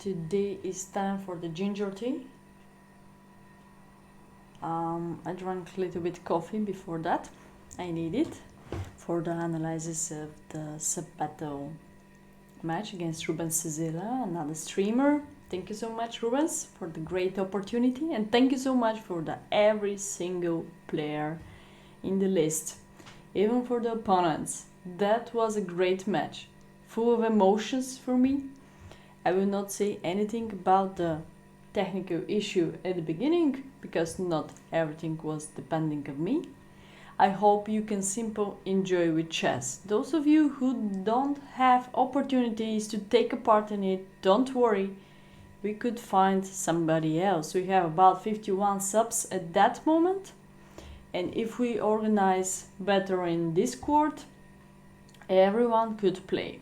Today is time for the ginger tea. I drank a little bit coffee before that. I need it for the analysis of the sub-battle match against Rubens Cezila, another streamer. Thank you so much, Rubens, for the great opportunity, and thank you so much for every single player in the list, even for the opponents. That was a great match, full of emotions for me. I will not say anything about the technical issue at the beginning because not everything was depending on me. I hope you can simply enjoy with chess. Those of you who don't have opportunities to take a part in it, don't worry. We could find somebody else. We have about 51 subs at that moment. And if we organize better in Discord, everyone could play.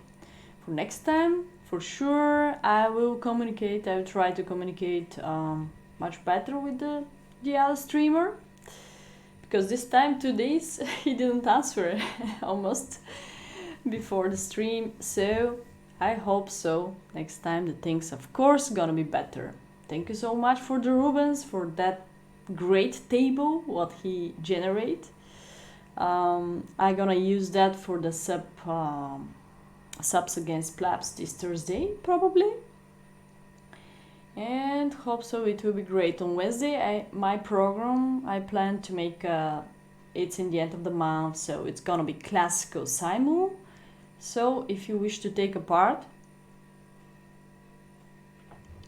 For next time, for sure, I will communicate. I will try to communicate much better with the other streamer. Because this time, 2 days, he didn't answer almost before the stream. So I hope so. Next time the things, of course, gonna be better. Thank you so much for the Rubens, for that great table, what he generate. I'm gonna use that for the subs against plebs this Thursday, probably. And hope so it will be great. On Wednesday, my program, I plan to make, it's in the end of the month, so it's gonna be classical simul. So if you wish to take a part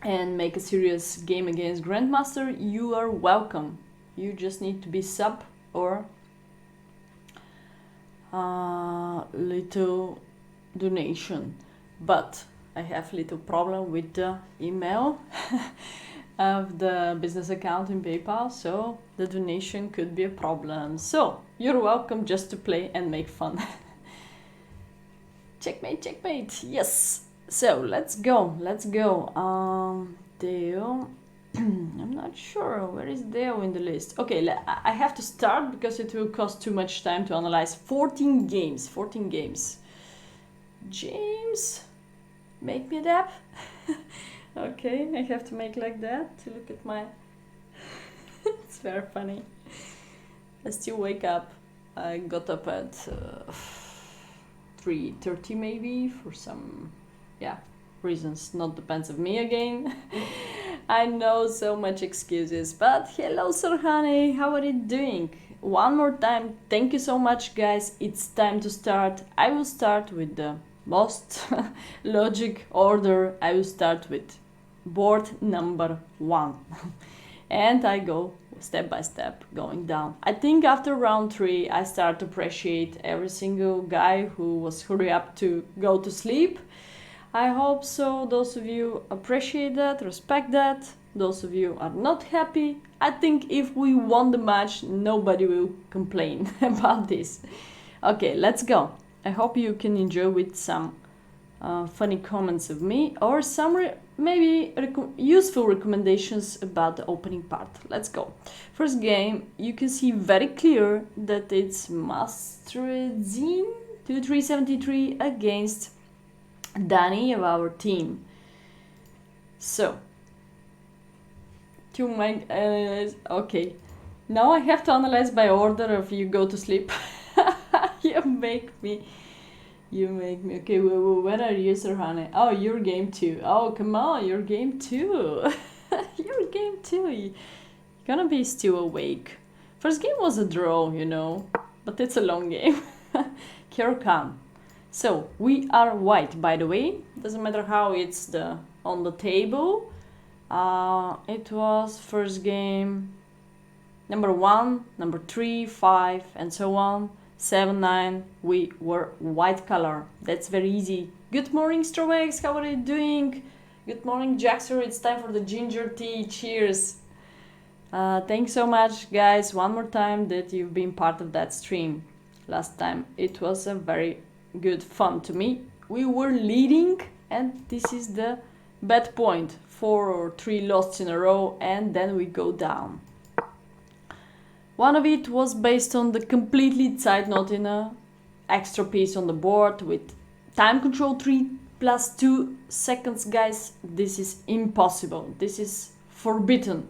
and make a serious game against Grandmaster, you are welcome. You just need to be sub or little donation. But I have little problem with the email of the business account in PayPal, so the donation could be a problem. So you're welcome just to play and make fun. Checkmate, checkmate, yes. So let's go. Deo, I'm not sure, where is Deo in the list? Okay, I have to start because it will cost too much time to analyze 14 games. James, make me adapt. Okay, I have to make like that to look at my... It's very funny. I still wake up. I got up at 3:30 maybe for some, reasons. Not depends on me again. I know so much excuses, but hello Sorhane, how are you doing? One more time, thank you so much guys. It's time to start. I will start with the most logic order. I will start with board number 1 and I go step by step going down. I think after round 3 I start to appreciate every single guy who was hurry up to go to sleep. I hope so. Those of you appreciate that, respect that. Those of you are not happy, I think if we won the match nobody will complain about this. Okay, let's go. I hope you can enjoy with some funny comments of me or some maybe useful recommendations about the opening part. Let's go. First game, you can see very clear that it's Mastrezin 2373 against Danny of our team. So, to my okay, now I have to analyze by order of you go to sleep. You make me. Okay, where are you, Serhane? Oh, you're game 2. Oh, come on, you're game 2. You're game 2. You're gonna be still awake. First game was a draw, but it's a long game. Kyokan. So, we are white, by the way. Doesn't matter how it's on the table. It was first game number 1, number 3, 5, and so on. 7, 9, we were white color. That's very easy. Good morning, Strowex. How are you doing? Good morning, Jaxer. It's time for the ginger tea. Cheers. Thanks so much, guys, one more time that you've been part of that stream. Last time it was a very good fun to me. We were leading, and this is the bad point. 4 or 3 lost in a row, and then we go down. One of it was based on the completely side note in a extra piece on the board with time control 3 plus 2 seconds, guys. This is impossible. This is forbidden.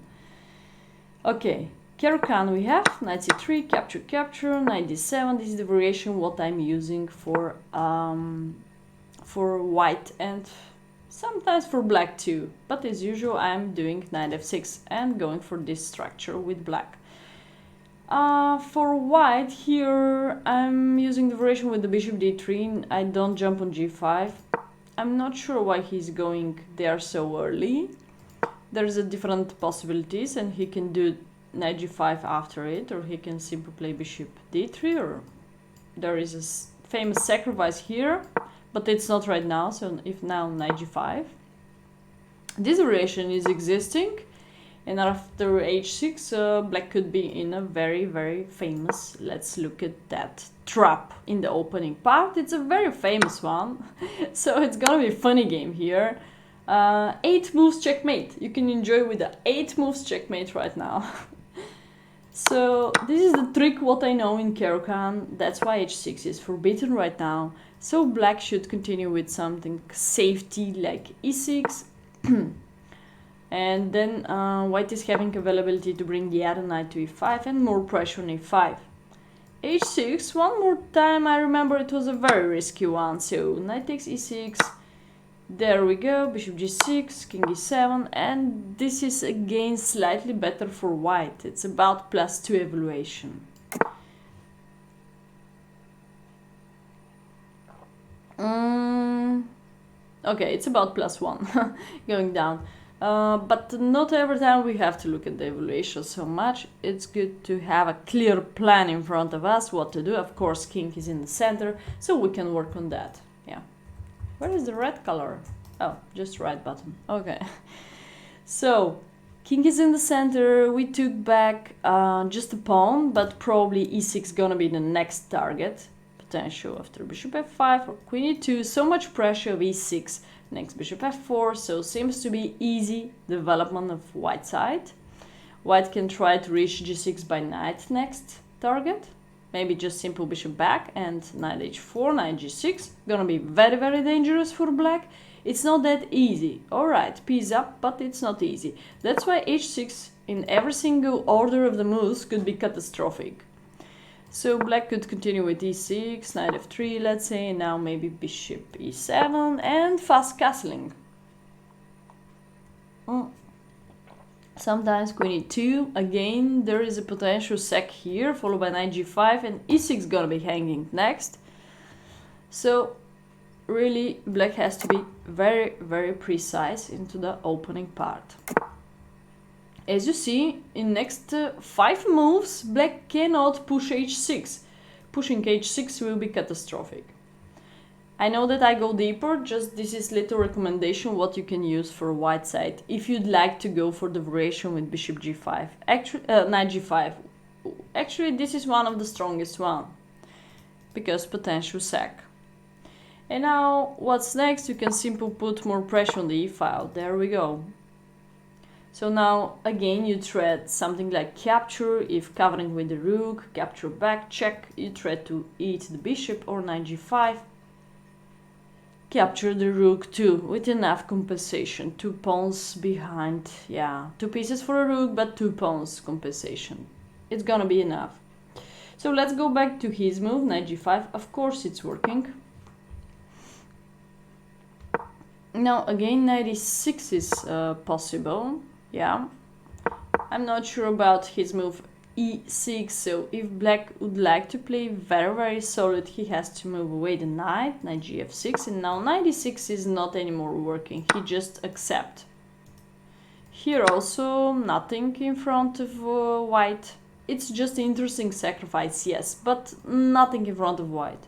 Okay, Caro-Kann we have, knight c3, capture, capture, knight d7. This is the variation what I'm using for white and sometimes for black too. But as usual, I'm doing knight f6 and going for this structure with black. For white here, I'm using the variation with the bishop d3. I don't jump on g5. I'm not sure why he's going there so early. There's a different possibilities, and he can do knight g5 after it, or he can simply play bishop d3, or there is a famous sacrifice here, but it's not right now. So if now knight g5, this variation is existing. And after h6, black could be in a very, very famous, let's look at that, trap in the opening part. It's a very famous one, so it's gonna be a funny game here. 8 moves checkmate. You can enjoy with the 8 moves checkmate right now. So this is the trick what I know in Caro-Kann. That's why h6 is forbidden right now. So black should continue with something safety like e6. And then white is having availability to bring the other knight to e5 and more pressure on e5. h6, one more time, I remember it was a very risky one. So knight takes e6, there we go, bishop g6, king e7, and this is again slightly better for white. It's about +2 evaluation. Okay, it's about +1 going down. But not every time we have to look at the evaluation so much. It's good to have a clear plan in front of us what to do. Of course, king is in the center, so we can work on that. Yeah. Where is the red color? Oh, just right button. Okay. So, king is in the center. We took back just a pawn, but probably e6 gonna be the next target. Potential after bishop f5 or queen e2. So much pressure of e6. Next bishop f4, so seems to be easy development of white side. White can try to reach g6 by knight next target. Maybe just simple bishop back and knight h4, knight g6. Gonna be very, very dangerous for black. It's not that easy. Alright, piece up, but it's not easy. That's why h6 in every single order of the moves could be catastrophic. So black could continue with e6, knight f3, let's say, and now maybe bishop e7 and fast castling. Sometimes queen e2, again there is a potential sack here, followed by knight g5, and e6 gonna be hanging next. So really black has to be very, very precise into the opening part. As you see, in next 5 moves, black cannot push h6. Pushing h6 will be catastrophic. I know that I go deeper, just this is little recommendation what you can use for white side. If you'd like to go for the variation with bishop g5, actually, knight g5. Actually, this is one of the strongest one, because potential sack. And now, what's next? You can simply put more pressure on the e file. There we go. So now, again, you thread something like capture, if covering with the rook, capture back, check, you try to eat the bishop, or knight g5, capture the rook too, with enough compensation, 2 pawns behind, yeah, 2 pieces for a rook, but 2 pawns compensation. It's gonna be enough. So let's go back to his move, knight g5, of course it's working. Now again, knight e6 is possible. Yeah, I'm not sure about his move e6, so if black would like to play very, very solid, he has to move away the knight, knight gf6, and now knight e6 is not anymore working, he just accept. Here also nothing in front of white, it's just an interesting sacrifice, yes, but nothing in front of white.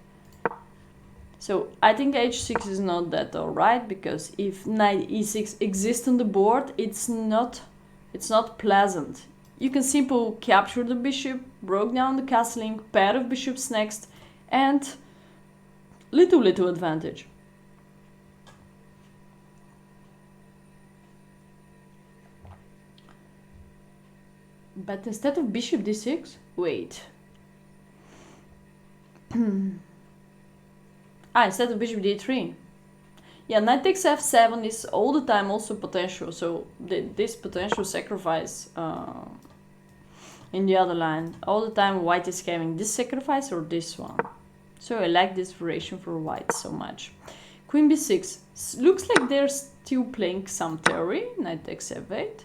So I think h6 is not that alright, because if knight e6 exists on the board, it's not pleasant. You can simply capture the bishop, broke down the castling, pair of bishops next, and little advantage. But instead of bishop d6, wait. Instead of bishop d3. Yeah, knight takes f7 is all the time also potential, so this potential sacrifice in the other line, all the time white is having this sacrifice or this one. So I like this variation for white so much. Queen b6. Looks like they're still playing some theory. Knight takes f8.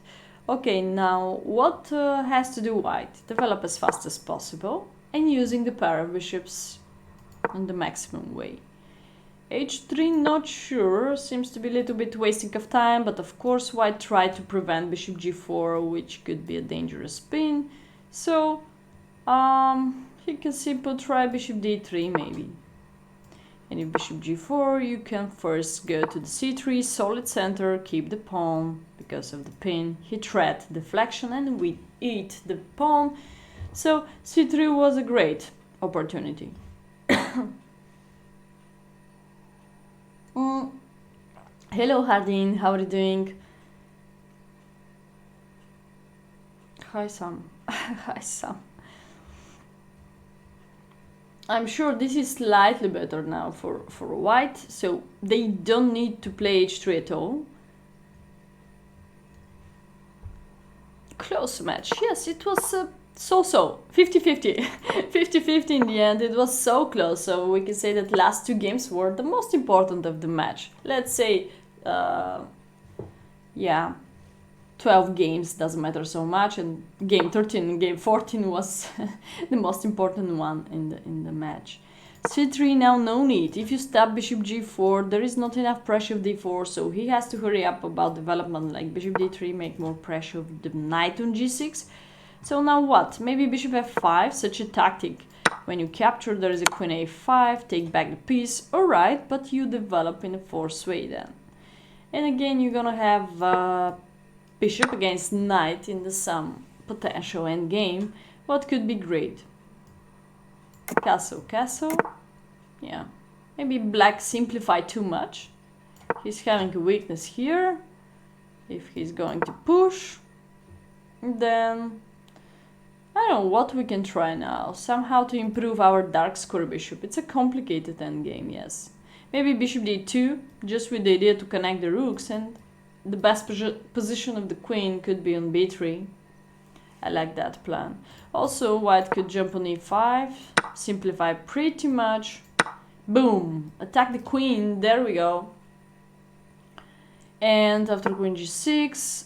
Okay, now what has to do white? Develop as fast as possible and using the pair of bishops in the maximum way. h3, not sure, seems to be a little bit wasting of time, but of course white tried to prevent bishop g4, which could be a dangerous spin. So you can simply try bishop d3 maybe. And if bishop g4, you can first go to the c3, solid center, keep the pawn because of the pin. He tried deflection and we eat the pawn. So c3 was a great opportunity. Hello Hardin, how are you doing? Hi Sam. Hi Sam. I'm sure this is slightly better now for white, so they don't need to play h3 at all. Close match. Yes, it was so-so. 50-50. 50-50 in the end. It was so close, so we can say that last two games were the most important of the match. Let's say, yeah, 12 games doesn't matter so much, and game 13 and game 14 was the most important one in the match. c3 now no need. If you stab bishop g4, there is not enough pressure of d4, so he has to hurry up about development, like bishop d3 make more pressure of the knight on g6. So now what? Maybe bishop f5, such a tactic. When you capture, there is a queen a5, take back the piece, alright, but you develop in a forced way then. And again, you're gonna have bishop against knight in the some potential endgame, what could be great. Castle, castle, yeah. Maybe black simplified too much. He's having a weakness here. If he's going to push, then I don't know what we can try now. Somehow to improve our dark square bishop. It's a complicated endgame, yes. Maybe bishop d2, just with the idea to connect the rooks, and the best position of the queen could be on b3. I like that plan. Also, white could jump on e5, simplify pretty much. Boom! Attack the queen, there we go. And after queen g6,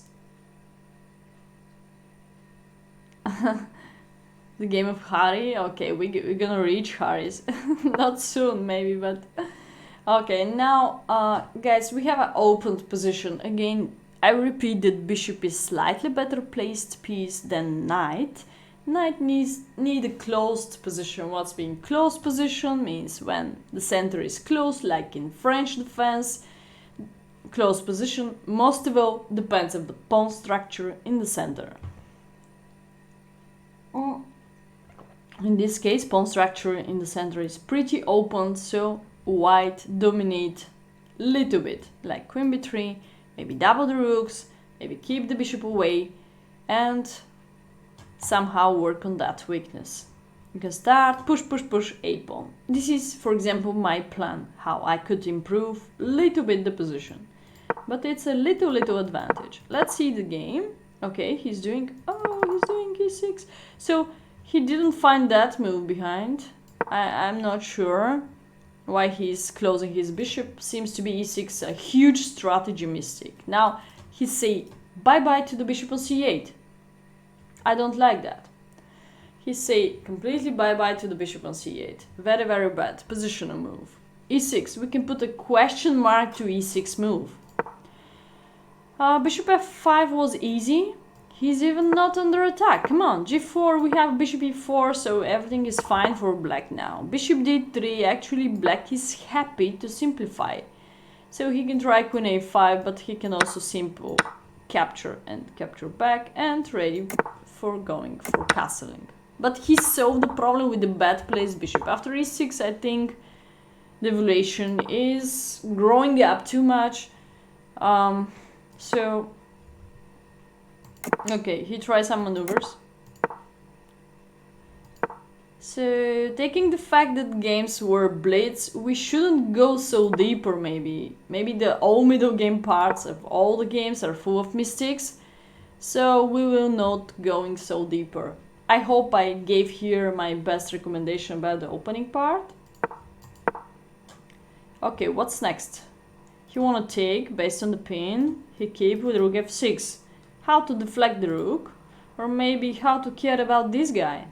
the game of Hari. Okay, we're gonna reach Hari's. Not soon, maybe, but... Okay, now, guys, we have an opened position. Again, I repeat that bishop is slightly better placed piece than knight. Knight need a closed position. What's being closed position means when the center is closed, like in French defense. Closed position, most of all, depends on the pawn structure in the center. In this case, pawn structure in the center is pretty open, so white dominate a little bit, like queen b3, maybe double the rooks, maybe keep the bishop away, and somehow work on that weakness. You can start push a pawn. This is, for example, my plan, how I could improve a little bit the position. But it's a little advantage. Let's see the game. Okay, he's doing e6. So he didn't find that move behind. I'm not sure why he's closing his bishop. Seems to be e6, a huge strategy mistake. Now he say bye-bye to the bishop on c8. I don't like that. He say completely bye-bye to the bishop on c8. Very bad positional move. e6, we can put a question mark to e6 move. Bishop f5 was easy. He's even not under attack. Come on, g4, we have bishop e4, so everything is fine for black now. Bishop d3, actually black is happy to simplify. So he can try queen a5, but he can also simple capture and capture back and ready for going for castling. But he solved the problem with the bad placed bishop. After e6, I think the evaluation is growing up too much. So, okay, he tries some maneuvers. So, taking the fact that games were blitz, we shouldn't go so deeper maybe. Maybe the all middle game parts of all the games are full of mistakes, so we will not going so deeper. I hope I gave here my best recommendation about the opening part. Okay, what's next? He wanna take, based on the pin, he keep with rook f6. How to deflect the rook? Or maybe how to care about this guy?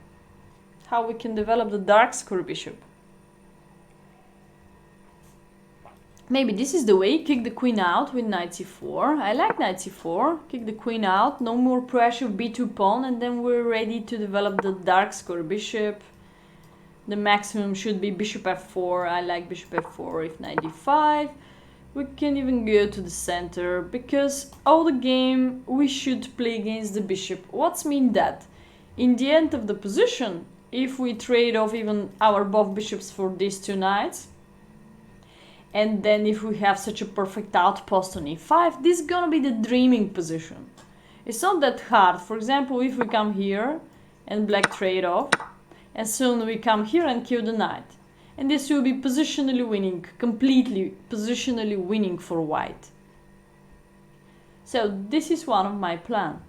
How we can develop the dark square bishop. Maybe this is the way, kick the queen out with knight c4. I like knight c4, kick the queen out, no more pressure b2 pawn, and then we're ready to develop the dark square bishop. The maximum should be bishop f4, I like bishop f4 if knight d5. We can even go to the center, because all the game we should play against the bishop. What's mean that? In the end of the position, if we trade off even our both bishops for these two knights, and then if we have such a perfect outpost on e5, this is gonna be the dreaming position. It's not that hard. For example, if we come here and black trade off, and soon we come here and kill the knight. And this will be positionally winning, completely positionally winning for white. So this is one of my plan.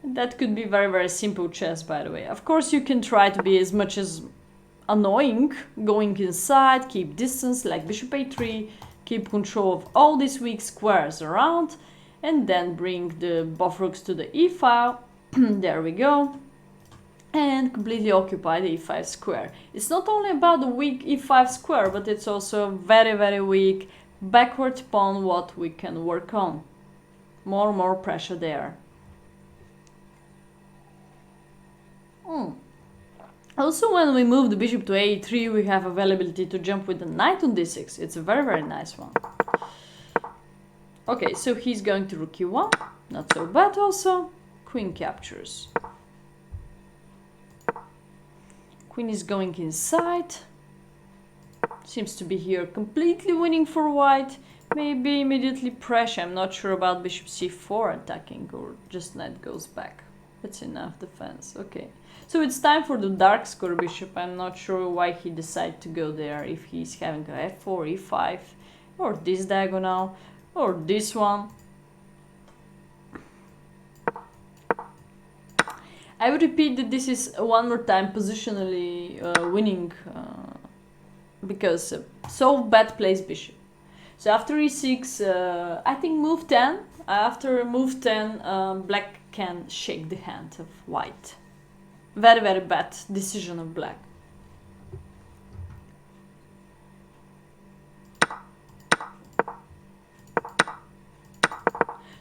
That could be very simple chess, by the way. Of course, you can try to be as much as annoying, going inside, keep distance like bishop a3, keep control of all these weak squares around, and then bring the both rooks to the e file. There we go. And completely occupy the e5 square. It's not only about the weak e5 square, but it's also very weak backward pawn what we can work on. More pressure there. Also, when we move the bishop to a3, we have availability to jump with the knight on d6. It's a very nice one. Okay, so he's going to rook e1. Not so bad also. Queen captures. Queen is going inside. Seems to be here completely winning for white. Maybe immediately pressure. I'm not sure about bishop c4 attacking, or just knight goes back. That's enough defense. Okay. So it's time for the dark square bishop. I'm not sure why he decided to go there, if he's having a f4, e5, or this diagonal, or this one. I would repeat that this is one more time positionally winning, because so bad plays bishop. So after e6, I think move 10. After move 10, black can shake the hand of white. Very bad decision of black.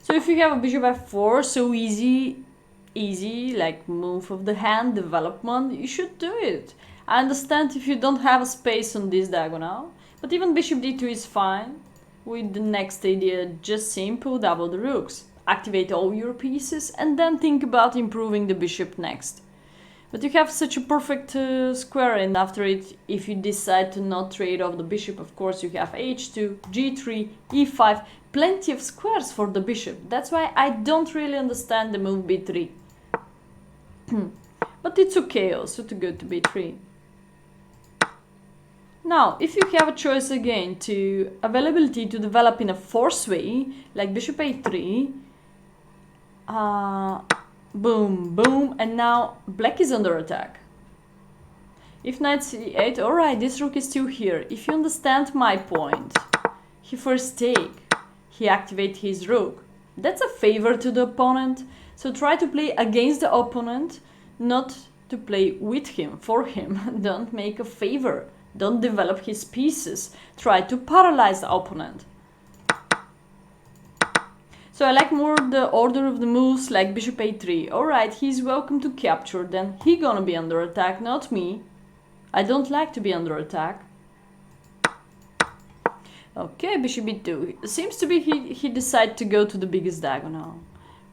So if you have a bishop f4, so easy like move of the hand, development, you should do it. I understand if you don't have a space on this diagonal, but even bishop d2 is fine. With the next idea, just simple, double the rooks, activate all your pieces, and then think about improving the bishop next. But you have such a perfect square, and after it, if you decide to not trade off the bishop, of course you have h2, g3, e5, plenty of squares for the bishop. That's why I don't really understand the move b3. But it's okay also to go to b3. Now, if you have a choice again to availability to develop in a force way, like bishop a3, boom, and now black is under attack. If knight c8, alright, this rook is still here. If you understand my point, he first take, he activate his rook. That's a favor to the opponent, so try to play against the opponent, not to play with him, for him. Don't make a favor, don't develop his pieces, try to paralyze the opponent. So I like more the order of the moves, like bishop a3. Alright, he's welcome to capture, then he gonna be under attack, not me. I don't like to be under attack. Okay, bishop b2. Seems to be he decided to go to the biggest diagonal,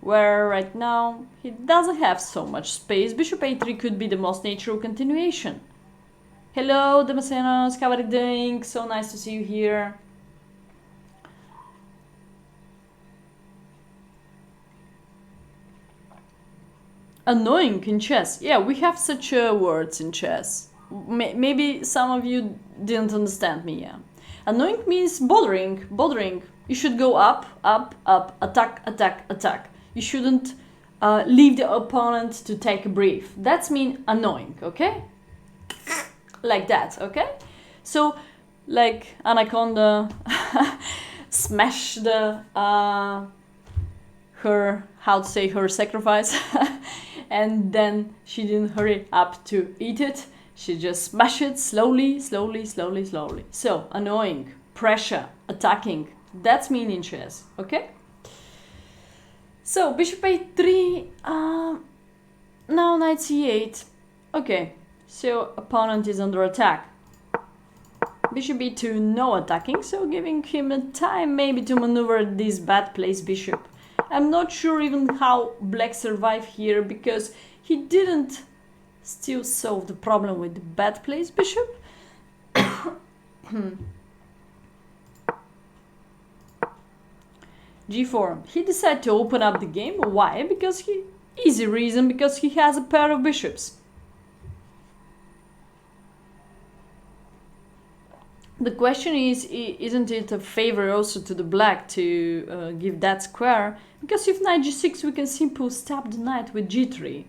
where right now he doesn't have so much space. Bishop a3 could be the most natural continuation. Hello, Damascenos, how are you doing? So nice to see you here. Annoying in chess. Yeah, we have such words in chess. Maybe some of you didn't understand me, yeah. Annoying means bothering, bothering. You should go up, up, up, attack, attack, attack. You shouldn't leave the opponent to take a brief. That's mean annoying, okay? Like that, okay? So, like Anaconda smash the her, how to say, her sacrifice and then she didn't hurry up to eat it. She just smashed it slowly, slowly, slowly, slowly. So, annoying, pressure, attacking. That's mean in chess, okay? So, bishop a3, now knight c8. Okay, so opponent is under attack. Bishop e2, no attacking, so giving him a time maybe to maneuver this bad placed bishop. I'm not sure even how black survived here, because he didn't still solve the problem with the bad placed bishop. g4. He decided to open up the game. Why? Because easy reason, because he has a pair of bishops. The question is, isn't it a favor also to the black to give that square? Because if knight g6, we can simply stab the knight with g3.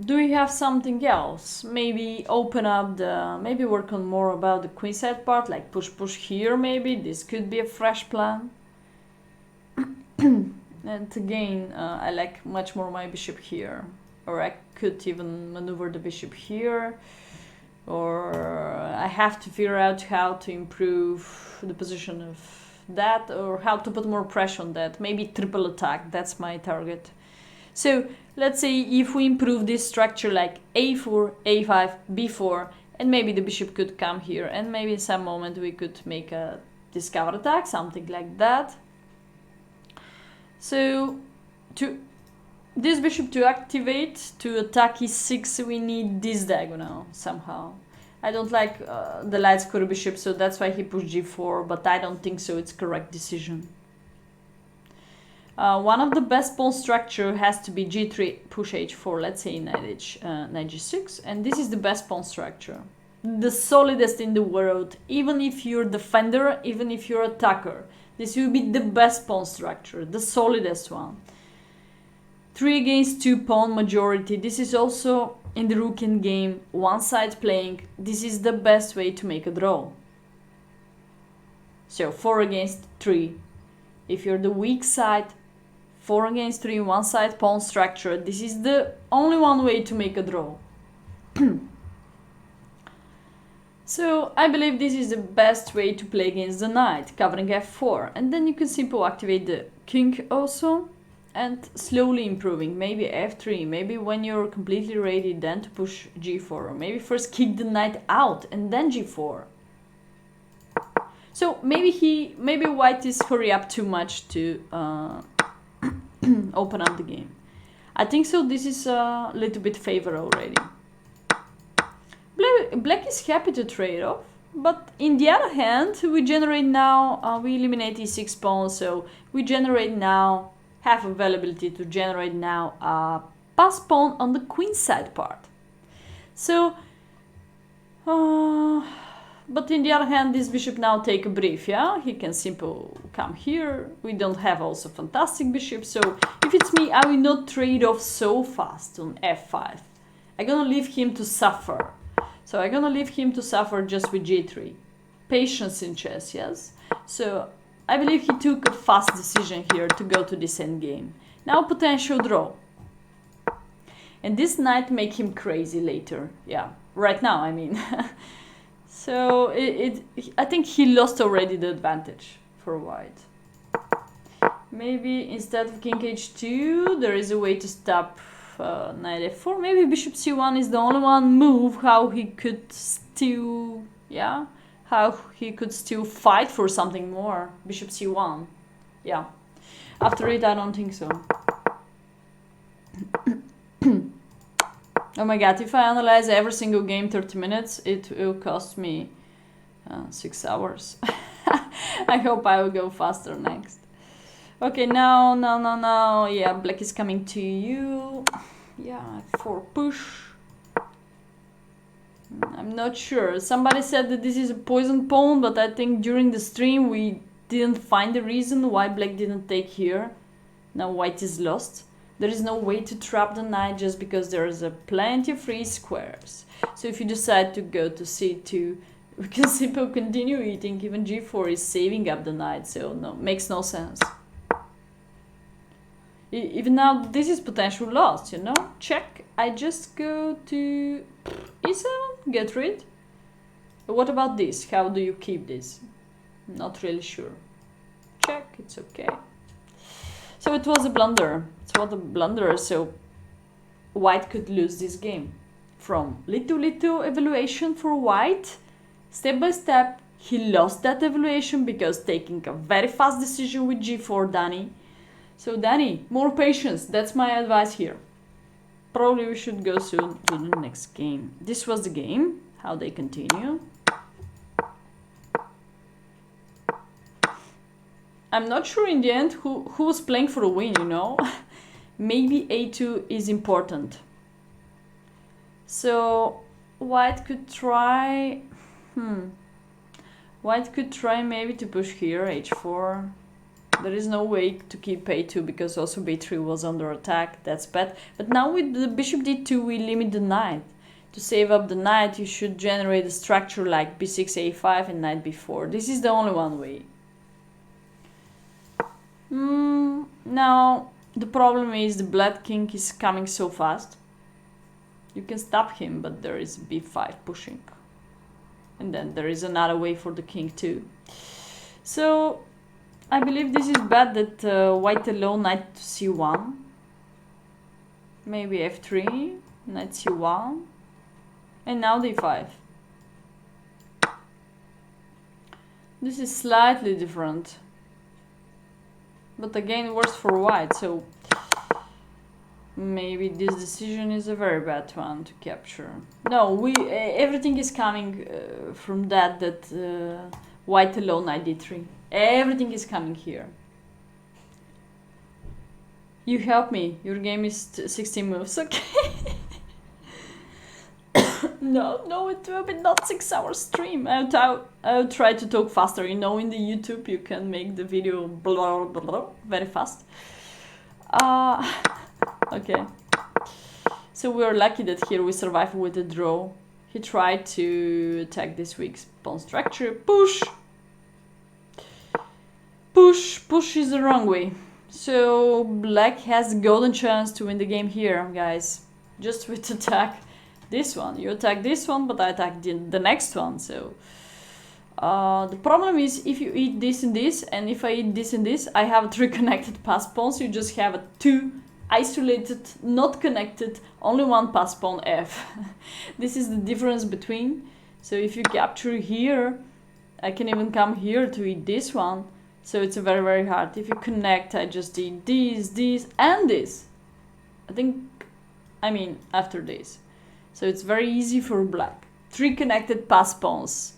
Do we have something else? Maybe open up the, maybe work on more about the queenside part, like push here maybe. This could be a fresh plan. And again, I like much more my bishop here. Or I could even maneuver the bishop here. Or I have to figure out how to improve the position of that, or how to put more pressure on that. Maybe triple attack, that's my target. So let's say if we improve this structure like a4, a5, b4, and maybe the bishop could come here, and maybe in some moment we could make a discover attack, something like that. So to this bishop to activate, to attack e6, we need this diagonal somehow. I don't like the light square bishop, so that's why he pushed g4, but I don't think so it's correct decision. One of the best pawn structure has to be g3, push h4, let's say knight g6, and this is the best pawn structure. The solidest in the world, even if you're defender, even if you're attacker. This will be the best pawn structure, the solidest one. 3 against 2 pawn majority. This is also in the rook end game, one side playing. This is the best way to make a draw. So 4 against 3. If you're the weak side, 4 against 3, one side pawn structure. This is the only one way to make a draw. So I believe this is the best way to play against the knight, covering f4. And then you can simply activate the king also. And slowly improving, maybe f3, maybe when you're completely ready then to push g4, or maybe first kick the knight out and then g4. So maybe white is hurry up too much to open up the game. I think so this is a little bit favor already. Black is happy to trade off, but in the other hand, we generate now, we eliminate e6 pawn, so we generate now, have availability to generate now a pass pawn on the queenside part. So, but in the other hand, this bishop now take a brief, yeah? He can simply come here. We don't have also fantastic bishop, so if it's me, I will not trade off so fast on f5. I'm gonna leave him to suffer. So I'm gonna leave him to suffer just with g3. Patience in chess, yes? So I believe he took a fast decision here to go to this endgame. Now potential draw. And this knight make him crazy later. Yeah, right now I mean. So I think he lost already the advantage for white. Maybe instead of king h2 there is a way to stop knight f4. Maybe bishop c1 is the only one move how he could still, yeah, how he could still fight for something more. Bishop c1, yeah. After it I don't think so. Oh my god, if I analyze every single game 30 minutes, it will cost me 6 hours. I hope I will go faster next. Okay, no. Yeah, black is coming to you. Yeah, for push. I'm not sure. Somebody said that this is a poison pawn, but I think during the stream we didn't find the reason why black didn't take here. Now white is lost. There is no way to trap the knight just because there is plenty of free squares. So if you decide to go to c2, we can simply continue eating. Even g4 is saving up the knight, so no, makes no sense. Even now, this is potential lost, you know? Check. I just go to e7, get rid. What about this? How do you keep this? Not really sure. Check, it's okay. So it was a blunder. It was a blunder, so white could lose this game. From little evaluation for white, step by step, he lost that evaluation because taking a very fast decision with g4, Danny. So Danny, more patience, that's my advice here. Probably we should go soon to the next game. This was the game, how they continue. I'm not sure in the end who was playing for a win, you know. Maybe a2 is important. So white could try... White could try maybe to push here, h4. There is no way to keep a2 because also b3 was under attack. That's bad. But now with the bishop d2 we limit the knight. To save up the knight you should generate a structure like b6, a5 and knight b4. This is the only one way. Now the problem is the black king is coming so fast. You can stop him, but there is b5 pushing. And then there is another way for the king too. So I believe this is bad that white alone, knight to c1. Maybe f3, knight c1. And now d5. This is slightly different. But again, worse for white, so maybe this decision is a very bad one to capture. No, everything is coming from that white alone, knight d3. Everything is coming here. You help me. Your game is 16 moves. Okay. No, it will be not 6 hour stream. I'll try to talk faster. You know, in the YouTube you can make the video blah, blah, blah, very fast. Okay. So we are lucky that here we survived with a draw. He tried to attack this week's pawn structure. Push! Push is the wrong way. So black has a golden chance to win the game here, guys. Just with attack this one. You attack this one, but I attack the next one. So the problem is if you eat this and this, and if I eat this and this, I have 3 connected pass pawns. You just have 2 isolated, not connected, only 1 pass pawn f. This is the difference between. So if you capture here, I can even come here to eat this one. So it's very, very hard. If you connect, I just eat this, and this. I mean, after this. So it's very easy for black. 3 connected pass pawns.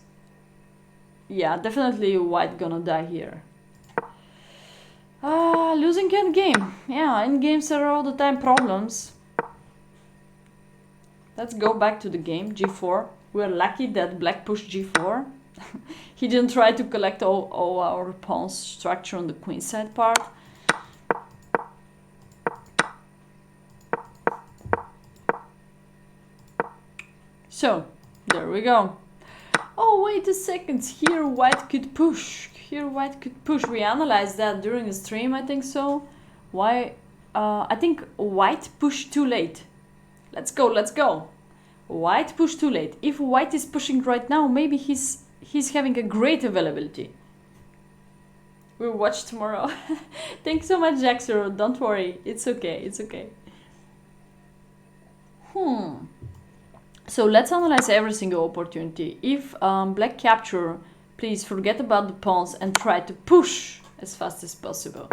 Yeah, definitely white gonna die here. Losing endgame. Yeah, endgames are all the time problems. Let's go back to the game, g4. We're lucky that black pushed g4. He didn't try to collect all our pawn structure on the queenside part. So, there we go. Oh, wait a second. Here white could push. We analyzed that during the stream, I think so. Why? I think white pushed too late. Let's go. White pushed too late. If white is pushing right now, maybe he's having a great availability. We'll watch tomorrow. Thanks so much, Jaxero. Don't worry. It's okay. So let's analyze every single opportunity. If black capture, please forget about the pawns and try to push as fast as possible.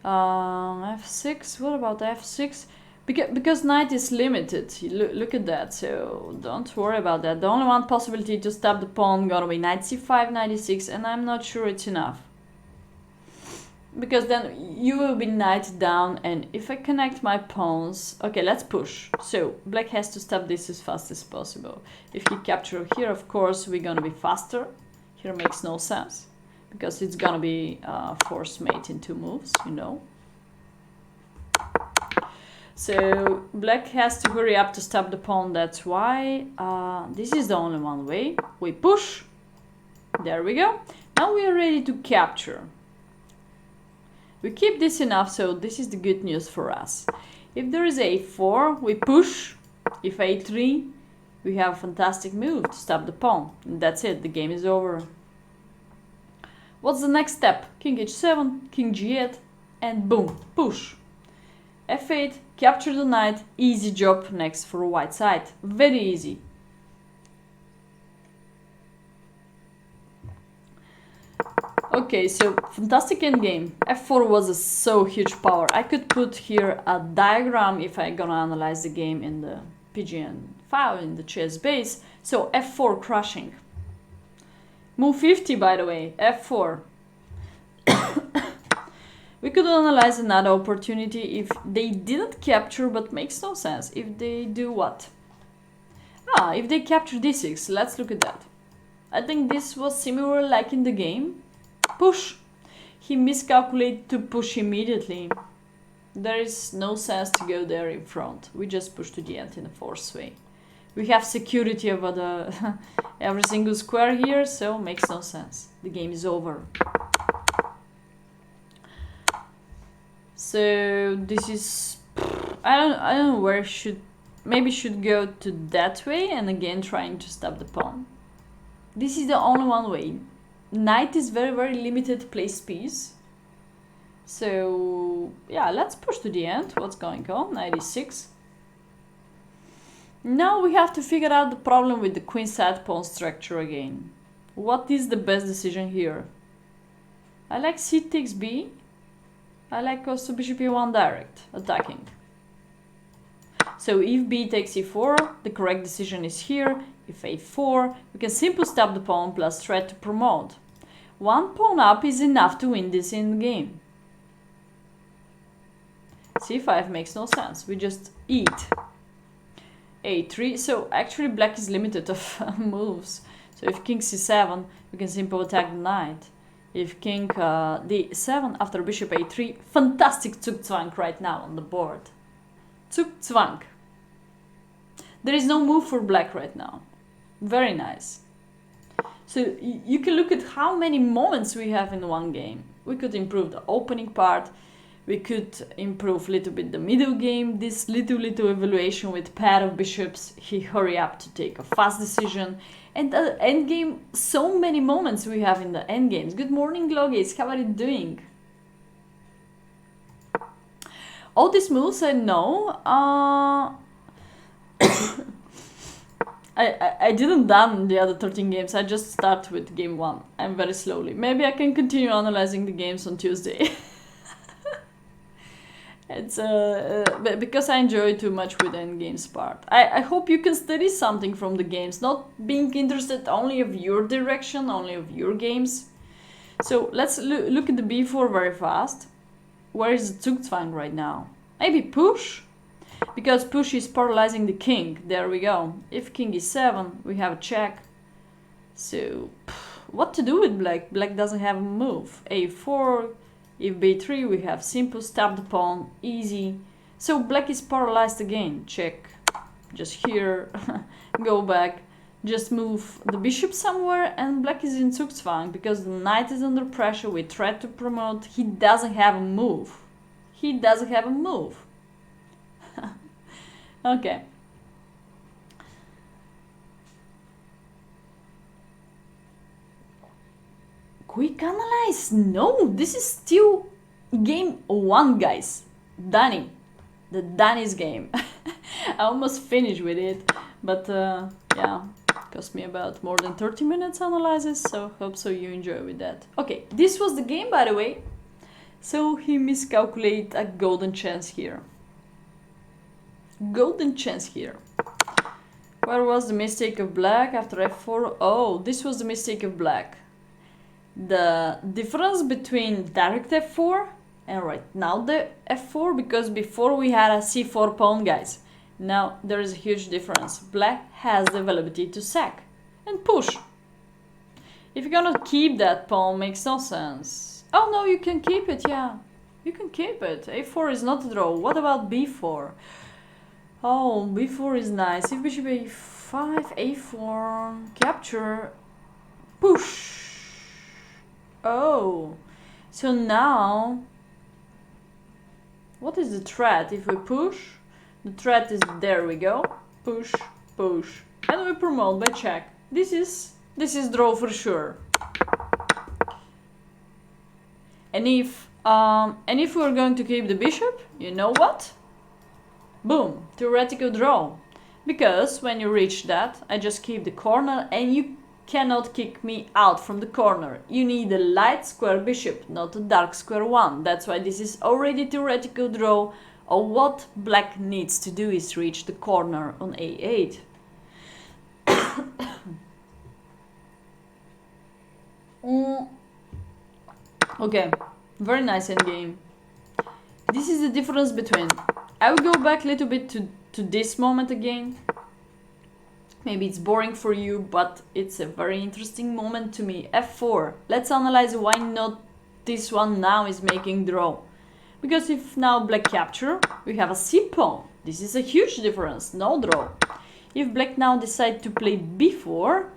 f6, what about f6? Because knight is limited, look at that, so don't worry about that. The only one possibility to stop the pawn gonna be knight c5, knight e6, and I'm not sure it's enough. because then you will be knight down, and if I connect my pawns, okay, let's push. So black has to stop this as fast as possible. If he capture here, of course we're gonna be faster. Here makes no sense because it's gonna be force mate in 2 moves, you know. So black has to hurry up to stop the pawn. That's why this is the only one way. We push. There we go. Now we are ready to capture. We keep this enough, so this is the good news for us. If there is a4, we push. If a3, we have a fantastic move to stop the pawn. And that's it, the game is over. What's the next step? King h7, king g8, and boom, push. f8, capture the knight, easy job next for white side. Very easy. Okay, so fantastic endgame. f4 was a so huge power. I could put here a diagram if I gonna analyze the game in the PGN file in the chess base. So f4 crushing. Move 50, by the way, f4. We could analyze another opportunity if they didn't capture, but makes no sense. If they do what? If they capture d6, let's look at that. I think this was similar like in the game. Push. He miscalculated to push immediately. There is no sense to go there in front. We just push to the end in a forced way. We have security over the every single square here, so makes no sense. The game is over. So this is, I don't know where maybe should go to that way and again trying to stop the pawn. This is the only one way. Knight is very limited place piece. So yeah, let's push to the end. What's going on? Knight e6. Now we have to figure out the problem with the queen side pawn structure again. What is the best decision here? I like c takes b. I like also bishop e1 direct, attacking. So if b takes e4, the correct decision is here. If a4, we can simply stop the pawn plus try to promote. One pawn up is enough to win this in the game. c5 makes no sense, we just eat. a3, so actually black is limited of moves. So if king c7, we can simply attack the knight. If king d7 after bishop a3, fantastic Zugzwang right now on the board. Zugzwang. There is no move for black right now. Very nice. So you can look at how many moments we have in one game. We could improve the opening part. We could improve a little bit the middle game. This little evaluation with pair of bishops. He hurry up to take a fast decision. And the end game, so many moments we have in the end games. Good morning, Glogis. How are you doing? All these moves I know. I didn't done the other 13 games. I just start with game 1. I'm very slowly. Maybe I can continue analyzing the games on Tuesday. It's because I enjoy too much with the end games part. I hope you can study something from the games, not being interested only of your direction, only of your games. So let's look at the b4 very fast. Where is the Zugzwang right now? Maybe push? Because push is paralyzing the king. There we go. If king is 7, we have a check. So what to do with black? Black doesn't have a move. a4. If b3, we have simple stop the pawn, easy. So black is paralyzed again. Check. Just here, go back. Just move the bishop somewhere, and black is in Zugzwang because the knight is under pressure. We try to promote. He doesn't have a move. He doesn't have a move. Okay. Quick analyze. No, this is still game 1, guys. Danny. The Danny's game. I almost finished with it, but yeah, cost me about more than 30 minutes analysis, so hope so you enjoy with that. Okay, this was the game, by the way. So he miscalculated a golden chance here. Golden chance here. Where was the mistake of black after f4? Oh, this was the mistake of black. the difference between direct f4 and right now the f4, because before we had a c4 pawn, guys. Now there is a huge difference. Black has the availability to sack and push. If you're gonna keep that pawn, makes no sense. Oh no, you can keep it, yeah. You can keep it. a4 is not a draw. What about b4? Oh, b4 is nice. If bishop a5, a4, capture, push. Oh, so now, what is the threat if we push? The threat is, there we go, push, push, and we promote by check. This is draw for sure. And if we're going to keep the bishop, you know what? Boom, theoretical draw. Because when you reach that, I just keep the corner and you cannot kick me out from the corner. You need a light square bishop, not a dark square one. That's why this is already theoretical draw. Or what black needs to do is reach the corner on a8. Okay, very nice endgame. This is the difference between... I will go back a little bit to this moment again. Maybe it's boring for you, but it's a very interesting moment to me. f4. Let's analyze why not this one now is making draw. Because if now black capture, we have a c pawn. This is a huge difference, no draw. If black now decide to play b4,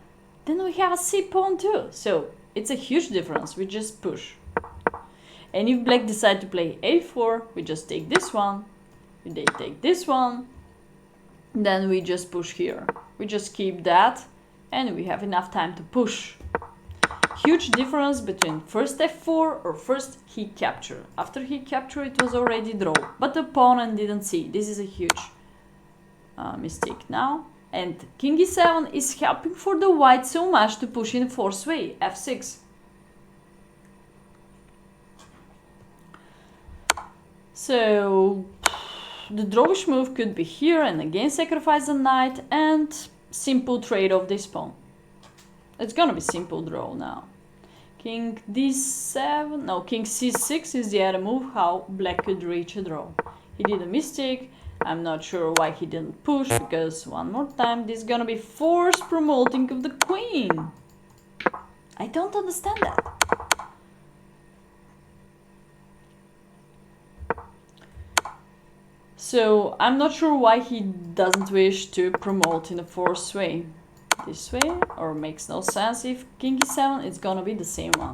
then we have a c pawn too. So it's a huge difference, we just push. And if black decide to play a4, we just take this one, they take this one, then we just push here. We just keep that, and we have enough time to push. Huge difference between first f4 or first he capture. After he capture, it was already draw, but the opponent didn't see. This is a huge mistake now. And king e7 is helping for the white so much to push in force way, f6. So the drawish move could be here and again sacrifice the knight and simple trade of this pawn. It's gonna be simple draw now. King d7, no, king c6 is the other move how black could reach a draw. He did a mistake. I'm not sure why he didn't push, because one more time this is gonna be forced promoting of the queen. I don't understand that. So I'm not sure why he doesn't wish to promote in a forced way. This way, or makes no sense. If king e7, it's gonna be the same one.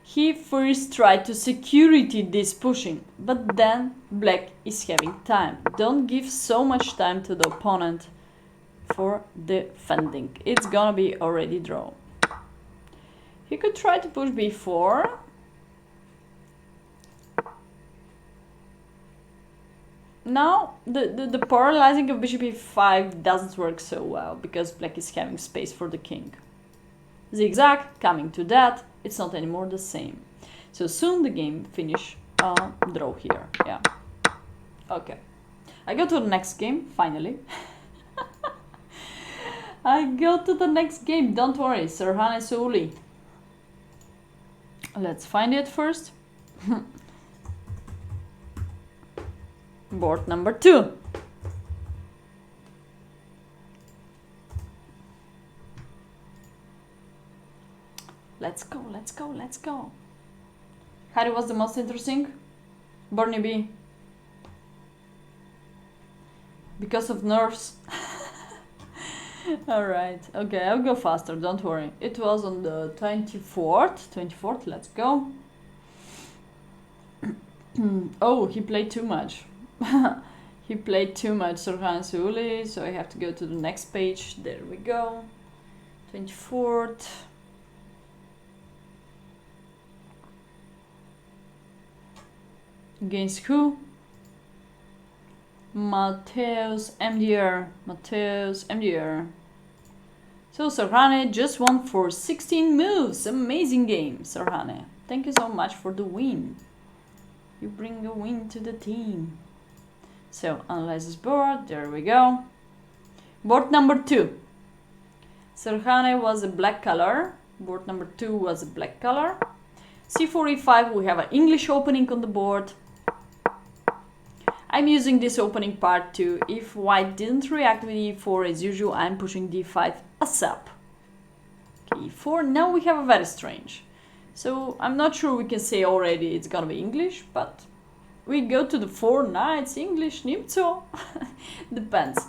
He first tried to security this pushing, but then black is having time. Don't give so much time to the opponent for defending. It's gonna be already draw. He could try to push b4. Now, the paralyzing of bishop e5 doesn't work so well, because black is having space for the king. Zigzag, coming to that, it's not anymore the same. So soon the game finish, draw here, yeah. Okay, I go to the next game, finally. I go to the next game, don't worry, Serhane Souli. Let's find it first. Board number 2. Let's go, let's go, let's go. Harry was the most interesting. Bernie B. Because of nerves. Alright, okay, I'll go faster, don't worry. It was on the 24th, let's go. Oh, he played too much. He played too much, Serhane Souli, so I have to go to the next page. There we go. 24th. Against who? Mateus MDR. Mateus MDR. So Serhane just won for 16 moves. Amazing game, Serhane. Thank you so much for the win. You bring a win to the team. So analyze this board. There we go. Board number 2. Serhane was a black color. Board number 2 was a black color. c4, e5, we have an English opening on the board. I'm using this opening part too. If white didn't react with e4 as usual, I'm pushing d5 ASAP. Okay, e4, now we have a very strange. So I'm not sure we can say already it's gonna be English, but we go to the 4 knights, English, Nimzo, depends.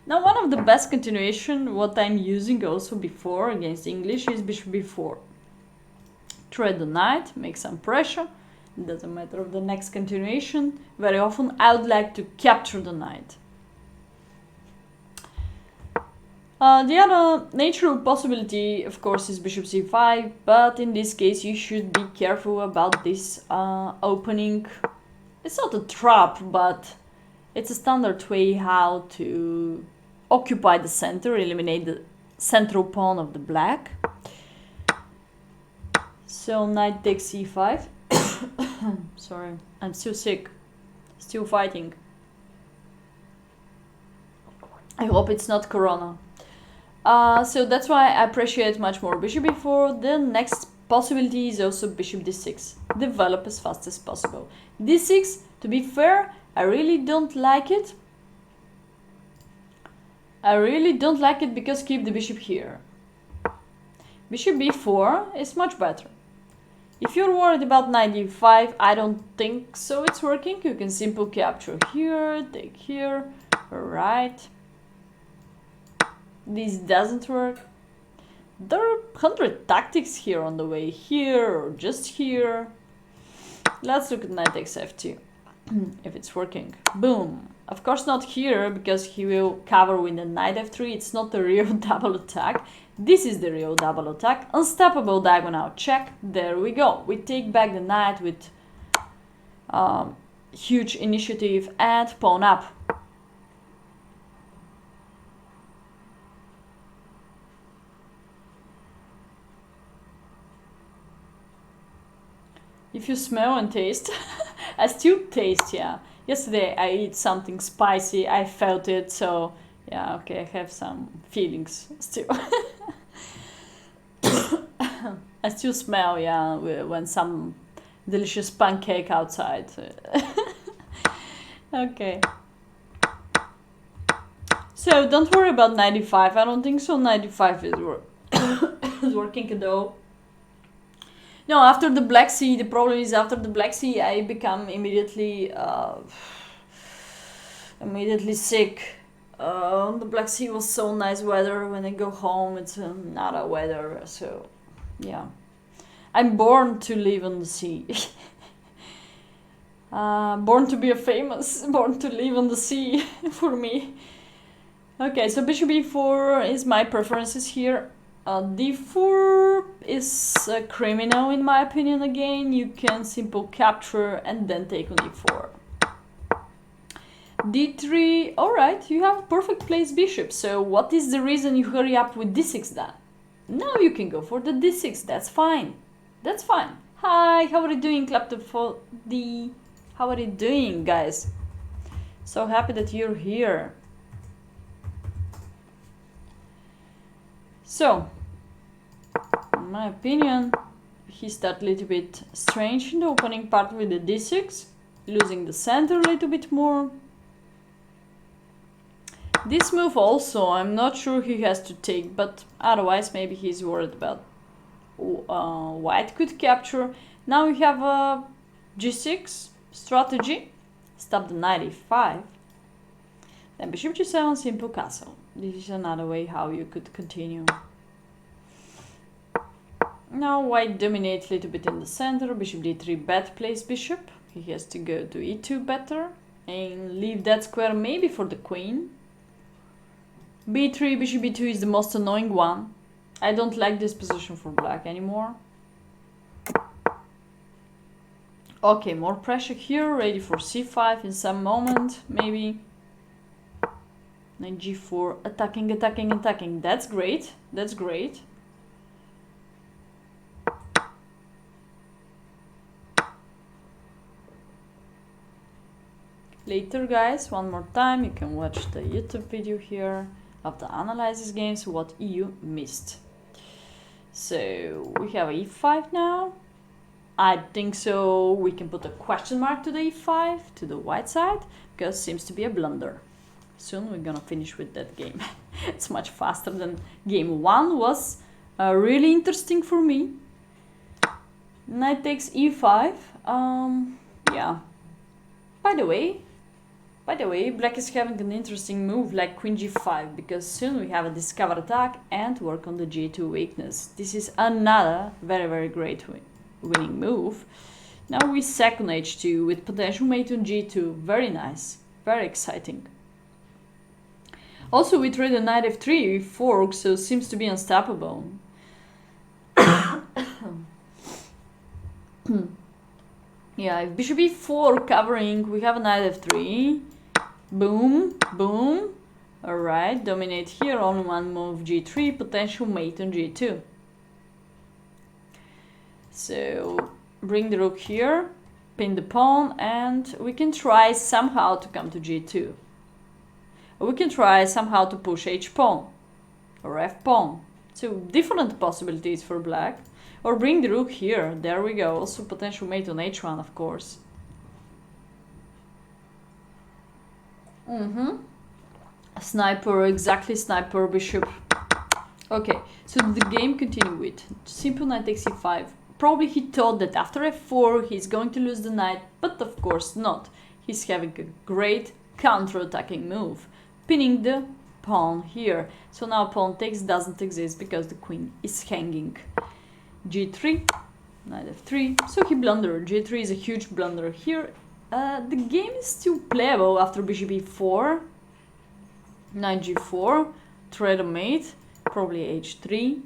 Now one of the best continuation, what I'm using also before against English is bishop b4. Thread the knight, make some pressure. It doesn't matter of the next continuation. Very often I would like to capture the knight. The other natural possibility, of course, is bishop c5, but in this case you should be careful about this opening. It's not a trap, but it's a standard way how to occupy the center, eliminate the central pawn of the black. So knight takes c5. Sorry, I'm still sick, still fighting. I hope it's not corona. So that's why I appreciate much more bishop b4. The next possibility is also bishop d6. Develop as fast as possible. d6, to be fair, I really don't like it. I really don't like it because keep the bishop here. Bishop b4 is much better. If you're worried about knight d5, I don't think so it's working. You can simply capture here, take here, right. This doesn't work. There are 100 tactics here on the way, here or just here. Let's look at knight takes f2, if it's working. Boom. Of course not here, because he will cover with the knight f3. It's not the real double attack. This is the real double attack. Unstoppable diagonal check. There we go. We take back the knight with huge initiative and pawn up. If you smell and taste, I still taste, yeah. Yesterday I ate something spicy, I felt it, so yeah, okay, I have some feelings still. I still smell, yeah, when some delicious pancake outside. Okay. So don't worry about 95, I don't think so 95 is working at all. No, after the Black Sea, the problem is after the Black Sea I become immediately sick. The Black Sea was so nice weather. When I go home it's not a weather, so yeah. I'm born to live on the sea. Born to be a famous, born to live on the sea for me. Okay, so bishop e4 is my preferences here. d4 is criminal in my opinion again. You can simple capture and then take on e4. d3, alright, you have perfect placed bishop. So what is the reason you hurry up with d6 then? Now you can go for the d6, that's fine. That's fine. Hi, how are you doing, Claptop4D? How are you doing, guys? So happy that you're here. So, in my opinion, he started a little bit strange in the opening part with the d6, losing the center a little bit more. This move also, I'm not sure he has to take, but otherwise maybe he's worried about white could capture. Now we have a g6 strategy, stop the knight e5, then bishop g7, simple castle. This is another way how you could continue. Now white dominates a little bit in the center, bishop d3, bad placed bishop. He has to go to e2 better and leave that square maybe for the queen. b3, bishop b2 is the most annoying one. I don't like this position for black anymore. Okay, more pressure here, ready for c5 in some moment, maybe. Knight g4, attacking, attacking, attacking. That's great, that's great. Later, guys, one more time, you can watch the YouTube video here. of the analysis games what you missed. So we have e5 now. I think so we can put a question mark to the e5 to the white side, because it seems to be a blunder. Soon we're gonna finish with that game. It's much faster than game 1 was. Really interesting for me. Knight takes e5. Yeah. By the way, black is having an interesting move like queen g5, because soon we have a discover attack and work on the g2 weakness. This is another very, very great winning move. Now we sack on h2 with potential mate on g2. Very nice, very exciting. Also we trade a knight f3 fork, so seems to be unstoppable. Yeah, if bishop e4 covering, we have a knight f3. Boom, boom. Alright, dominate here on one move g3, potential mate on g2. So bring the rook here, pin the pawn, and we can try somehow to come to g2. Or we can try somehow to push h pawn or f pawn. So different possibilities for black. Or bring the rook here. There we go. Also potential mate on h1, of course. Sniper, exactly, sniper, bishop. Okay, so the game continued with simple knight takes e5. Probably he thought that after f4 he's going to lose the knight, but of course not. He's having a great counter-attacking move, pinning the pawn here. So now pawn takes doesn't exist because the queen is hanging. g3, knight f3, so he blundered. g3 is a huge blunder here. The game is still playable after bishop e4, knight g4, trade a mate, probably h3.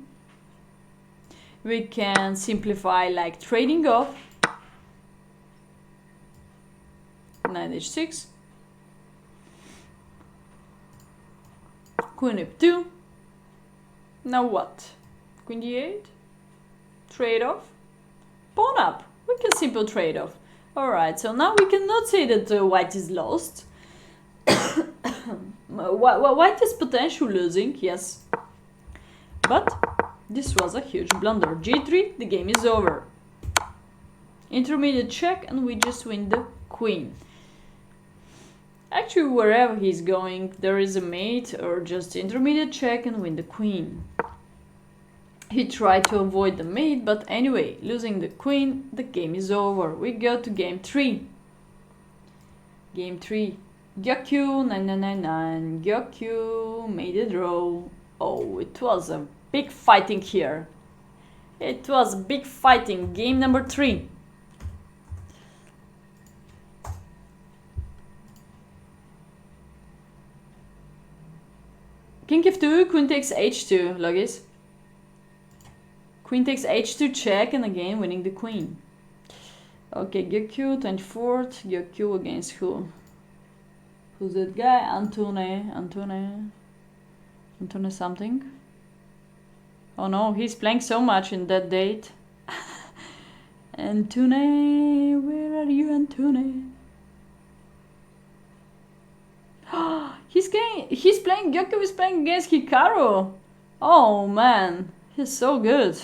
We can simplify like trading off, knight h6, queen f2. Now what? Queen d8, trade off, pawn up. We can simple trade off. Alright, so now we cannot say that white is lost. White is potential losing, yes. But this was a huge blunder. g3, the game is over. Intermediate check and we just win the queen. Actually, wherever he's going, there is a mate, or just intermediate check and win the queen. He tried to avoid the mate, but anyway, losing the queen, the game is over. We go to game 3. Game 3. Gyokyu 9999. Gyokyu made a draw. Oh, it was a big fighting here. It was big fighting. Game number 3. King f2, queen takes h2, Logis. Queen takes h2 check and again winning the queen. Okay, Gyokyu 24th. Gyokyu against who? Who's that guy? Antone something. Oh no, he's playing so much in that date. Antone, where are you, Antone? He's playing, Gyokyu is playing against Hikaru. Oh man, he's so good.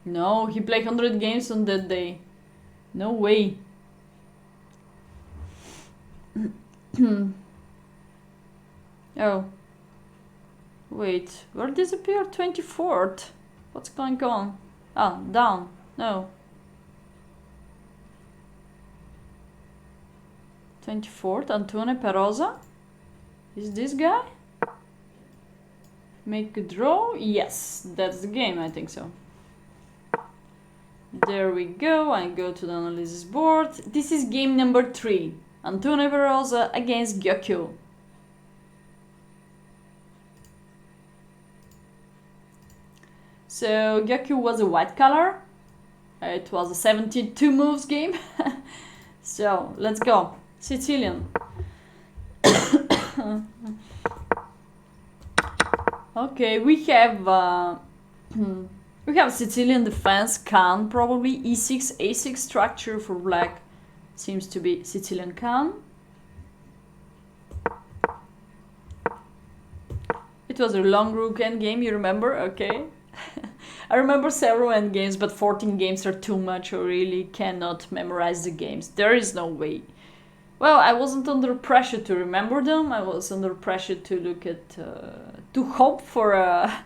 No, he played 100 games on that day. No way. Oh. Wait, where disappeared 24th? What's going on? Ah, down. No. 24th, Antone Perosa? Is this guy? Make a draw? Yes, that's the game, I think so. There we go, I go to the analysis board. This is game number 3. Antone Perosa against Gyokyu. So Gyokyu was a white color. It was a 72 moves game. So let's go. Sicilian. Okay, we have Sicilian defense, Khan, probably e6, a6 structure for black. Seems to be Sicilian Khan. It was a long rook endgame, you remember? Okay. I remember several endgames, but 14 games are too much. I really cannot memorize the games. There is no way. Well, I wasn't under pressure to remember them. I was under pressure to look at, to hope for a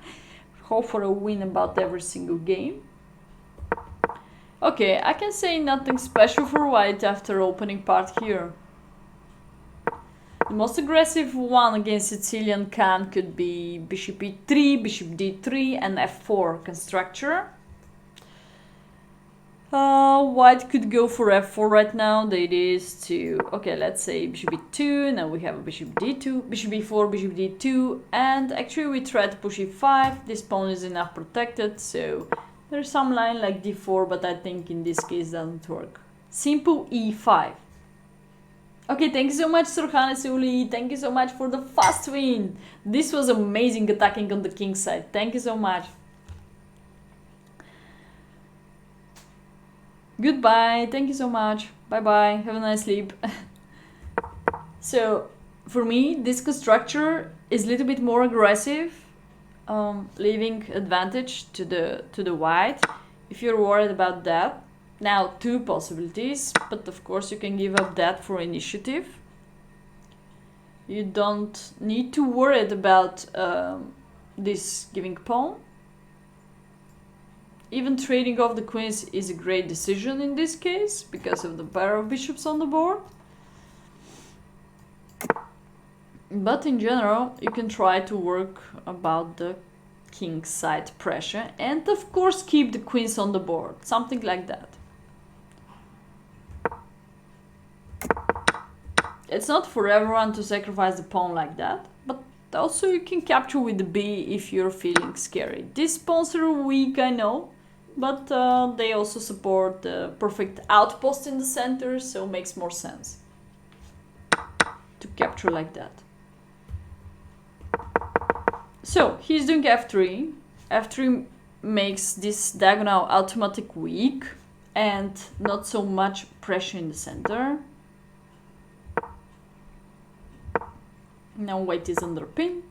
win about every single game. Okay, I can say nothing special for white after opening part here. The most aggressive one against Sicilian Khan could be bishop e3, bishop d3 and f4 constructor. White could go for f4 right now. That is to, okay, let's say bishop e2, now we have a bishop d2, bishop e4, bishop d2, and actually we try to push e5. This pawn is enough protected, so there's some line like d4, but I think in this case doesn't work. Simple e5. Okay, thank you so much, Surhan Suli. Thank you so much for the fast win. This was amazing attacking on the king side. Thank you so much. Goodbye. Thank you so much. Bye-bye. Have a nice sleep. So, for me, this constructor is a little bit more aggressive, leaving advantage to the white. If you're worried about that, now two possibilities, but of course you can give up that for initiative. You don't need to worry about this giving pawn. Even trading off the queens is a great decision in this case because of the pair of bishops on the board. But in general, you can try to work about the king side pressure and of course keep the queens on the board, something like that. It's not for everyone to sacrifice the pawn like that, but also you can capture with the b if you're feeling scary. These pawns are weak, I know, but they also support the perfect outpost in the center, so it makes more sense to capture like that. So he's doing f3. f3 makes this diagonal automatic weak and not so much pressure in the center. Now white is under pin.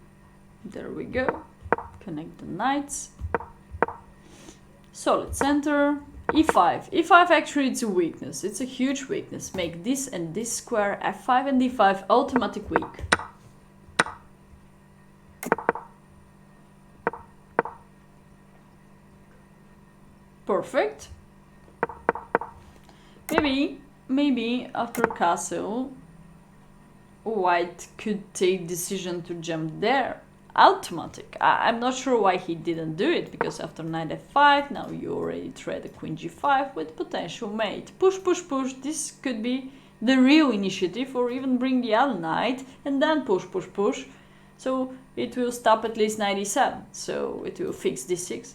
There we go. Connect the knights. Solid center. e5. e5 actually it's a weakness. It's a huge weakness. Make this and this square f5 and d5 automatic weak. Perfect. Maybe after castle, white could take decision to jump there. Automatic. I'm not sure why he didn't do it, because after knight f5, now you already trade a queen g5 with potential mate. Push, push, push. This could be the real initiative, or even bring the other knight and then push, push, push. So it will stop at least knight e7. So it will fix d6.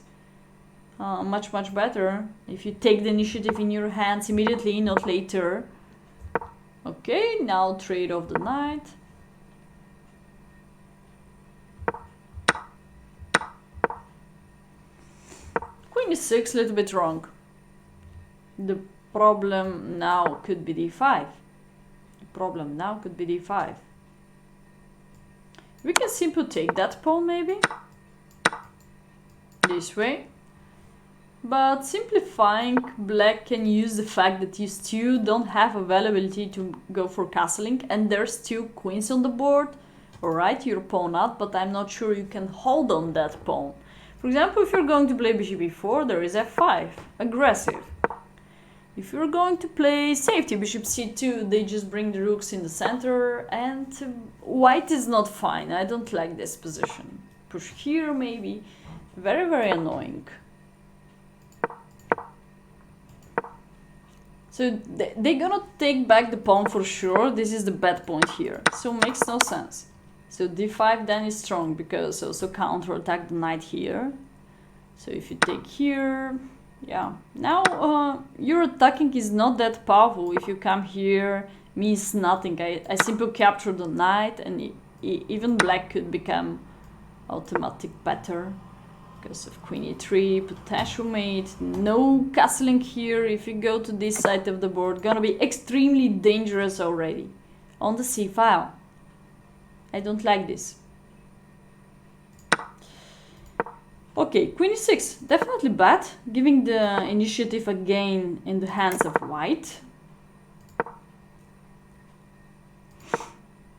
Much, much better if you take the initiative in your hands immediately, not later. Okay, now trade off the knight. Queen e6, a little bit wrong. The problem now could be d5. We can simply take that pawn maybe. This way. But simplifying, black can use the fact that you still don't have availability to go for castling and there's still queens on the board. Alright, your pawn out, but I'm not sure you can hold on that pawn. For example, if you're going to play bishop e4, there is f5, aggressive. If you're going to play safety, bishop c2, they just bring the rooks in the center and white is not fine. I don't like this position. Push here maybe, very, very annoying. So they're gonna take back the pawn for sure. This is the bad point here. So makes no sense. So d5 then is strong because also counterattack the knight here. So if you take here, yeah. Now your attacking is not that powerful. If you come here, means nothing. I simply capture the knight and even black could become automatic better. Because of queen e3, potential mate, no castling here. If you go to this side of the board, gonna be extremely dangerous already. On the c file. I don't like this. Okay, queen e6, definitely bad, giving the initiative again in the hands of white.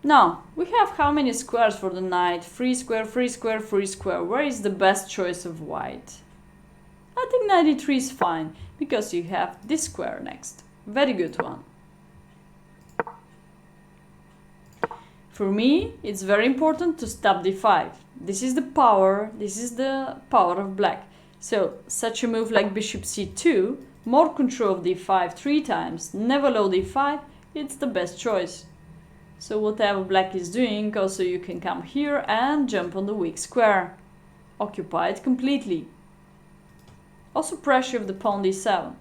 Now, we have how many squares for the knight? Free square, free square, free square. Where is the best choice of white? I think knight e3 is fine, because you have this square next. Very good one. For me, it's very important to stop d5. This is the power of black. So, such a move like bishop c2, more control of d5 3 times, never low d5, it's the best choice. So whatever black is doing, also you can come here and jump on the weak square. Occupy it completely. Also pressure of the pawn d7.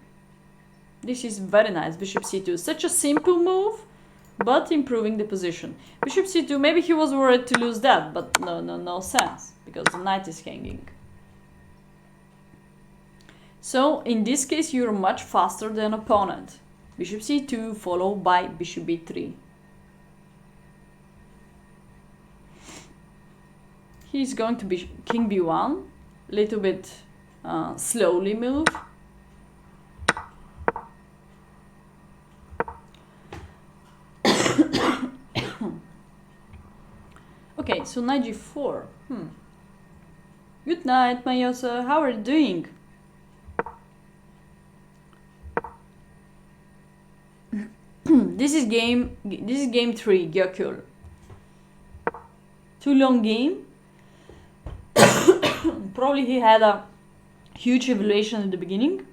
This is very nice, bishop c2. Such a simple move, but improving the position. Bishop c2, maybe he was worried to lose that, but no sense, because the knight is hanging. So in this case you're much faster than opponent. Bishop c2 followed by bishop b3. He's going to be king b1, little bit slowly move. Okay, so knight g4. Good night, Mayosa. How are you doing? This is game 3, Gyokul. Too long game. Probably he had a huge evaluation at the beginning.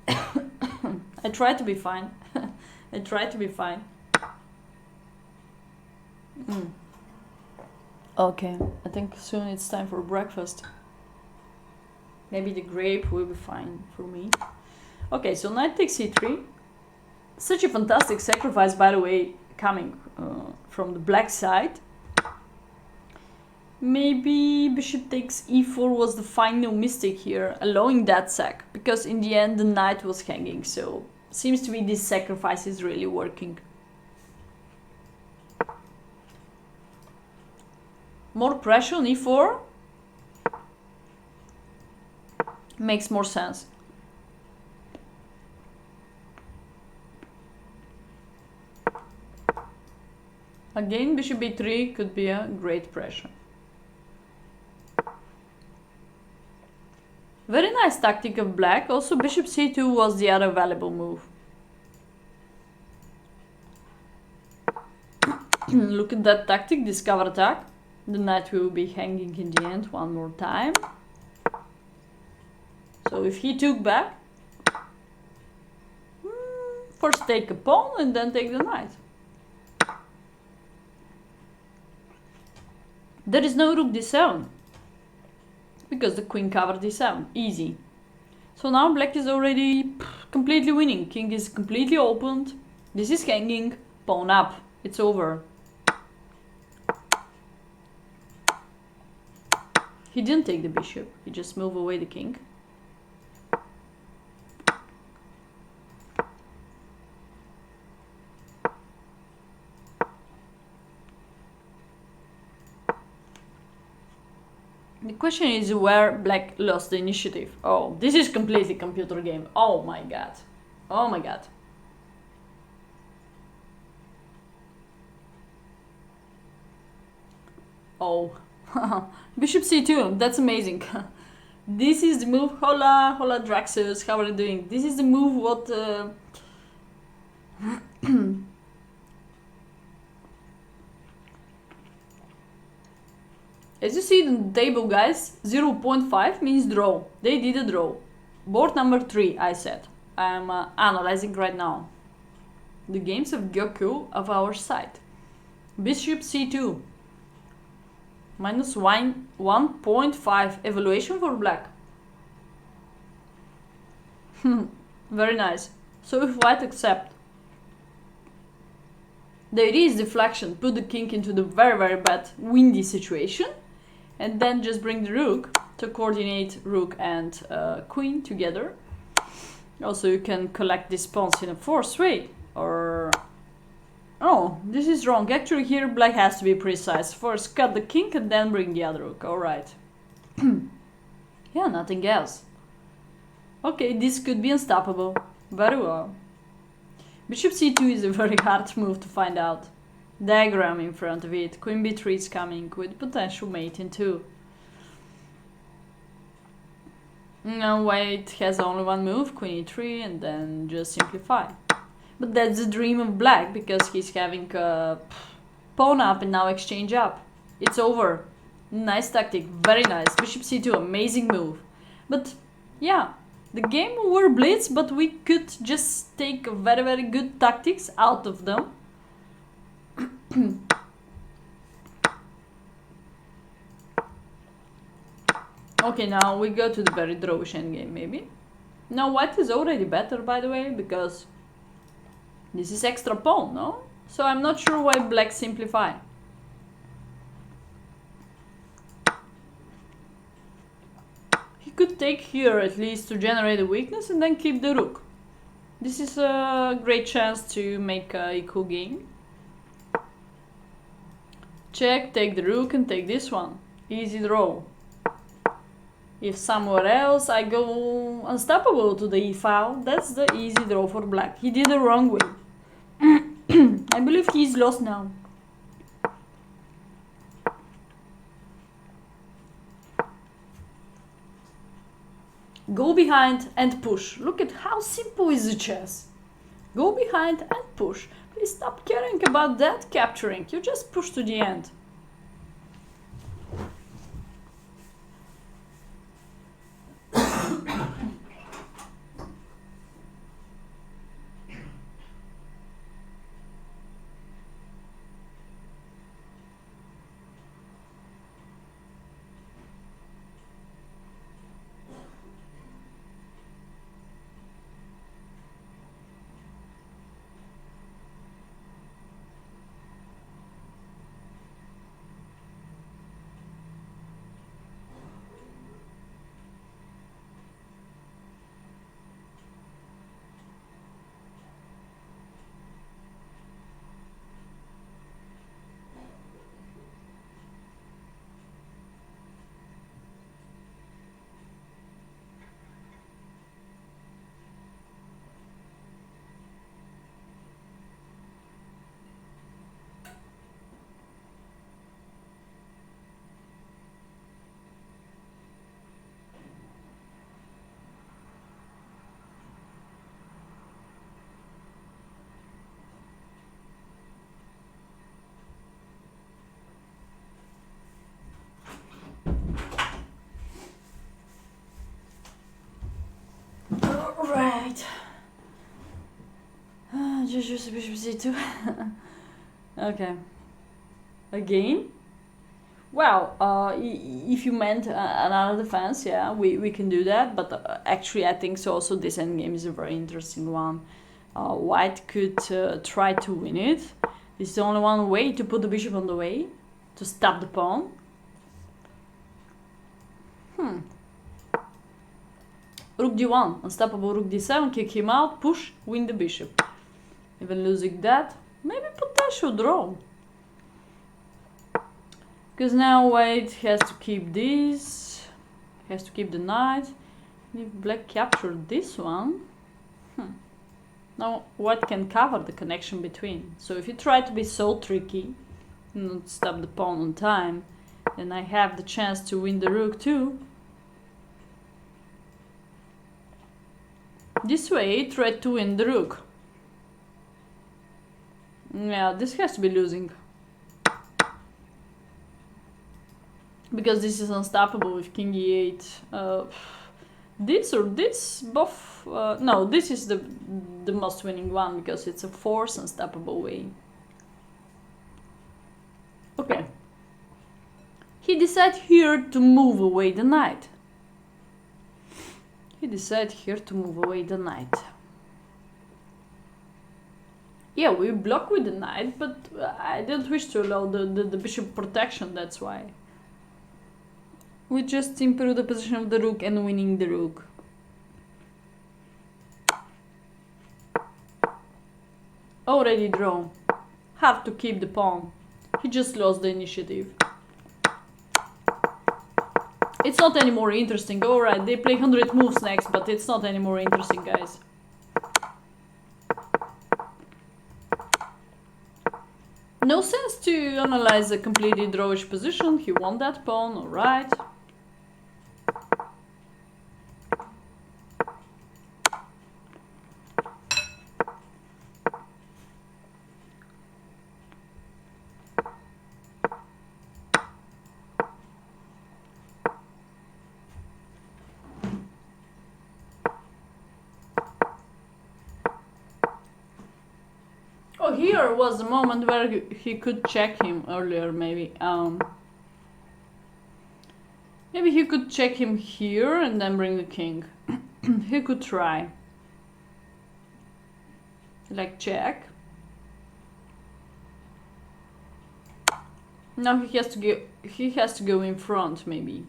I try to be fine. I try to be fine. Okay, I think soon it's time for breakfast. Maybe the grape will be fine for me. Okay, so knight takes c3. Such a fantastic sacrifice, by the way, coming from the black side. Maybe bishop takes e4 was the final mistake here, allowing that sack, because in the end the knight was hanging, so seems to me this sacrifice is really working. More pressure on e4 makes more sense. Again, bishop b3 could be a great pressure. Very nice tactic of black. Also, bishop c2 was the other valuable move. Look at that tactic, discover attack. The knight will be hanging in the end one more time. So if he took back, first take a pawn and then take the knight. There is no rook d7, because the queen covered d7, easy. So now black is already completely winning. King is completely opened. This is hanging, pawn up, it's over. He didn't take the bishop, he just moved away the king. The question is where black lost the initiative. Oh, this is completely computer game. Oh my god. Oh my god. Oh. Bishop c2, that's amazing. This is the move. Hola, hola Draxus, how are you doing? This is the move what... As you see in the table, guys, 0.5 means draw. They did a draw. Board number 3, I said. I'm analyzing right now the games of Gyoku of our side. Bishop c2. Minus 1.5 evaluation for black. Very nice. So if white accept, there is deflection, put the king into the very bad windy situation, and then just bring the rook to coordinate rook and queen together. Also you can collect these pawns in a forced way, or Oh, this is wrong. Actually, here black has to be precise. First cut the king and then bring the other rook. Alright. Yeah, nothing else. Okay, this could be unstoppable. Very well. Bishop c2 is a very hard move to find out. Diagram in front of it. Queen b3 is coming with potential mating too. Now white has only one move, queen e3, and then just simplify. But that's the dream of black, because he's having pawn up and now exchange up. It's over. Nice tactic, very nice. Bishop c2, amazing move. But yeah, the game were blitz, but we could just take very, very good tactics out of them. Okay, now we go to the very drawish endgame, maybe. Now white is already better, by the way, because this is extra pawn, no? So I'm not sure why black simplify. He could take here at least to generate a weakness and then keep the rook. This is a great chance to make a equal game. Check, take the rook and take this one. Easy draw. If somewhere else I go unstoppable to the e-file, that's the easy draw for black. He did the wrong way. I believe he's lost now. Go behind and push. Look at how simple is the chess. Go behind and push. Please stop caring about that capturing. You just push to the end. Right. Just bishop c2. Okay. Again? Well, if you meant another defense, yeah, we can do that. But actually, I think so. Also, this endgame is a very interesting one. White could try to win it. It's the only one way to put the bishop on the way, to stop the pawn. Rook d1, unstoppable rook d7, kick him out, push, win the bishop. Even losing that, maybe potential draw. Because now white has to keep this, has to keep the knight. If black captured this one, now white can cover the connection between. So if you try to be so tricky, not stop the pawn on time, then I have the chance to win the rook too. This way, try to win the rook. Yeah, this has to be losing. Because this is unstoppable with king e8. This or this, both. No, this is the most winning one because it's a force unstoppable way. Okay. He decided here to move away the knight. He decided here to move away the knight. Yeah, we block with the knight, but I didn't wish to allow the bishop protection, that's why. We just improve the position of the rook and winning the rook. Already drawn. Hard to keep the pawn. He just lost the initiative. It's not any more interesting. Alright, they play 100 moves next, but it's not any more interesting, guys. No sense to analyze a completely drawish position. He won that pawn, alright. Oh, here was the moment where he could check him earlier, maybe. Maybe he could check him here and then bring the king. He could try. Like check. Now he has to go in front, maybe.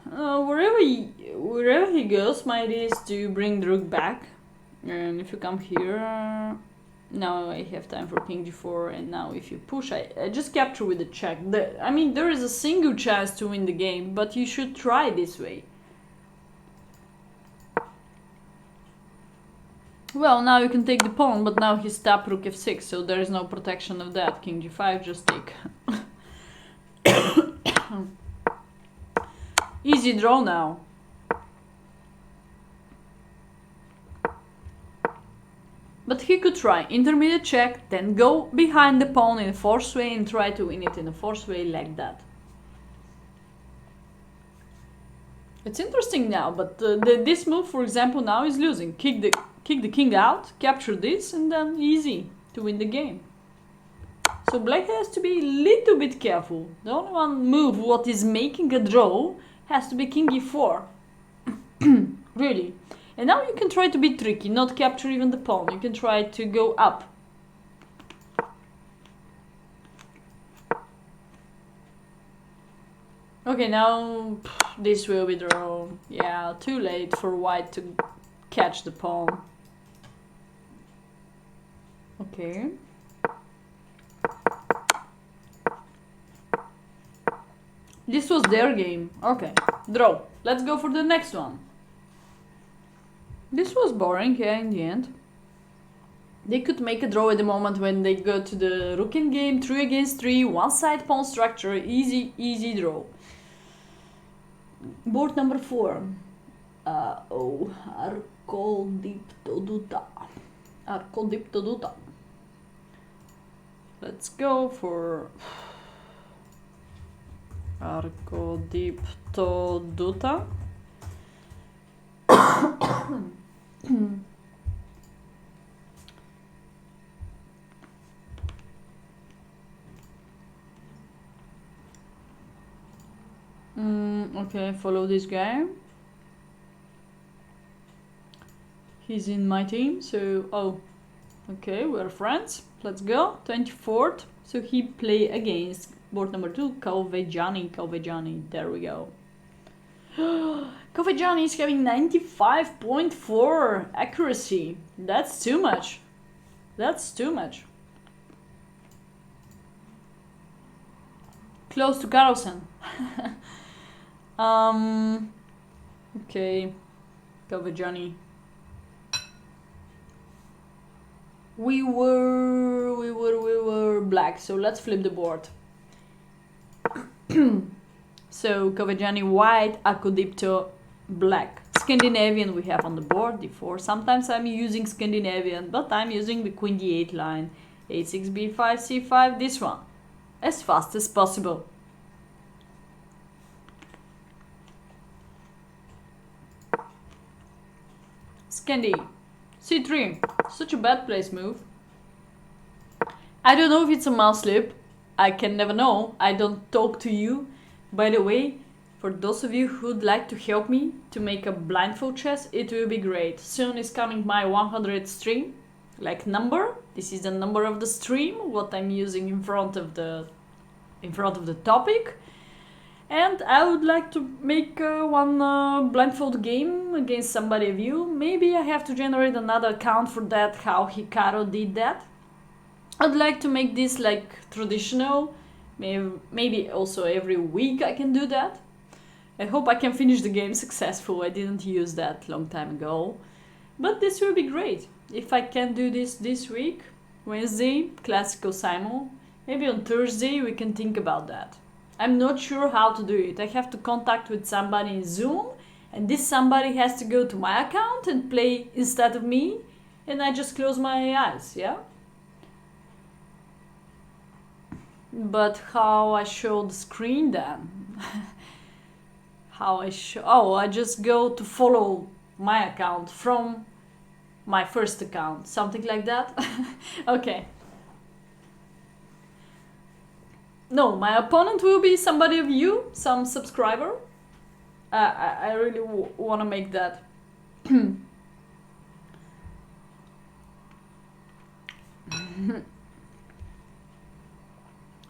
Wherever he goes, my idea is to bring the rook back. And if you come here, now I have time for king g4, and now if you push, I just capture with the check. I mean, there is a single chance to win the game, but you should try this way. Well, now you can take the pawn, but now he's tapped rook f6, so there is no protection of that. King g5, just take. Easy draw now. But he could try intermediate check, then go behind the pawn in a forced way and try to win it in a forced way like that. It's interesting now, but this move, for example, now is losing. Kick the king out, capture this, and then easy to win the game. So black has to be a little bit careful. The only one move what is making a draw has to be king e4. Really. And now you can try to be tricky, not capture even the pawn. You can try to go up. Okay, now this will be draw. Yeah, too late for white to catch the pawn. Okay. This was their game. Okay, draw. Let's go for the next one. This was boring, yeah, in the end. They could make a draw at the moment when they go to the rook in game, 3 against 3, one side pawn structure, easy draw. Board number 4. Arkodiptoduta. Let's go for Arkodiptoduta. Okay, follow this guy. He's in my team, so okay, we're friends. Let's go. 24th. So he play against board number 2, Kavejani. There we go. Kavejani is having 95.4 accuracy. That's too much. That's too much. Close to Carlsen. Okay, Kavejani. We were black, so let's flip the board. So Kavejani white, Arkodipto black. Scandinavian we have on the board, d4. Sometimes I'm using Scandinavian, but I'm using the queen d8 line. a6, b5, c5, this one. As fast as possible. Scandi. c3. Such a bad place move. I don't know if it's a mouse slip. I can never know. I don't talk to you. By the way, for those of you who'd like to help me to make a blindfold chess, it will be great. Soon is coming my 100th stream. Like number. This is the number of the stream, what I'm using in front of the topic. And I would like to make one blindfold game against somebody of you. Maybe I have to generate another account for that, how Hikaru did that. I'd like to make this like traditional. Maybe also every week I can do that. I hope I can finish the game successful. I didn't use that long time ago. But this will be great. If I can do this week, Wednesday, classical Simon, maybe on Thursday we can think about that. I'm not sure how to do it. I have to contact with somebody in Zoom, and this somebody has to go to my account and play instead of me, and I just close my eyes, yeah? But how I show the screen then? How I show... Oh, I just go to follow my account from my first account. Something like that? Okay. No, my opponent will be somebody of you, some subscriber. I really want to make that.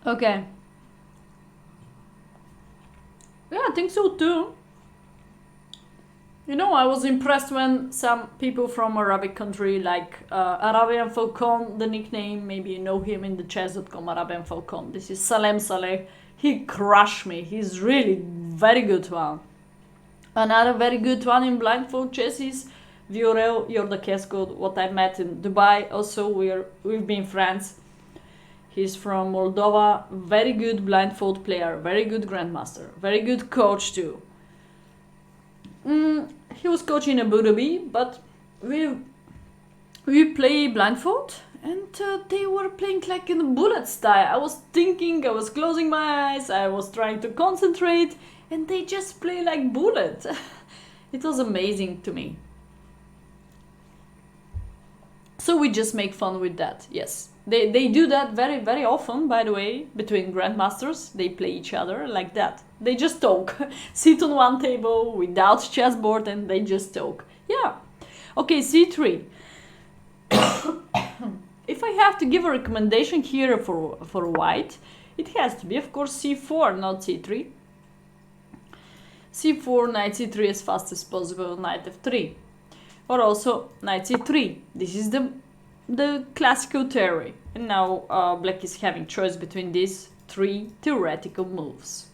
Okay. Yeah, I think so too. You know, I was impressed when some people from Arabic country, like Arabian Falcon, the nickname, maybe you know him in the chess.com, Arabian Falcon. This is Salem Saleh. He crushed me. He's really very good one. Another very good one in blindfold chess is Viorel Yordakesco, what I met in Dubai. Also, we've been friends. He's from Moldova. Very good blindfold player. Very good grandmaster. Very good coach too. He was coaching in Abu Dhabi, but we play blindfold, and they were playing like in a bullet style. I was thinking, I was closing my eyes, I was trying to concentrate, and they just play like bullet. It was amazing to me. So we just make fun with that, yes. They do that very, very often, by the way, between grandmasters. They play each other like that. They just talk. Sit on one table without chessboard and they just talk. Yeah. Okay, c3. If I have to give a recommendation here for white, it has to be, of course, c4, not c3. c4, knight c3 as fast as possible, knight f3. Or also knight c3. This is the classical theory. And now black is having choice between these three theoretical moves.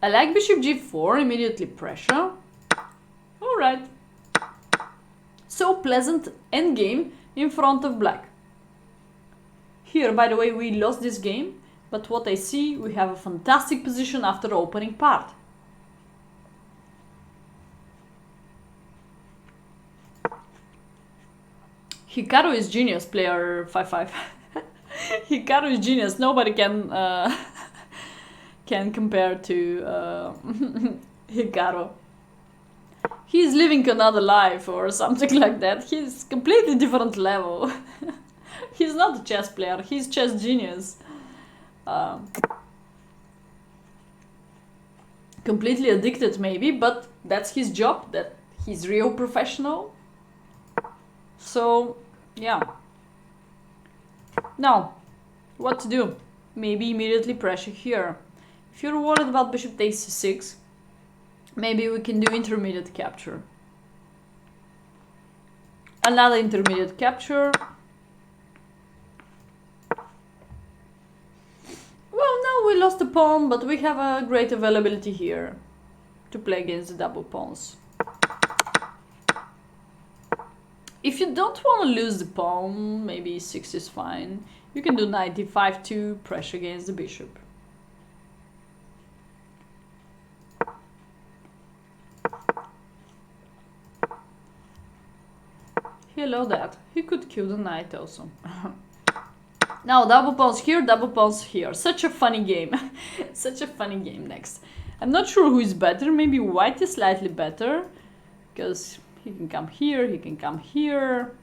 I like bishop g4, immediately pressure. Alright. So pleasant endgame in front of black. Here, by the way, we lost this game, but what I see, we have a fantastic position after the opening part. Hikaru is genius, player 5-5. Hikaru is genius. Nobody can compare to Hikaru. He's living another life or something like that. He's completely different level. He's not a chess player. He's chess genius. Completely addicted maybe, but that's his job. That he's real professional. So yeah. Now, what to do? Maybe immediately pressure here. If you're worried about bishop takes c6, maybe we can do intermediate capture. Another intermediate capture. Well, now we lost a pawn, but we have a great availability here to play against the double pawns. If you don't want to lose the pawn, maybe e6 is fine. You can do knight d5 to pressure against the bishop. He allowed that. He could kill the knight also. Now double pawns here, double pawns here. Such a funny game. Such a funny game next. I'm not sure who is better. Maybe white is slightly better. Because he can come here, he can come here.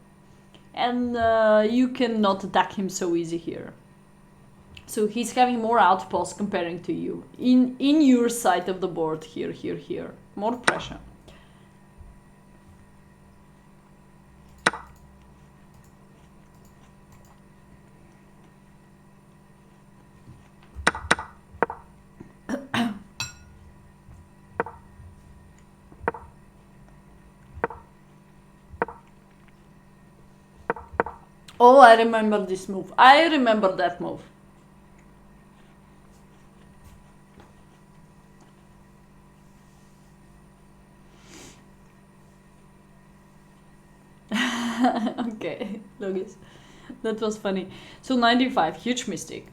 And you cannot attack him so easy here. So he's having more outposts comparing to you. In your side of the board, here, here, here. More pressure. Oh, I remember this move. I remember that move. Okay, Logis. That was funny. So 95, huge mistake.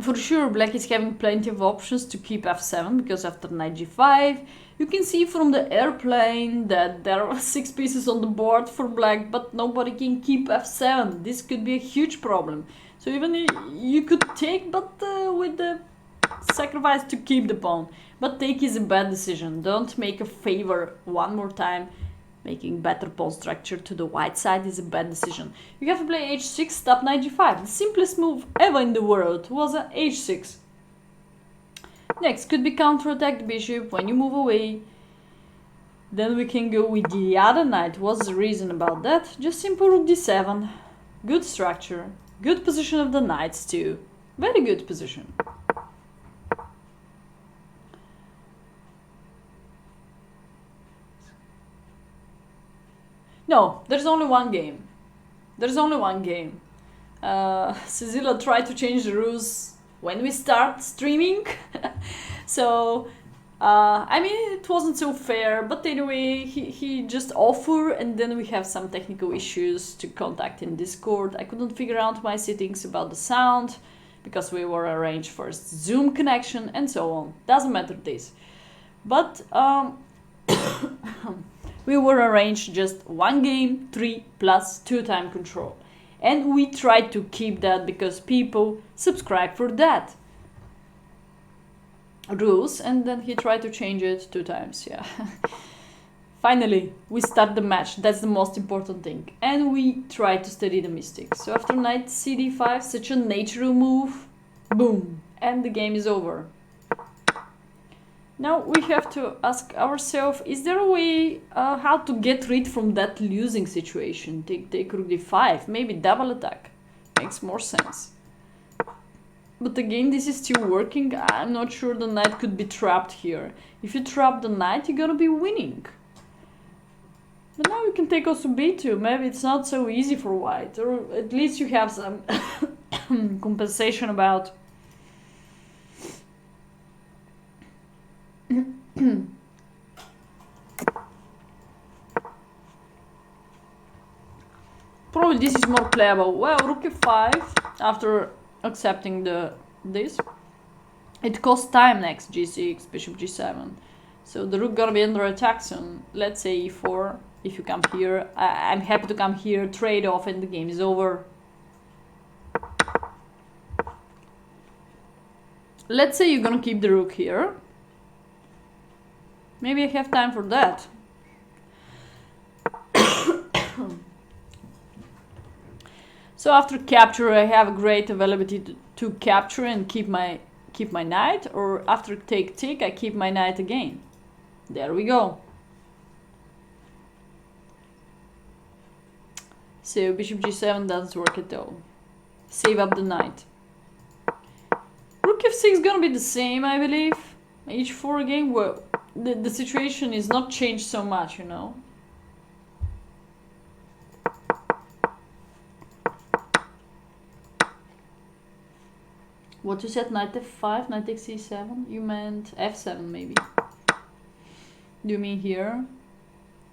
For sure, black is having plenty of options to keep f7, because after knight g5, you can see from the airplane that there are 6 pieces on the board for black, but nobody can keep f7. This could be a huge problem. So even you could take, but with the sacrifice to keep the pawn. But take is a bad decision. Don't make a favor one more time. Making better pawn structure to the white side is a bad decision. You have to play h6, stop knight g5. The simplest move ever in the world was a h6. Next, could be counterattack the bishop when you move away. Then we can go with the other knight. What's the reason about that? Just simple rook d7. Good structure. Good position of the knights too. Very good position. No, there's only one game. There's only one game. Cezila tried to change the rules when we start streaming. So, I mean, it wasn't so fair. But anyway, he just offered, and then we have some technical issues to contact in Discord. I couldn't figure out my settings about the sound, because we were arranged first Zoom connection and so on. Doesn't matter this. But, we were arranged just one game, 3 plus 2 time control. And we tried to keep that because people subscribe for that rules, and then he tried to change it 2 times, yeah. Finally, we start the match, that's the most important thing. And we try to study the mistakes. So after knight cd5, such a natural move, boom, and the game is over. Now we have to ask ourselves, is there a way how to get rid from that losing situation? Take rook d5, maybe double attack. Makes more sense. But again, this is still working. I'm not sure the knight could be trapped here. If you trap the knight, you're gonna be winning. But now you can take also b2. Maybe it's not so easy for white, or at least you have some compensation about. Probably this is more playable. Well, rook e5 after accepting this. It costs time next, g6, bishop g7. So the rook gonna be under attack soon. Let's say e4. If you come here, I'm happy to come here, trade off, and the game is over. Let's say you're gonna keep the rook here. Maybe I have time for that. So after capture, I have a great availability to capture and keep my knight, or after take, I keep my knight again. There we go. So bishop g7 doesn't work at all. Save up the knight. Rook f6 is gonna be the same, I believe. h4 again. Well, the situation is not changed so much, you know. What you said, knight f5, knight takes c7? You meant f7 maybe. Do you mean here?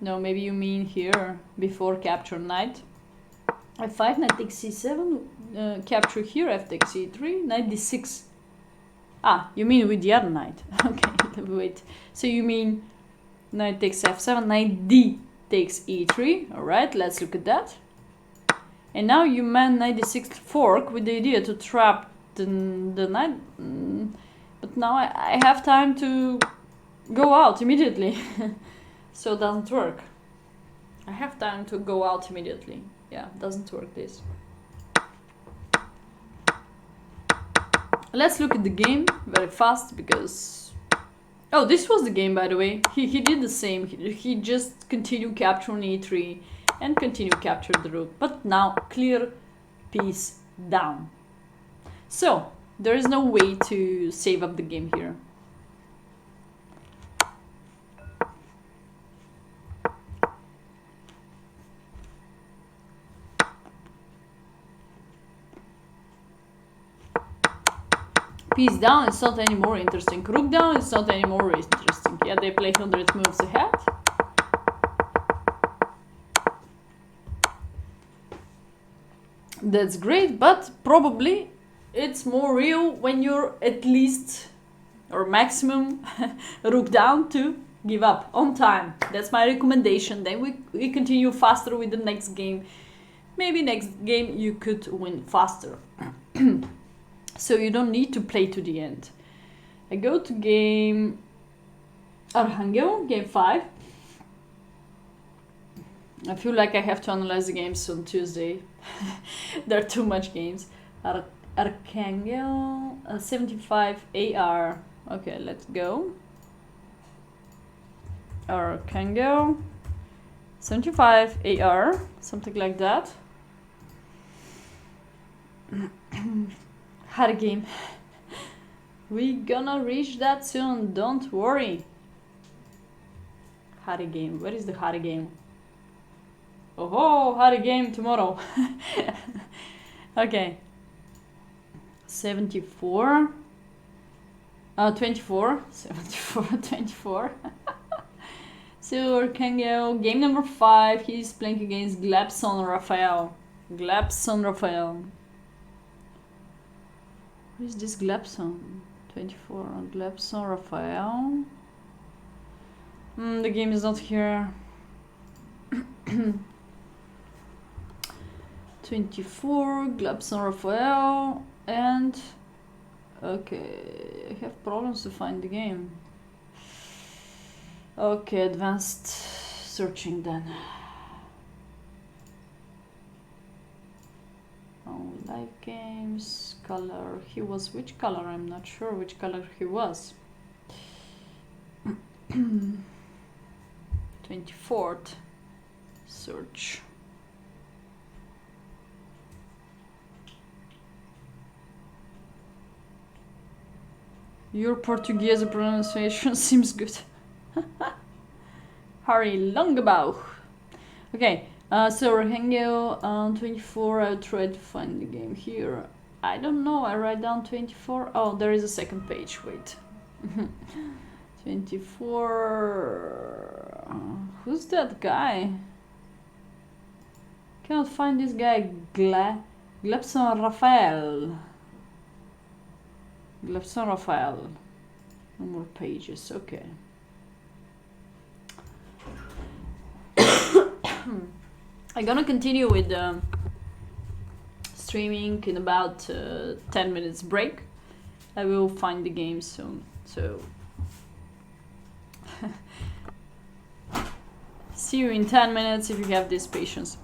No, maybe you mean here, before capture knight. f5, knight takes c7, capture here, f takes c3, knight d6. Ah, you mean with the other knight. Okay, wait. So you mean knight takes f7, knight d takes e3. Alright, let's look at that. And now you meant knight d6 fork with the idea to trap the knight. But now I have time to go out immediately. So it doesn't work. I have time to go out immediately. Yeah, doesn't work this. Let's look at the game very fast, because... Oh, this was the game, by the way. He did the same. He just continued capturing e3 and continued capture the rook. But now, clear piece down. So, there is no way to save up the game here. Piece down, it's not any more interesting. Rook down, it's not any more interesting. Yeah, they play 100 moves ahead. That's great, but probably it's more real when you're at least or maximum rook down to give up on time. That's my recommendation. Then we continue faster with the next game. Maybe next game you could win faster. So you don't need to play to the end. I go to game Arhangel, game 5. I feel like I have to analyze the games on Tuesday. There are too much games. Archangel 75 AR. Okay, let's go. Archangel 75 AR, something like that. Had a game. We gonna reach that soon, don't worry. Had a game. Where is the Hari game? Oh, Hari game tomorrow. Okay. 74. 24. 74, 24. So Archangel, game number 5. He's playing against Glebson Raphael. Glebson Raphael. Who is this Glebson? 24. Glebson Raphael. The game is not here. 24. Glebson Raphael. And... okay, I have problems to find the game. Okay, advanced searching then. Oh, live games, color. He was which color? I'm not sure which color he was. 24th. Search. Your Portuguese pronunciation seems good. Harry Longabout. Okay, so Archangel 24. I'll try to find the game here. I don't know. I write down 24. Oh, there is a second page. Wait. 24. Who's that guy? Cannot find this guy. Glebson Raphael. Glebson Raphael. No more pages. Okay. I'm gonna continue with streaming in about 10 minutes break. I will find the game soon. So see you in 10 minutes if you have this patience.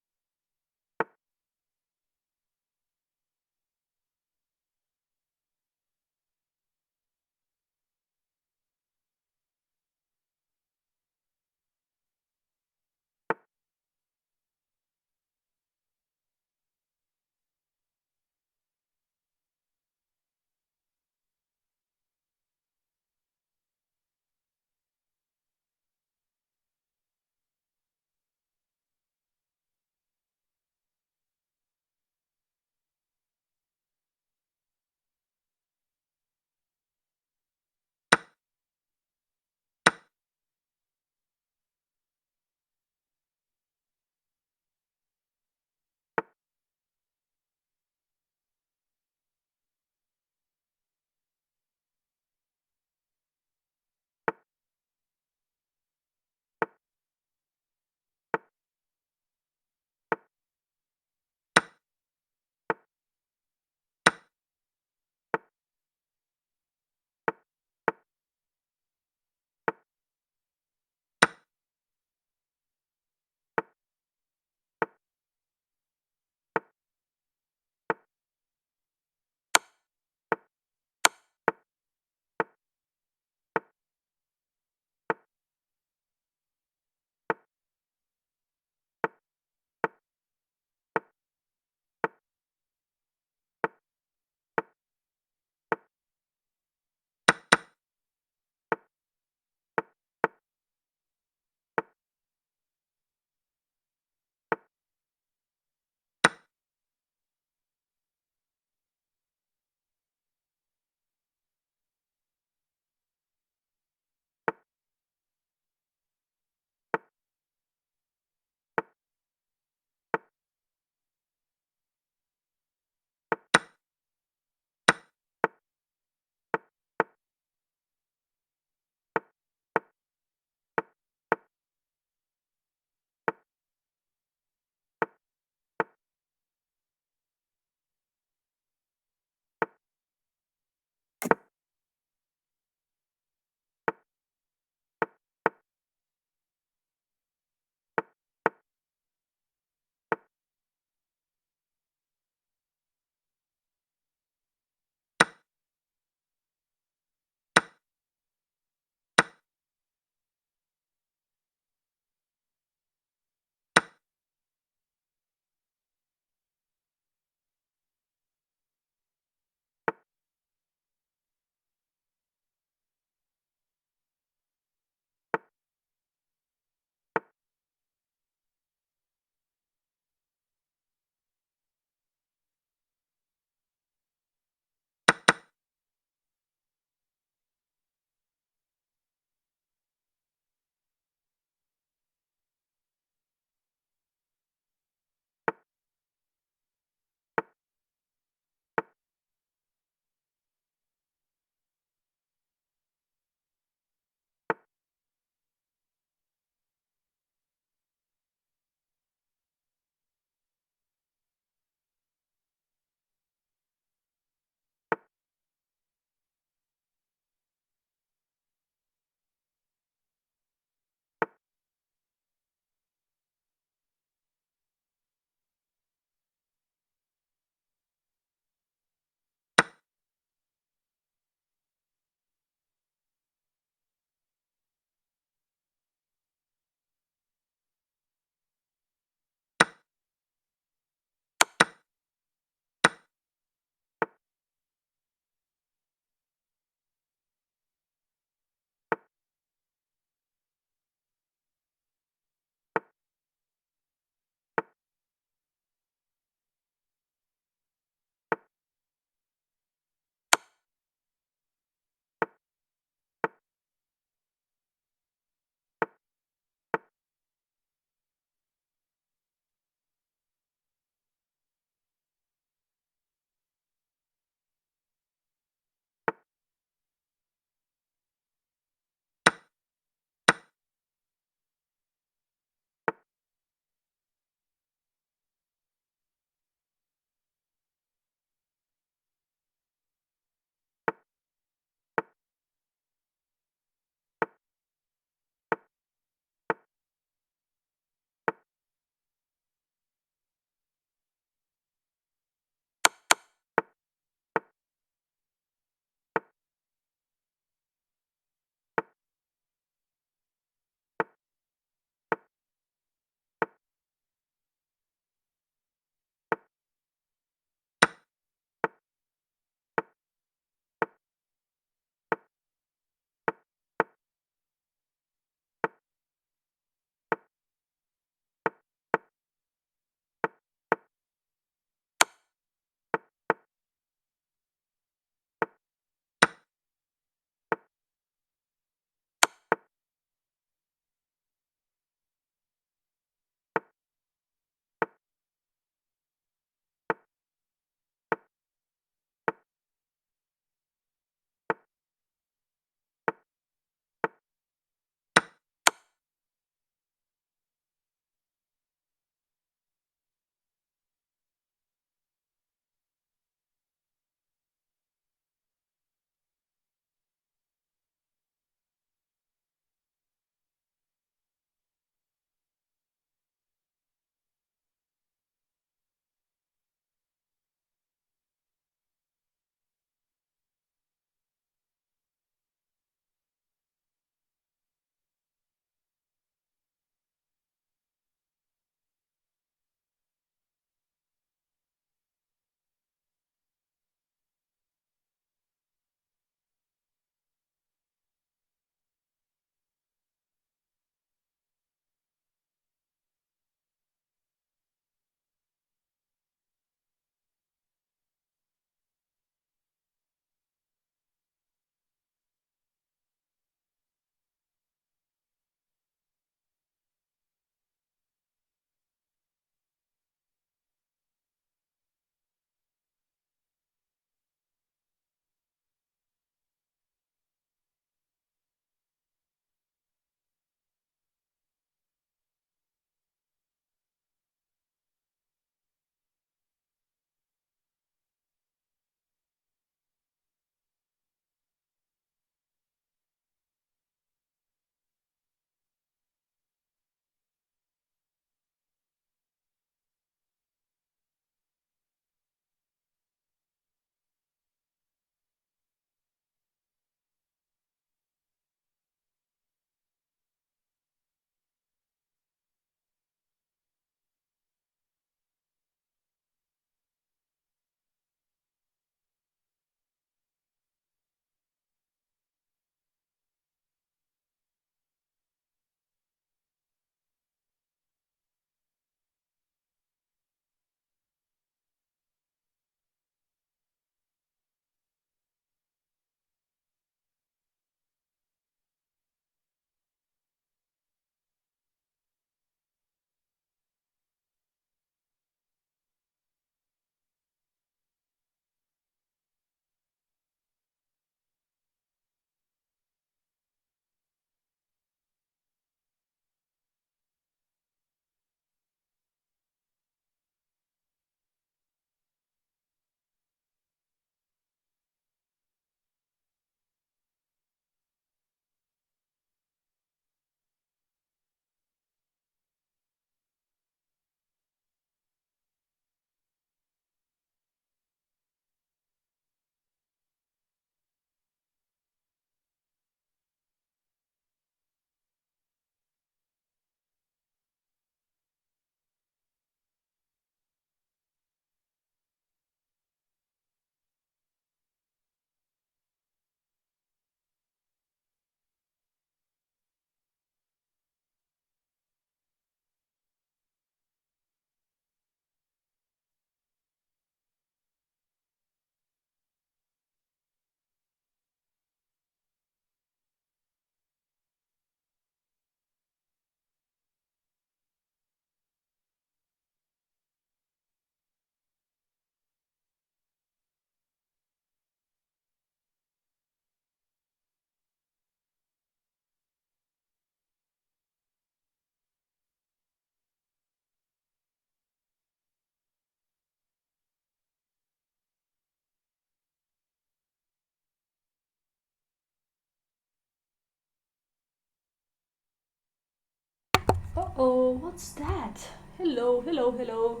Uh-oh, what's that? Hello, hello, hello.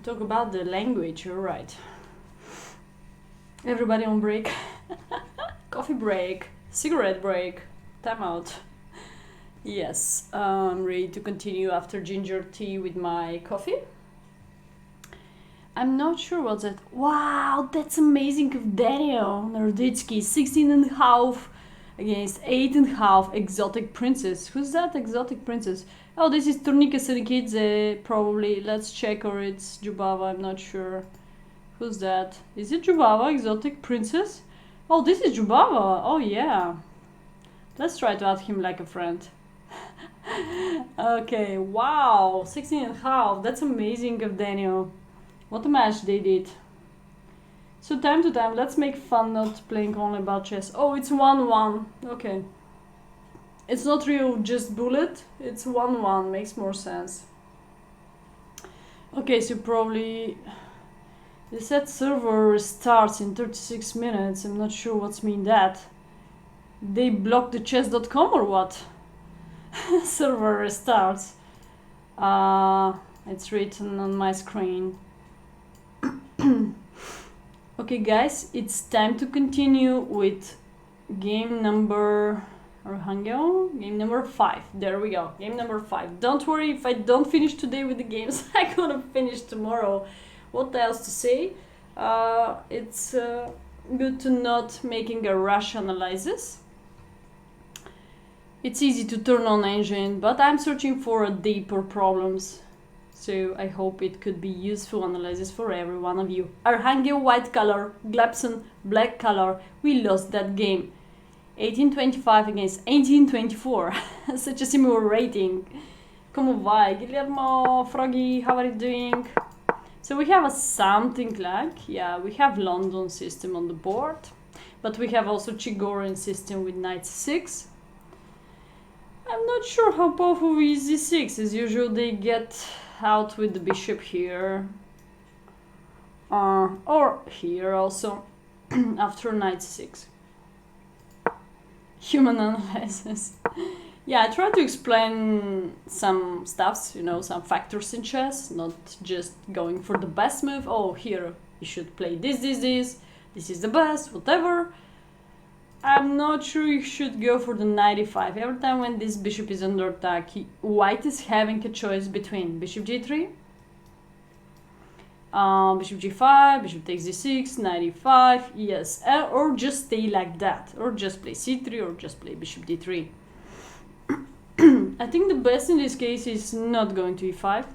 Talk about the language, you're right. Everybody on break. Coffee break, cigarette break, time out. Yes, I'm ready to continue after ginger tea with my coffee. I'm not sure what's that. Wow, that's amazing of Daniel Naroditsky, 16.5 against 8.5 exotic princess. Who's that exotic princess? Oh, this is Turnika Serikidze, probably. Let's check, or it's Jubava, I'm not sure. Who's that? Is it Jubava, exotic princess? Oh, this is Jubava. Oh, yeah. Let's try to add him like a friend. Okay, wow, 16.5. That's amazing of Daniel. What a match they did. So time to time, let's make fun not playing only about chess. Oh, it's 1-1. Okay. It's not real just bullet. It's 1-1. Makes more sense. Okay, so probably... The set server starts in 36 minutes. I'm not sure what's mean that. They blocked the chess.com or what? Server restarts. It's written on my screen. Okay guys, it's time to continue with game number... Game number 5. There we go. Game number 5. Don't worry if I don't finish today with the games. I'm gonna finish tomorrow. What else to say? It's good to not making a rush analysis. It's easy to turn on engine, but I'm searching for deeper problems. So I hope it could be useful analysis for every one of you. Arhangel white color, Glebson black color. We lost that game. 1825 against 1824. Such a similar rating. Como vai? Guillermo, Froggy, how are you doing? So we have a something like, yeah, we have London system on the board. But we have also Chigorin system with knight 6. I'm not sure how powerful is d6. As usual, they get out with the bishop here. Or here also, after knight 6. Human analysis. Yeah, I try to explain some stuffs, you know, some factors in chess, not just going for the best move. Oh, here you should play this is the best, whatever. I'm not sure you should go for the 95. Every time when this bishop is under attack, white is having a choice between bishop g3, bishop g5, bishop takes d6, 95, yes, or just stay like that, or just play c3, or just play bishop d3. I think the best in this case is not going to e5.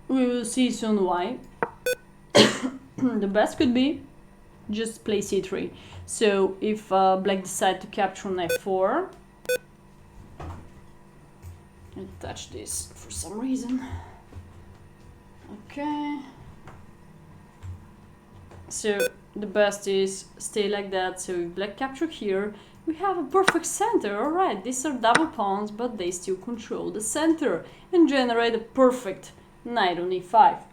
We will see soon why. The best could be just play c3. So if black decide to capture on f4, I'll touch this for some reason. Okay. So the best is stay like that. So if black capture here, we have a perfect center. Alright, these are double pawns, but they still control the center and generate a perfect knight on e5.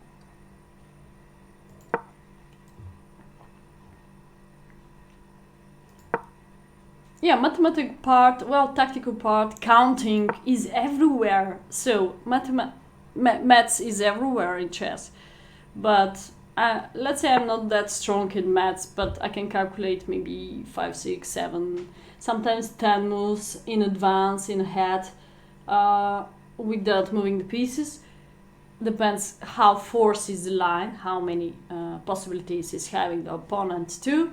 Yeah, mathematical part, well, tactical part, counting is everywhere. So maths is everywhere in chess. But let's say I'm not that strong in maths, but I can calculate maybe 5, 6, 7, sometimes 10 moves in advance, in ahead, without moving the pieces. Depends how forced is the line, how many possibilities is having the opponent too.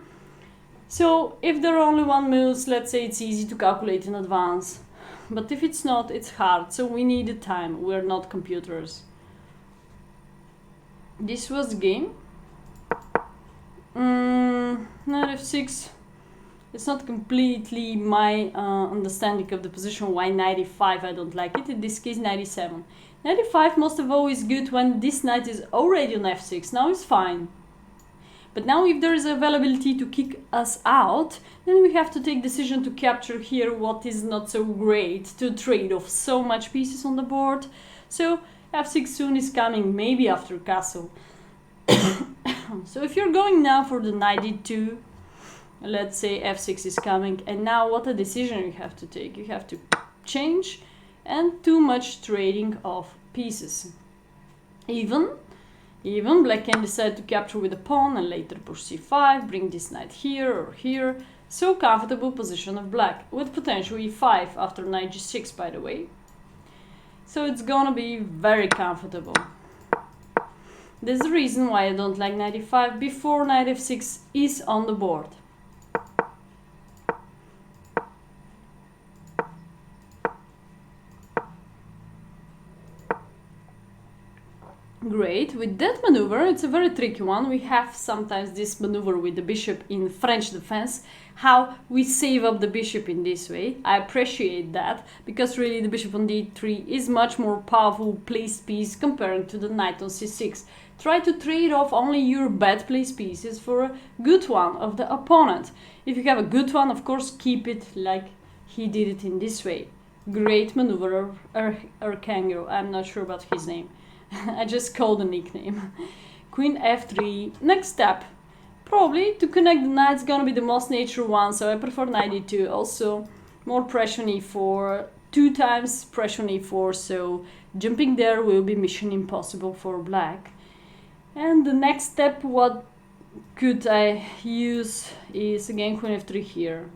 So if there are only one moves, let's say it's easy to calculate in advance. But if it's not, it's hard. So we need the time. We're not computers. This was the game. Knight f6. It's not completely my understanding of the position why knight e5 I don't like it. In this case, knight e7. Knight e5 most of all is good when this knight is already on f6. Now it's fine. But now if there is availability to kick us out, then we have to take decision to capture here what is not so great, to trade off so much pieces on the board. So f6 soon is coming, maybe after castle. So if you're going now for the knight d2, let's say f6 is coming, and now what a decision you have to take. You have to change, and too much trading of pieces. Even black can decide to capture with a pawn and later push c5, bring this knight here or here. So comfortable position of black, with potential e5 after knight g6, by the way. So it's gonna be very comfortable. There's a reason why I don't like knight e5 before knight f6 is on the board. Great, with that maneuver, it's a very tricky one. We have sometimes this maneuver with the bishop in French defense, how we save up the bishop in this way. I appreciate that, because really the bishop on d3 is much more powerful placed piece compared to the knight on c6. Try to trade off only your bad placed pieces for a good one of the opponent. If you have a good one, of course, keep it like he did it in this way. Great maneuver of Arcangel, I'm not sure about his name. I just called the nickname. Queen f3. Next step. Probably to connect the knights gonna be the most natural one, so I prefer knight e2. Also, more pressure on e4. 2 times pressure on e4, so jumping there will be mission impossible for black. And the next step, what could I use is again queen f3 here.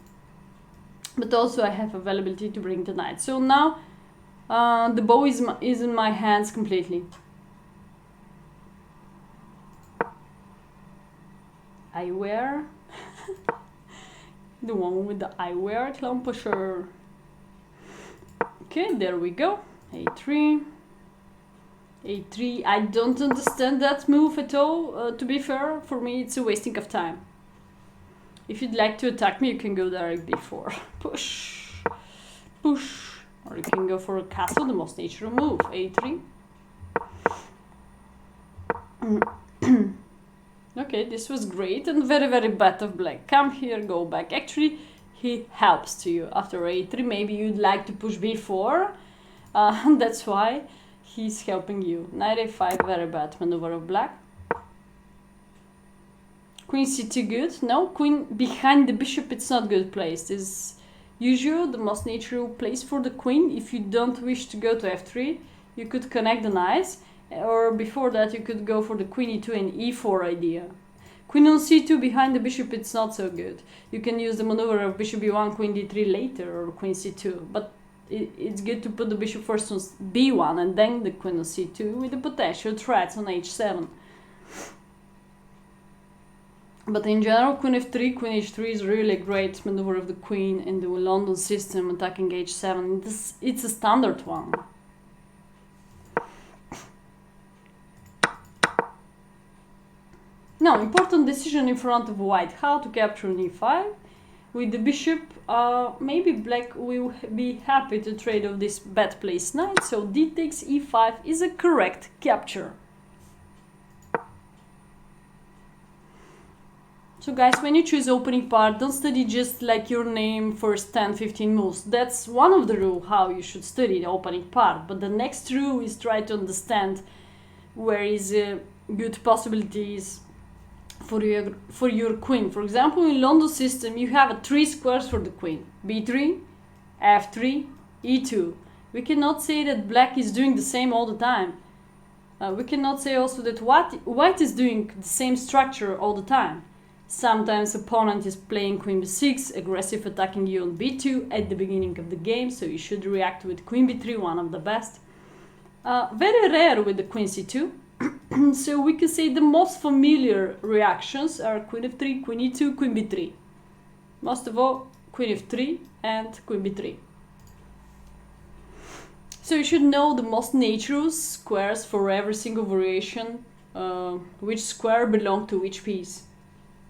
But also I have availability to bring the knight. So now the bow is in my hands completely. Eyewear. The one with the eyewear, clown pusher. Okay, there we go. a3. a3. I don't understand that move at all, to be fair. For me, it's a wasting of time. If you'd like to attack me, you can go direct b4. Push. Push. Or you can go for a castle, the most natural move. a3. Okay, this was great and very, very bad of black. Come here, go back. Actually, he helps to you. After a3, maybe you'd like to push b4. That's why he's helping you. Knight a5, very bad maneuver of black. Queen c2 good. No, queen behind the bishop, it's not good placed. It's usually the most natural place for the queen. If you don't wish to go to f3, you could connect the knights. Or before that, you could go for the queen e2 and e4 idea. Queen on c2 behind the bishop, it's not so good. You can use the maneuver of bishop b1, queen d3 later, or queen c2. But it's good to put the bishop first on b1 and then the queen on c2 with the potential threats on h7. But in general, queen f3, queen h3 is really a great maneuver of the queen in the London system attacking h7. It's a standard one. Now, important decision in front of white, how to capture an e5. With the bishop, maybe black will be happy to trade off this bad placed knight, so d takes e5 is a correct capture. So guys, when you choose opening part, don't study just like your name first 10-15 moves. That's one of the rules how you should study the opening part, but the next rule is try to understand where is good possibilities for your queen. For example, in London system, you have 3 squares for the queen. b3, f3, e2. We cannot say that black is doing the same all the time. We cannot say also that white is doing the same structure all the time. Sometimes opponent is playing queen b6, aggressive attacking you on b2 at the beginning of the game, so you should react with queen b3, one of the best. Very rare with the queen c2. So we can say the most familiar reactions are queen f3, queen e2, queen b3. Most of all, queen f3 and queen b3. So you should know the most natural squares for every single variation, which square belong to which piece.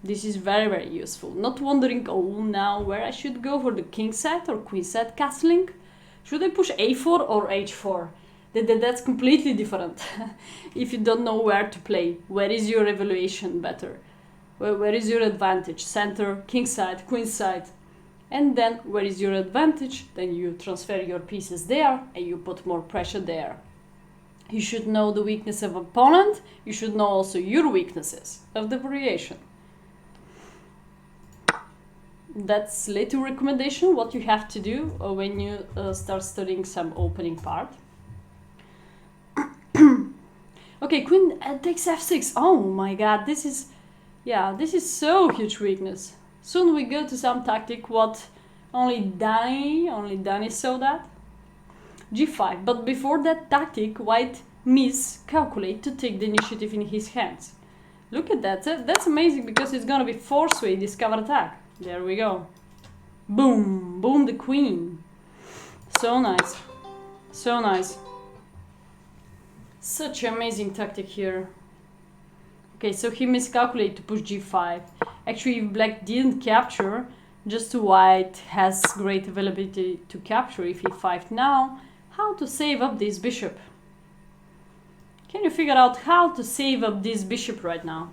This is very, very useful. Not wondering, oh, now where I should go for the king side or queen side castling? Should I push a4 or h4? That's completely different. If you don't know where to play, where is your evaluation better? Where is your advantage? Center, king side, queen side. And then where is your advantage? Then you transfer your pieces there and you put more pressure there. You should know the weakness of opponent. You should know also your weaknesses of the variation. that's little recommendation what you have to do when you start studying some opening part. Okay, queen takes f6. Oh my god, this is so huge weakness. Soon we go to some tactic what only Danny saw that. g5, but before that tactic, white miscalculate to take the initiative in his hands. Look at that, that's amazing because it's gonna be force way discover attack. There we go. Boom, boom the queen. So nice, so nice. Such an amazing tactic here. Okay, so he miscalculated to push g5. Actually, if black didn't capture, just white has great availability to capture if he fight now. How to save up this bishop? Can you figure out how to save up this bishop right now?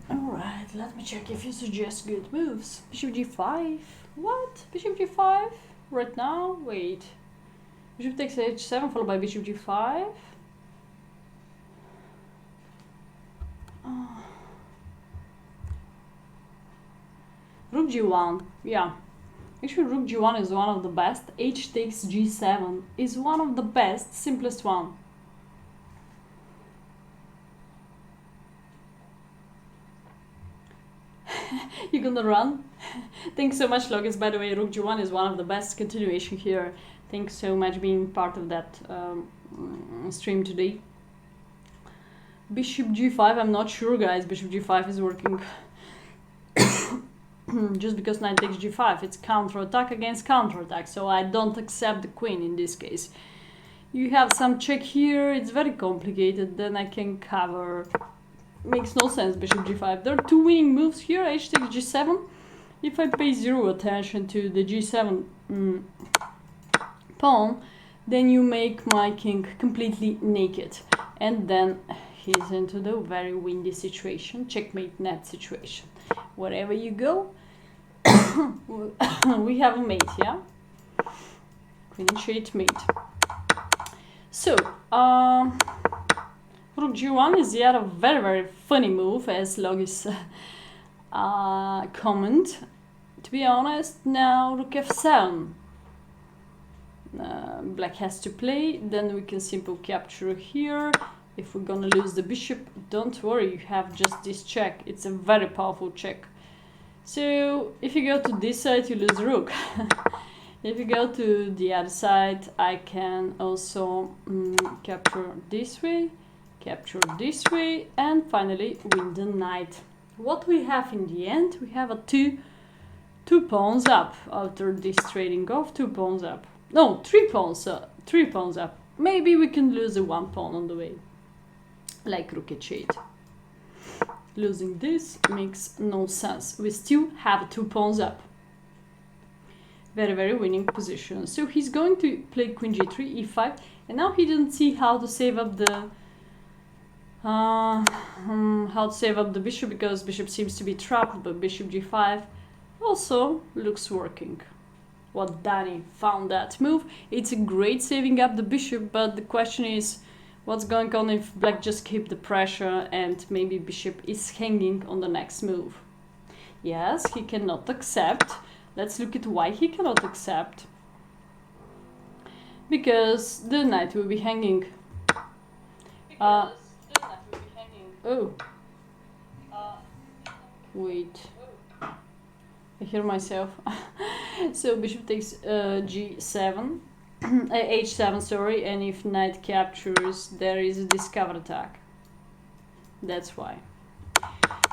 Alright, let me check if you suggest good moves. Bishop g5. What? Bishop g5? Right now? Wait. Bishop takes h7 followed by bishop g5. Rook g1, yeah. Actually, rook g1 is one of the best. H takes g7 is one of the best, simplest one. You gonna run? Thanks so much, Logis. By the way, rook g1 is one of the best. Continuation here. Thanks so much being part of that stream today. Bishop g5, I'm not sure, guys. Bishop g5 is working. Just because knight takes g5, it's counter-attack against counter-attack, so I don't accept the queen in this case. You have some check here, it's very complicated, then I can cover. Makes no sense, bishop g5. There are two winning moves here, h takes g7. If I pay zero attention to the g7 pawn, then you make my king completely naked. And then he's into the very windy situation, checkmate net situation. Wherever you go, we have a mate, yeah? Queen h8 mate. So, rook g1 is yet a very, very funny move, as Logis comment. To be honest, now rook f7. Black has to play, then we can simply capture here. If we're gonna lose the bishop, don't worry, you have just this check. It's a very powerful check. So if you go to this side, you lose the rook. If you go to the other side, I can also capture this way, and finally win the knight. What we have in the end, we have a two pawns up after this trading off. 2 pawns up. No, 3 pawns. 3 pawns up. Maybe we can lose the 1 pawn on the way, like rook h8. Losing this makes no sense. We still have 2 pawns up. Very, very winning position. So he's going to play queen g3, e5, and now he didn't see how to save up the bishop, because bishop seems to be trapped, but bishop g5 also looks working. What Danny found that move. It's a great saving up the bishop, but the question is, what's going on if black just keep the pressure and maybe bishop is hanging on the next move? Yes, he cannot accept. Let's look at why he cannot accept. Because the knight will be hanging. Oh. Wait. I hear myself. So bishop takes g7. h7, sorry, and if knight captures, there is a discover attack. That's why.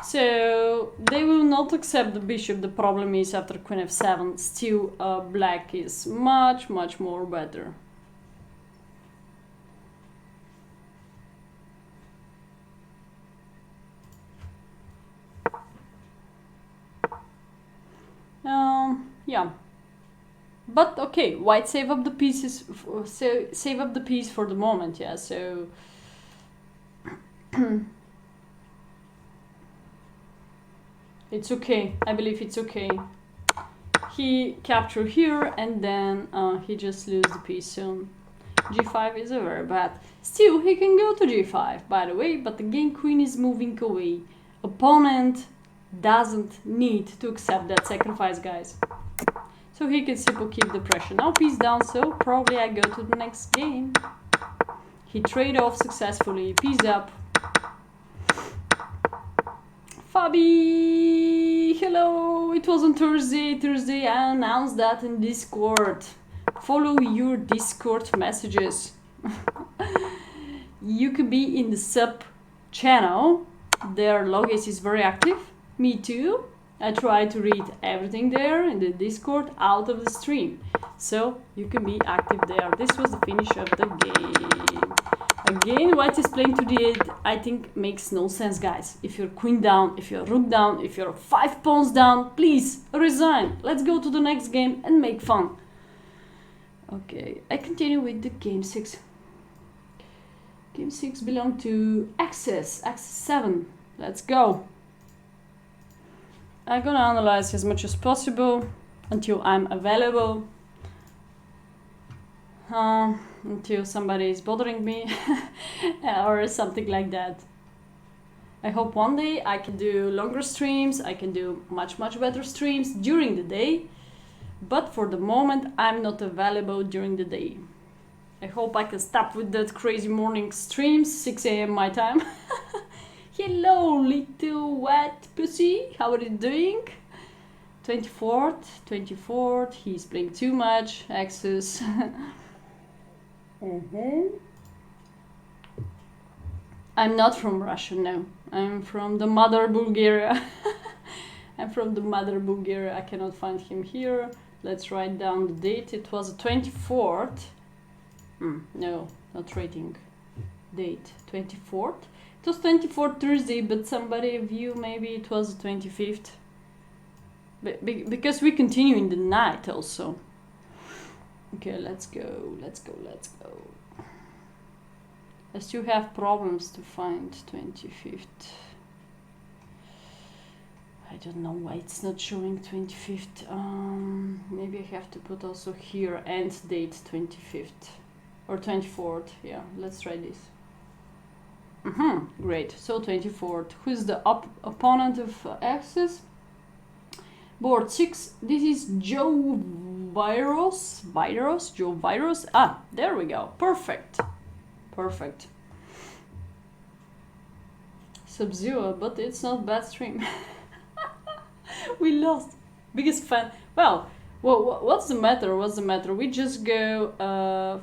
So they will not accept the bishop. The problem is after queen f7, still black is much more better. Yeah. But okay, white save up the pieces. Save up the piece for the moment. Yeah. So it's okay. I believe it's okay. He captured here, and then he just lose the piece soon. G5 is very bad. Still, he can go to G5, by the way. But again, queen is moving away. Opponent doesn't need to accept that sacrifice, guys. So he can simply keep the pressure. Now piece down, so probably I go to the next game. He trade off successfully, piece up. Fabi, hello, it was on Thursday I announced that in Discord. Follow your Discord messages. You could be in the sub channel. Their Logis is very active. Me too. I try to read everything there in the Discord out of the stream. So you can be active there. This was the finish of the game. Again, white is playing to d8. I think makes no sense, guys. If you're queen down, if you're rook down, if you're 5 pawns down, please resign. Let's go to the next game and make fun. Okay, I continue with the game 6. Game 6 belongs to Axis 7. Let's go. I'm gonna analyze as much as possible until I'm available. Until somebody is bothering me or something like that. I hope one day I can do longer streams, I can do much better streams during the day, but for the moment I'm not available during the day. I hope I can stop with that crazy morning streams, 6 a.m. my time. Hello, little wet pussy, how are you doing? 24th, he's playing too much, access. I'm not from Russia, no. I'm from the mother Bulgaria. I'm from the mother Bulgaria. I cannot find him here. Let's write down the date. It was the 24th. No, not rating. Date 24th. It was 24th Thursday, but somebody of you, maybe it was the 25th. Because we continue in the night also. Okay, let's go. I still have problems to find 25th. I don't know why it's not showing 25th. Maybe I have to put also here end date 25th or 24th. Yeah, let's try this. Great. So 24th. Who's the opponent of Access? Board 6. This is Joe Virus. Joe Virus. Ah, there we go. Perfect. Sub-Zero, but it's not bad stream. We lost. Biggest fan. Well, what's the matter? We just go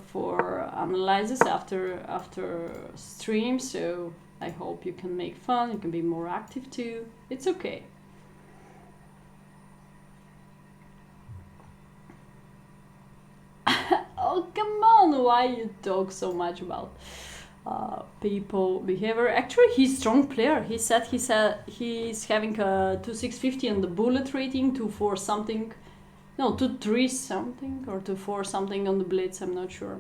for analysis after stream, so I hope you can make fun, you can be more active too. It's okay. Oh, come on, why you talk so much about people behavior? Actually, he's strong player. He said he's having a 2650 on the bullet rating, 2-4 something, no, 2-3 something or 2-4 something on the blitz. I'm not sure.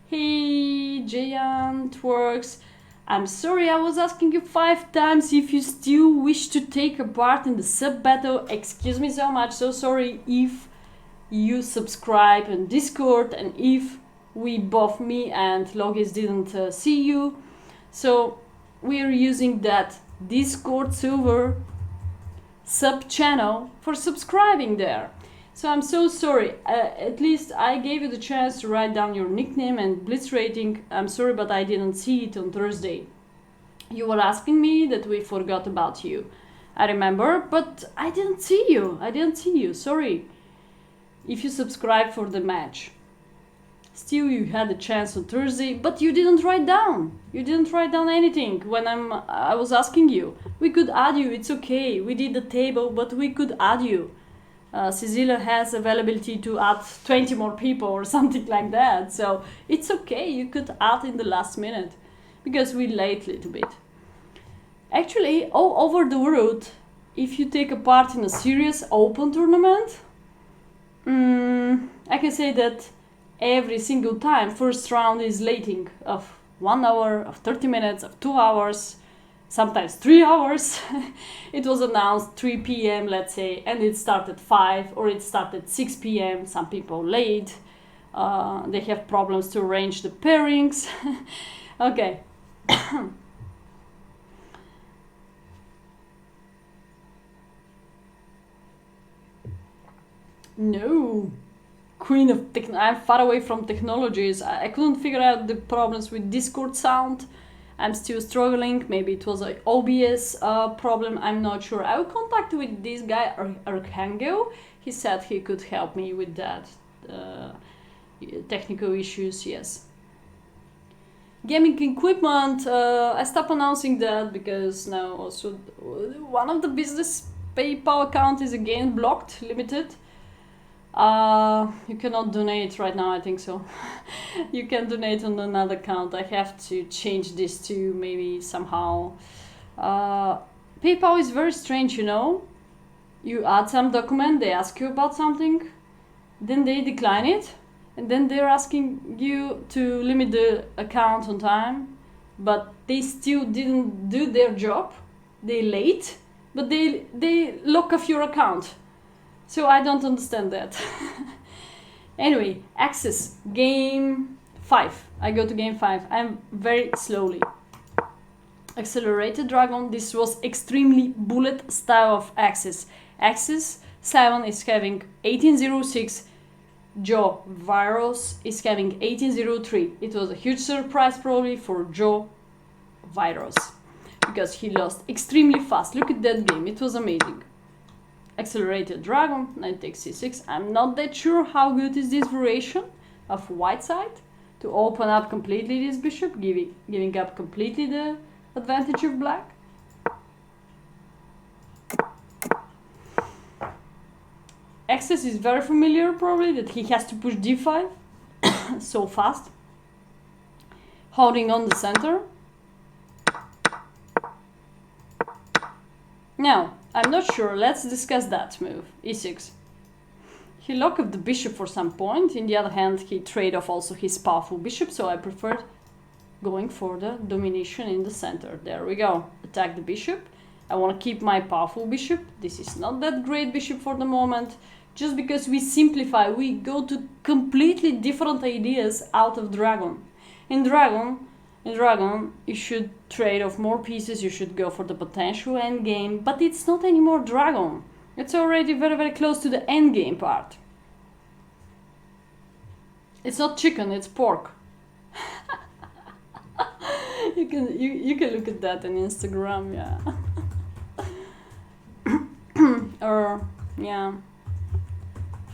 Hey, Giant works. I'm sorry, I was asking you 5 times if you still wish to take a part in the sub battle. Excuse me so much. So sorry if you subscribe on Discord and if me and Logis didn't see you. So we're using that Discord server sub channel for subscribing there. So I'm so sorry. At least I gave you the chance to write down your nickname and blitz rating. I'm sorry, but I didn't see it on Thursday. You were asking me that we forgot about you. I remember, but I didn't see you. Sorry. If you subscribe for the match. Still, you had a chance on Thursday, but you didn't write down. You didn't write down anything when I was asking you. We could add you, it's okay. We did the table, but we could add you. Cezila has availability to add 20 more people or something like that. So it's okay, you could add in the last minute. Because we late a little bit. Actually, all over the world, if you take a part in a serious open tournament, I can say that every single time first round is lating of 1 hour, of 30 minutes, of 2 hours, sometimes 3 hours. It was announced 3 p.m. let's say, and it started 5 or it started 6 p.m. Some people late. They have problems to arrange the pairings. Okay. No. Queen of I'm far away from technologies. I couldn't figure out the problems with Discord sound. I'm still struggling. Maybe it was an OBS problem. I'm not sure. I will contact with this guy, Archangel. He said he could help me with that. Technical issues, yes. Gaming equipment, I stopped announcing that because now also one of the business PayPal account is again blocked, limited. You cannot donate right now, I think so. You can donate on another account. I have to change this to maybe somehow. PayPal is very strange, you know. You add some document, they ask you about something, then they decline it, and then they're asking you to limit the account on time, but they still didn't do their job. They late, but they lock off your account. So I don't understand that. Anyway, access, game 5. I go to game 5. I'm very slowly. Accelerated dragon. This was extremely bullet style of axis. Axis 7 is having 1806. Joe Virus is having 1803. It was a huge surprise probably for Joe Virus because he lost extremely fast. Look at that game, it was amazing. Accelerated dragon, knight takes c6. I'm not that sure how good is this variation of white side to open up completely this bishop, giving up completely the advantage of black. Axis is very familiar probably that he has to push d5 so fast, holding on the center. Now, I'm not sure, let's discuss that move, e6. He locked up the bishop for some point, in the other hand he traded off also his powerful bishop, so I preferred going for the domination in the center. There we go, attack the bishop. I want to keep my powerful bishop. This is not that great bishop for the moment, just because we simplify, we go to completely different ideas out of dragon. In dragon, you should trade off more pieces, you should go for the potential endgame, but it's not anymore dragon. It's already very, very close to the endgame part. It's not chicken, it's pork. you can look at that on Instagram, yeah. Or, yeah.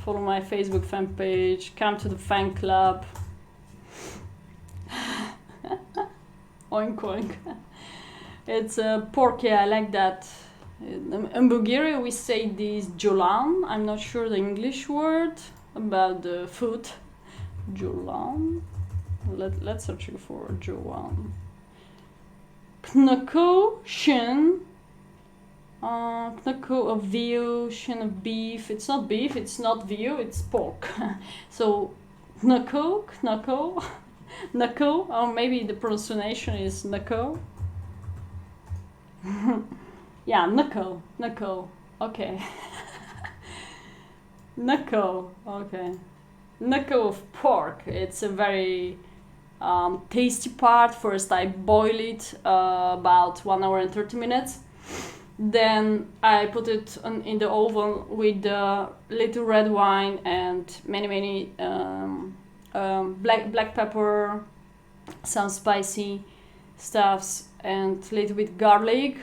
Follow my Facebook fan page, come to the fan club. Oink oink. It's pork, yeah, I like that. In Bulgaria we say this jolan. I'm not sure the English word about the food. Jolan. Let's search for jolan. Knako, shin. Knako of veal, shin of beef. It's not beef, it's not veal, it's pork. So knako, nako, or maybe the pronunciation is nako. Yeah, nako, okay. Nako, okay. Nako of pork. It's a very tasty part. First I boil it about 1 hour and 30 minutes. Then I put it in the oven with the little red wine and many black pepper, some spicy stuffs, and a little bit garlic,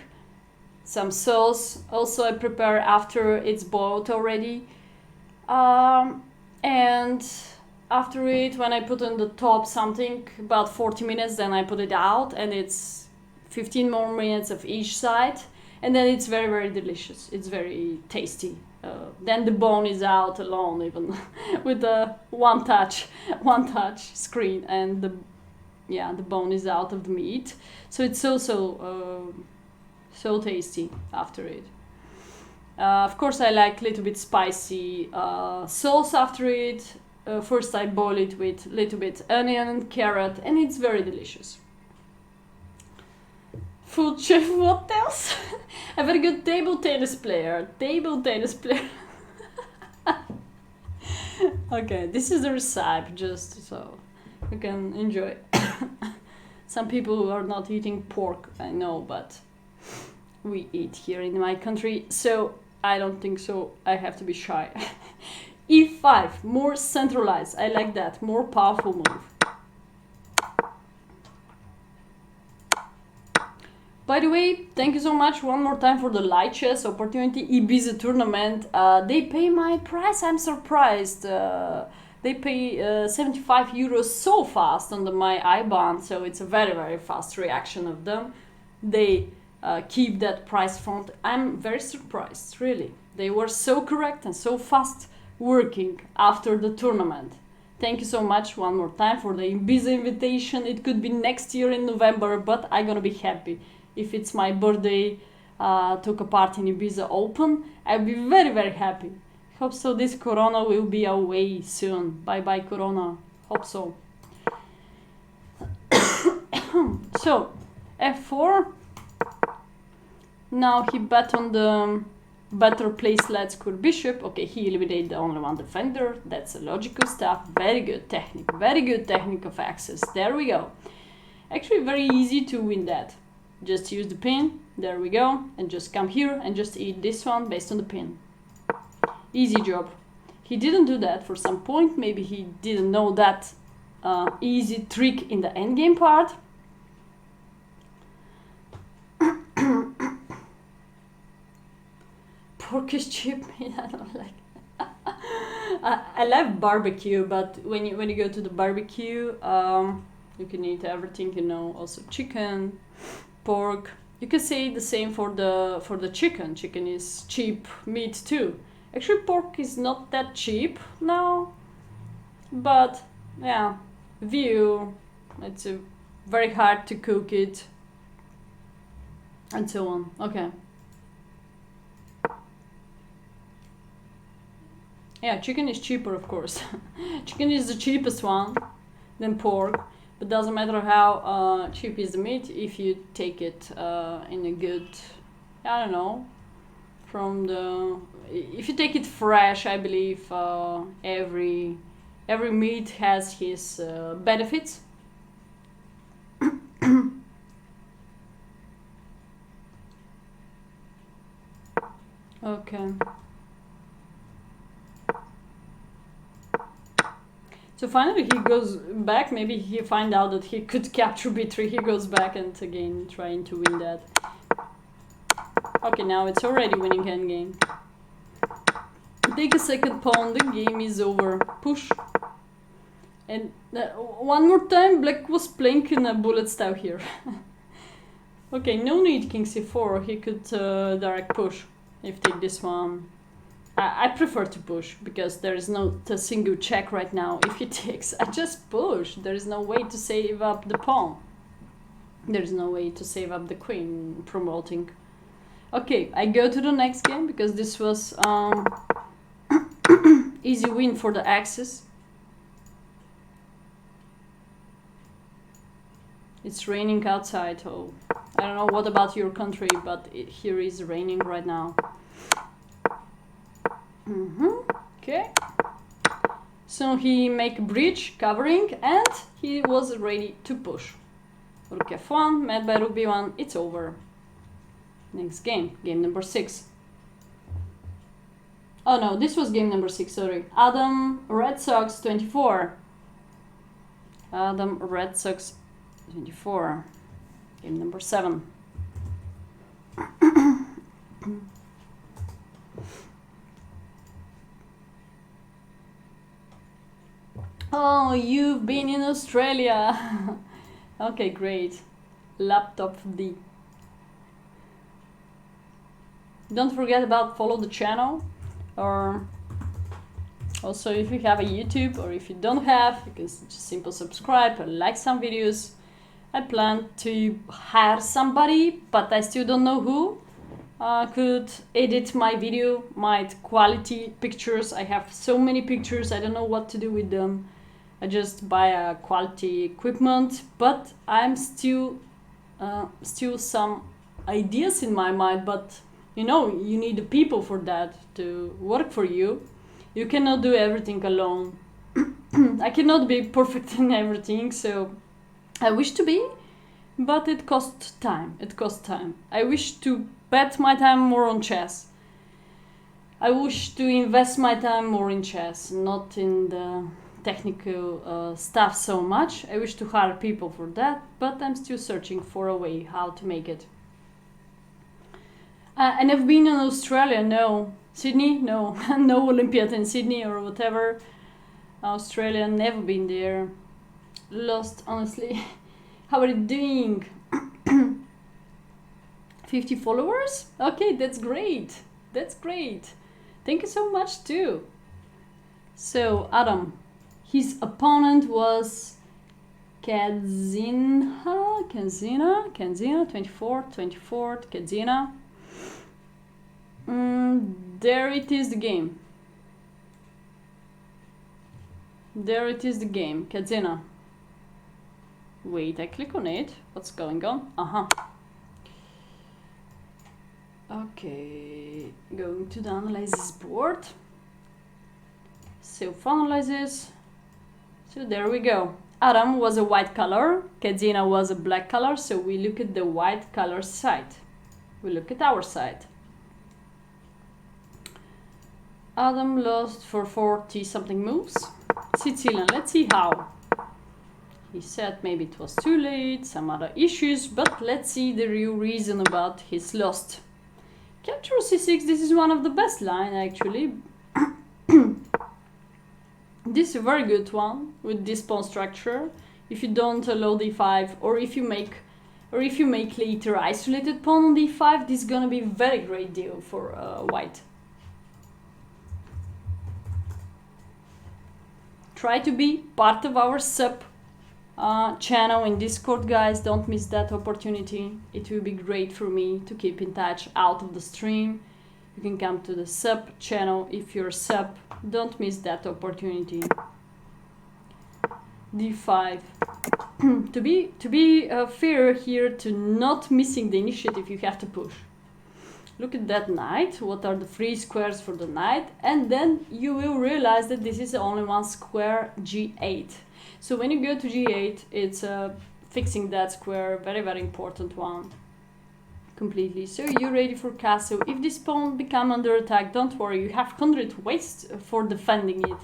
some sauce. Also I prepare after it's boiled already. And after it, when I put on the top something about 40 minutes, then I put it out, and it's 15 more minutes of each side. And then it's very, very delicious. It's very tasty. Then the bone is out alone, even with the one touch screen, and the bone is out of the meat. So it's so tasty after it. Of course, I like a little bit spicy sauce after it. First, I boil it with a little bit onion and carrot, and it's very delicious. Food chef, what else? A very good table tennis player. Okay, this is the recipe, just so you can enjoy. Some people are not eating pork, I know, but we eat here in my country, so I don't think so. I have to be shy. E5, more centralized. I like that, more powerful move. By the way, thank you so much one more time for the light chess opportunity. Ibiza tournament. They pay my price. I'm surprised. They pay 75 euros so fast on my IBAN, so it's a very, very fast reaction of them. They keep that price front. I'm very surprised, really. They were so correct and so fast working after the tournament. Thank you so much one more time for the Ibiza invitation. It could be next year in November, but I'm gonna be happy. If it's my birthday, took a part in Ibiza Open, I'll be very, very happy. Hope so this Corona will be away soon. Bye bye Corona. Hope so. So, F4. Now he bet on the better placed light square bishop. Okay, he eliminated the only one defender. That's a logical stuff. Very good technique. Very good technique of access. There we go. Actually very easy to win that. just use the pin, there we go, and just come here and just eat this one based on the pin. Easy job. He didn't do that for some point, maybe he didn't know that easy trick in the endgame part. Porkish chip meat, I don't like. I love barbecue, but when you go to the barbecue, you can eat everything, you know, also chicken, pork. You can say the same for the chicken. Chicken is cheap meat too. Actually, pork is not that cheap now, but yeah, it's very hard to cook it, and so on. Okay. Yeah, chicken is cheaper, of course. Chicken is the cheapest one than pork, but doesn't matter how cheap is the meat if you take it in a good, I don't know, if you take it fresh. I believe every meat has his benefits. Okay. So finally he goes back, maybe he find out that he could capture b3, he goes back and again trying to win that. Okay, now it's already winning endgame. Take a second pawn, the game is over. Push. And one more time, black was playing in a bullet style here. Okay, no need king c4, he could direct push if take this one. I prefer to push, because there is no single check right now. If he takes, I just push. There is no way to save up the pawn. There is no way to save up the queen promoting. Okay, I go to the next game, because this was easy win for the axis. It's raining outside. Oh, I don't know what about your country, but here is raining right now. Okay, so he make a bridge covering and he was ready to push. Rook f1, met by rook b1, it's over. Next game, game number 6. Oh no, this was game number 6, sorry. Adam Red Sox 24. Adam Red Sox 24. Game number 7. Oh, you've been in Australia. Okay, great. Laptop D. Don't forget about follow the channel, or also if you have a YouTube, or if you don't have, you can just simple subscribe or like some videos. I plan to hire somebody, but I still don't know who could edit my video, my quality pictures. I have so many pictures, I don't know what to do with them. I just buy a quality equipment, but I'm still some ideas in my mind, but you know, you need the people for that to work for you. You cannot do everything alone. I cannot be perfect in everything, so I wish to be, but it costs time. It costs time. I wish to bet my time more on chess. I wish to invest my time more in chess, not in the technical stuff so much. I wish to hire people for that, but I'm still searching for a way how to make it. And I've been in Australia, no. Sydney, no. No Olympiad in Sydney or whatever. Australia, never been there. Lost, honestly. How are you doing? 50 followers? Okay, that's great. That's great. Thank you so much too. So, Adam, his opponent was Kenzina, 24, Kenzina. There it is the game. There it is the game, Kenzina. Wait, I click on it. What's going on? Okay, going to the analysis board. Self-analysis. So there we go. Adam was a white color, Cezila was a black color, so we look at the white color side. We look at our side. Adam lost for 40 something moves. Cezila, let's see how. He said maybe it was too late, some other issues, but let's see the real reason about his loss. Capture c6, this is one of the best line actually. This is a very good one with this pawn structure. If you don't allow d5, or if you make later isolated pawn on d5, this is gonna be a very great deal for white. Try to be part of our sub channel in Discord, guys. Don't miss that opportunity. It will be great for me to keep in touch out of the stream. You can come to the sub channel if you're sub. Don't miss that opportunity. d5. to be fair here, to not missing the initiative, you have to push. Look at that knight. What are the free squares for the knight? And then you will realize that this is only one square, g8. So when you go to g8, it's fixing that square, very, very important one. Completely. So you're ready for castle. If this pawn become under attack, don't worry, you have 100 ways for defending it.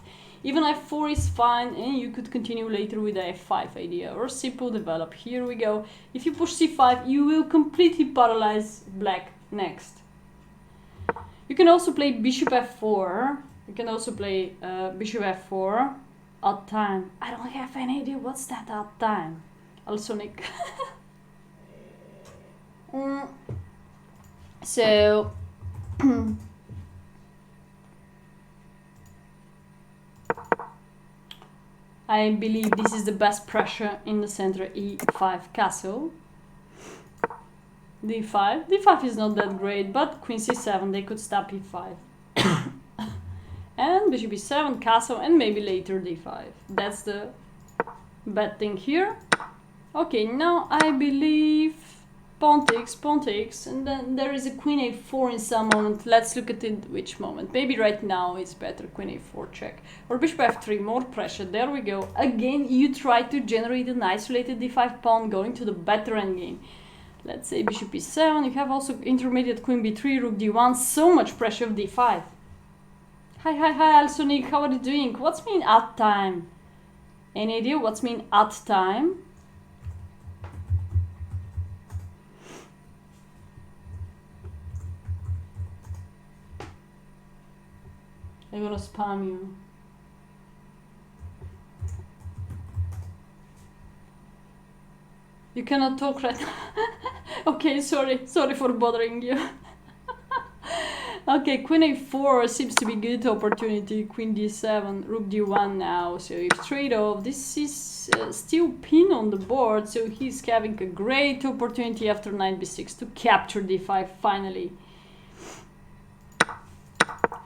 Even f4 is fine, and you could continue later with the f5 idea, or simple develop. Here we go. If you push c5, you will completely paralyze black next. You can also play bishop f4. You can also play bishop f4. Odd time. I don't have any idea what's that odd time. Also Nick. So I believe this is the best pressure in the center. e5 castle. d5. d5 is not that great, but queen c7, they could stop e5. And bishop e7, castle, and maybe later d5. That's the bad thing here. Okay, now I believe pawn takes, and then there is a queen a4 in some moment. Let's look at it which moment. Maybe right now it's better, queen a4 check. Or bishop f3, more pressure, there we go. Again, you try to generate an isolated d5 pawn going to the better endgame. Let's say bishop e7, you have also intermediate queen b3, rook d1, so much pressure of d5. Hi, also Nick, how are you doing? What's mean at time? Any idea what's mean at time? I'm gonna spam you. You cannot talk right now. Okay, sorry for bothering you. Okay, queen a4 seems to be good opportunity. Queen d7, rook d1 now. So if trade off, this is still pin on the board. So he's having a great opportunity after knight b6 to capture d5 finally.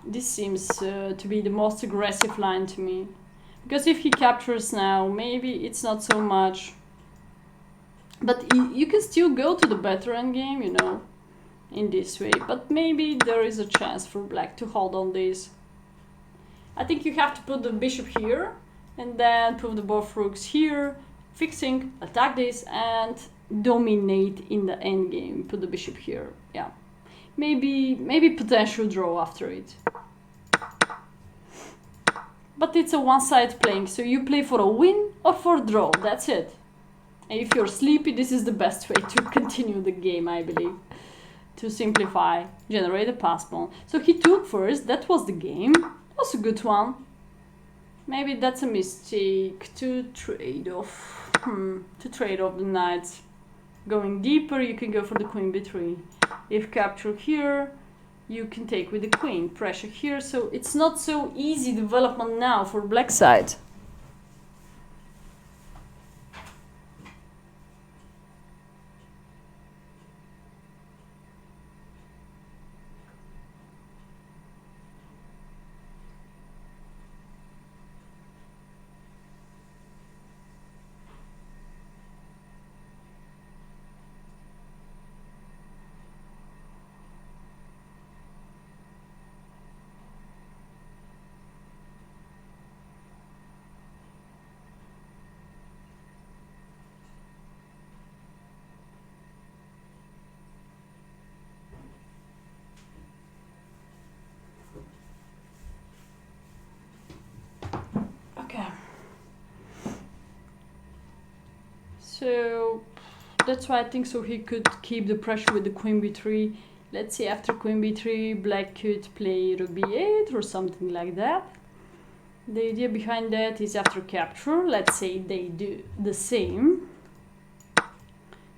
This seems to be the most aggressive line to me. Because if he captures now, maybe it's not so much. But you can still go to the better endgame, you know, in this way. But maybe there is a chance for black to hold on this. I think you have to put the bishop here, and then put the both rooks here, fixing, attack this, and dominate in the endgame. Put the bishop here, yeah. Maybe potential draw after it. But it's a one-side playing, so you play for a win or for a draw, that's it. And if you're sleepy, this is the best way to continue the game, I believe. To simplify, generate a pass pawn. So he took first, that was the game. That was a good one. Maybe that's a mistake to trade off. To trade off the knights. Going deeper, you can go for the queen b3. If capture here, you can take with the queen. Pressure here, so it's not so easy development now for black side. So that's why I think so he could keep the pressure with the queen b3. Let's see, after queen b3, black could play rook b8 or something like that. The idea behind that is after capture, let's say they do the same.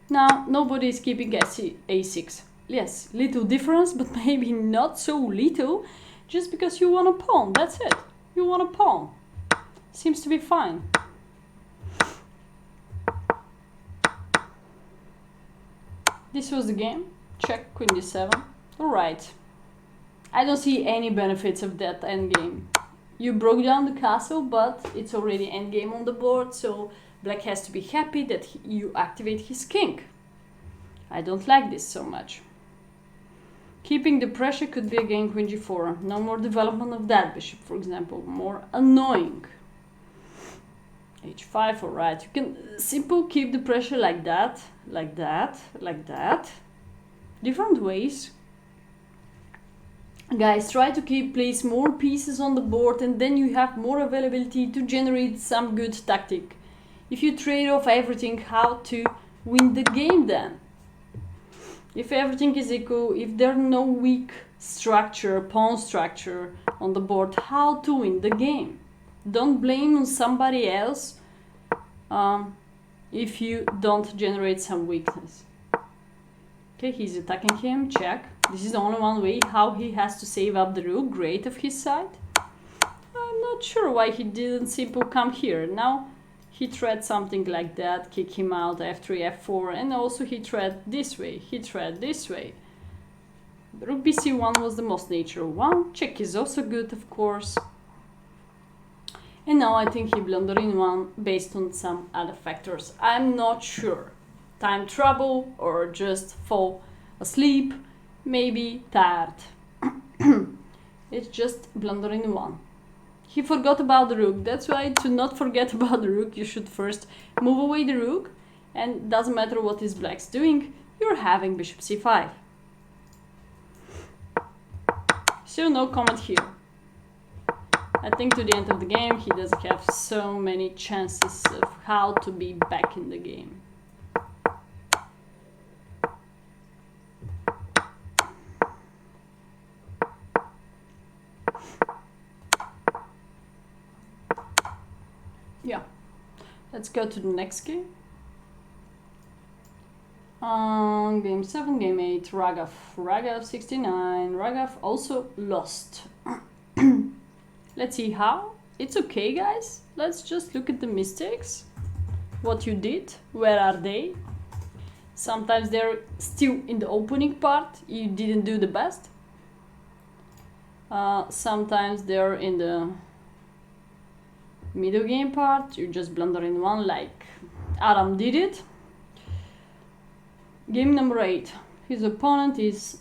Now, nobody is keeping a6. Yes, little difference, but maybe not so little, just because you want a pawn, that's it. You want a pawn. Seems to be fine. This was the game. Check, queen d7. Alright. I don't see any benefits of that endgame. You broke down the castle, but it's already endgame on the board, so black has to be happy that you activate his king. I don't like this so much. Keeping the pressure could be again queen g4. No more development of that bishop, for example. More annoying. h5, alright. You can simple keep the pressure like that, like that, like that. Different ways. Guys, try to place more pieces on the board, and then you have more availability to generate some good tactic. If you trade off everything, how to win the game then? If everything is equal, if there are no weak structure, pawn structure on the board, how to win the game? Don't blame on somebody else if you don't generate some weakness. Okay, he's attacking him, check. This is the only one way how he has to save up the rook, great of his side. I'm not sure why he didn't simply come here. Now he tried something like that, kick him out, f3, f4, and also he tried this way, he tried this way. Rook bc1 was the most natural one, check is also good, of course. And now I think he blundered in one based on some other factors. I'm not sure. Time trouble or just fall asleep, maybe tired. It's just blundering one. He forgot about the rook. That's why to not forget about the rook, you should first move away the rook, and doesn't matter what is black's doing, you're having bishop c5. So no comment here. I think to the end of the game he doesn't have so many chances of how to be back in the game. Yeah, let's go to the next game. Game 7, game 8, Raghav 69. Raghav also lost. Let's see how. It's okay, guys. Let's just look at the mistakes. What you did, where are they? Sometimes they're still in the opening part, you didn't do the best. Sometimes they're in the middle game part, you just blunder in one like Adam did it. Game number 8. His opponent is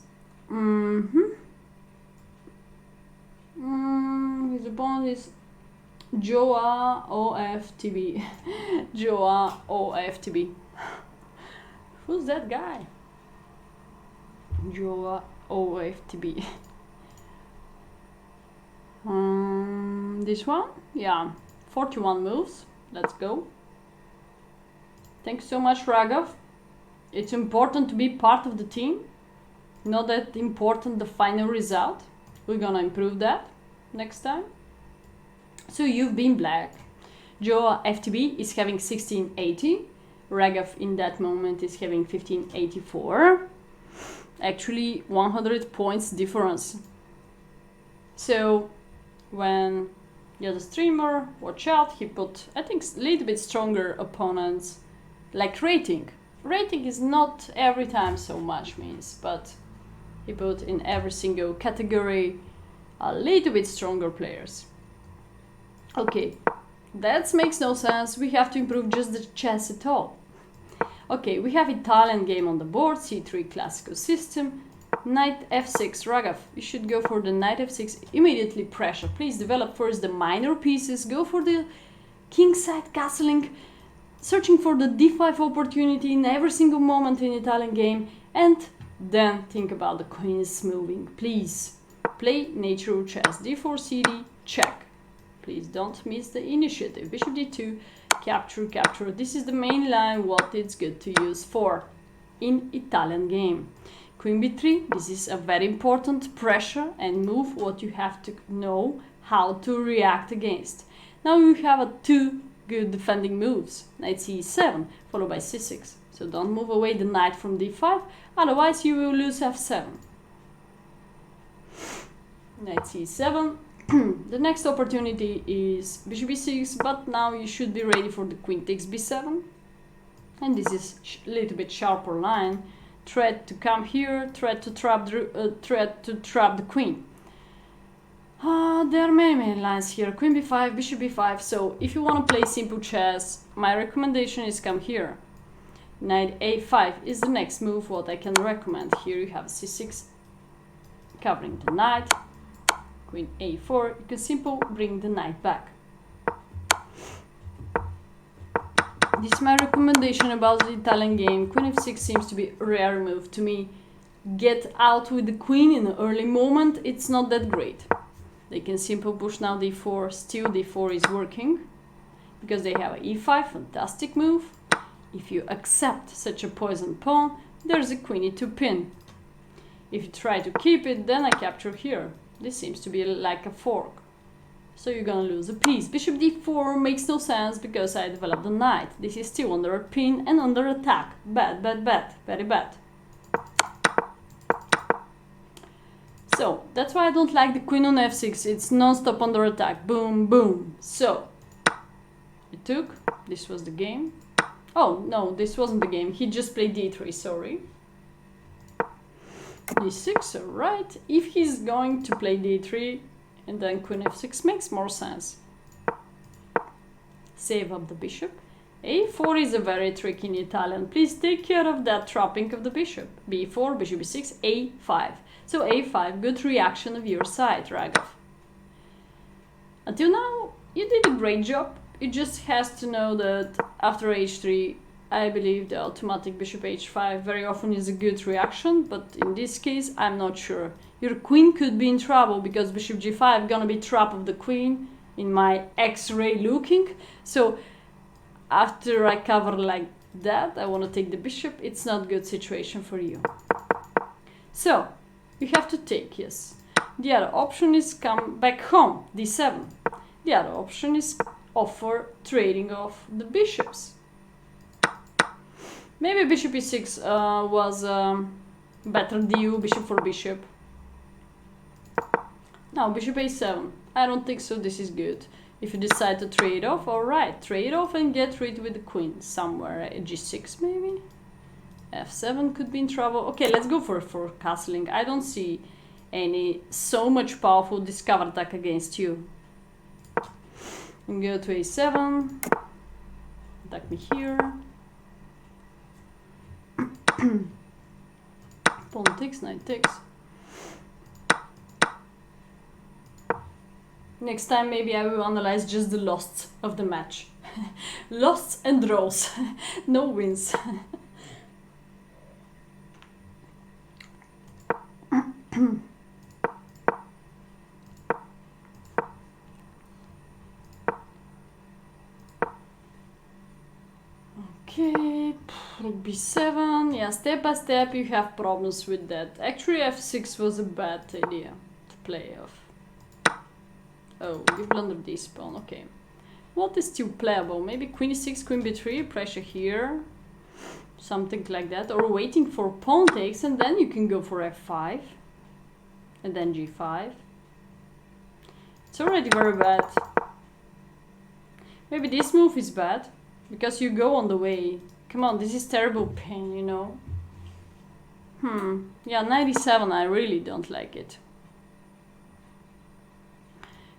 his opponent is Joa OFTB. Joa OFTB. Who's that guy? Joa OFTB. This one? Yeah. 41 moves. Let's go. Thanks so much, Raghav. It's important to be part of the team. Not that important the final result. We're gonna improve that next time. So you've been black. Joa FTB is having 1680. Raghav in that moment is having 1584. Actually 100 points difference. So when you're the streamer, watch out, he put, I think, a little bit stronger opponents, like rating. Rating is not every time so much means, but he put in every single category a little bit stronger players. Okay, that makes no sense, we have to improve just the chess at all. Okay, we have Italian game on the board, c3 classical system. Knight f6, Raghav, you should go for the knight f6, immediately pressure. Please develop first the minor pieces, go for the kingside castling, searching for the d5 opportunity in every single moment in Italian game, and then think about the queens moving. Please play natural chess. d4 cd, check. Please don't miss the initiative. Bishop d2, capture, capture. This is the main line what it's good to use for in Italian game. Queen b3, this is a very important pressure and move what you have to know how to react against. Now you have two good defending moves. Knight c7 followed by c6. So don't move away the knight from d5, otherwise you will lose f7. Knight c7. The next opportunity is bishop b6, but now you should be ready for the queen takes b7. And this is a little bit sharper line. Threat to come here, threat to trap the queen. There are many lines here. Queen b5, bishop b5. So if you want to play simple chess, my recommendation is come here. Knight a5 is the next move what I can recommend. Here you have c6 covering the knight. Queen a4, you can simply bring the knight back. This is my recommendation about the Italian game. Queen f6 seems to be a rare move to me. Get out with the queen in an early moment, it's not that great. They can simply push now d4, still d4 is working. Because they have e5, fantastic move. If you accept such a poison pawn, there's a queen e2 pin. If you try to keep it, then I capture here. This seems to be like a fork. So you're gonna lose a piece. Bishop d4 makes no sense because I developed the knight. This is still under a pin and under attack. Bad, bad, bad. Very bad. So that's why I don't like the queen on f6. It's non-stop under attack. Boom, boom. So it took. This was the game. Oh, no, this wasn't the game. He just played d3, sorry. d6, alright. If he's going to play d3, and then queen f6 makes more sense. Save up the bishop. a4 is a very tricky in Italian. Please take care of that trapping of the bishop. b4, bishop b6, a5. So a5, good reaction of your side, Raghav. Until now, you did a great job. You just has to know that after h3, I believe the automatic bishop h5 very often is a good reaction, but in this case, I'm not sure. Your queen could be in trouble because bishop g5 gonna be trap of the queen in my x-ray looking. So after I cover like that, I want to take the bishop. It's not good situation for you. So you have to take, yes. The other option is come back home, d7. The other option is offer trading off the bishops. Maybe bishop e6 was better deal, bishop for bishop. Now bishop a7. I don't think so, this is good. If you decide to trade off, alright, trade off and get rid with the queen somewhere. G6 maybe? f7 could be in trouble. Okay, let's go for castling. I don't see any so much powerful discover attack against you. And go to a7. Attack me here. Pawn takes, knight takes. Next time maybe I will analyze just the losts of the match. Losts and draws. No wins. Okay, rook b7. Yeah, step by step you have problems with that. Actually f6 was a bad idea to play off. Oh, you blundered this pawn, okay. What is still playable? Maybe queen e6, queen b3, pressure here. Something like that. Or waiting for pawn takes and then you can go for f5. And then g5. It's already very bad. Maybe this move is bad. Because you go on the way. Come on, this is terrible pain, you know. Yeah, 97, I really don't like it.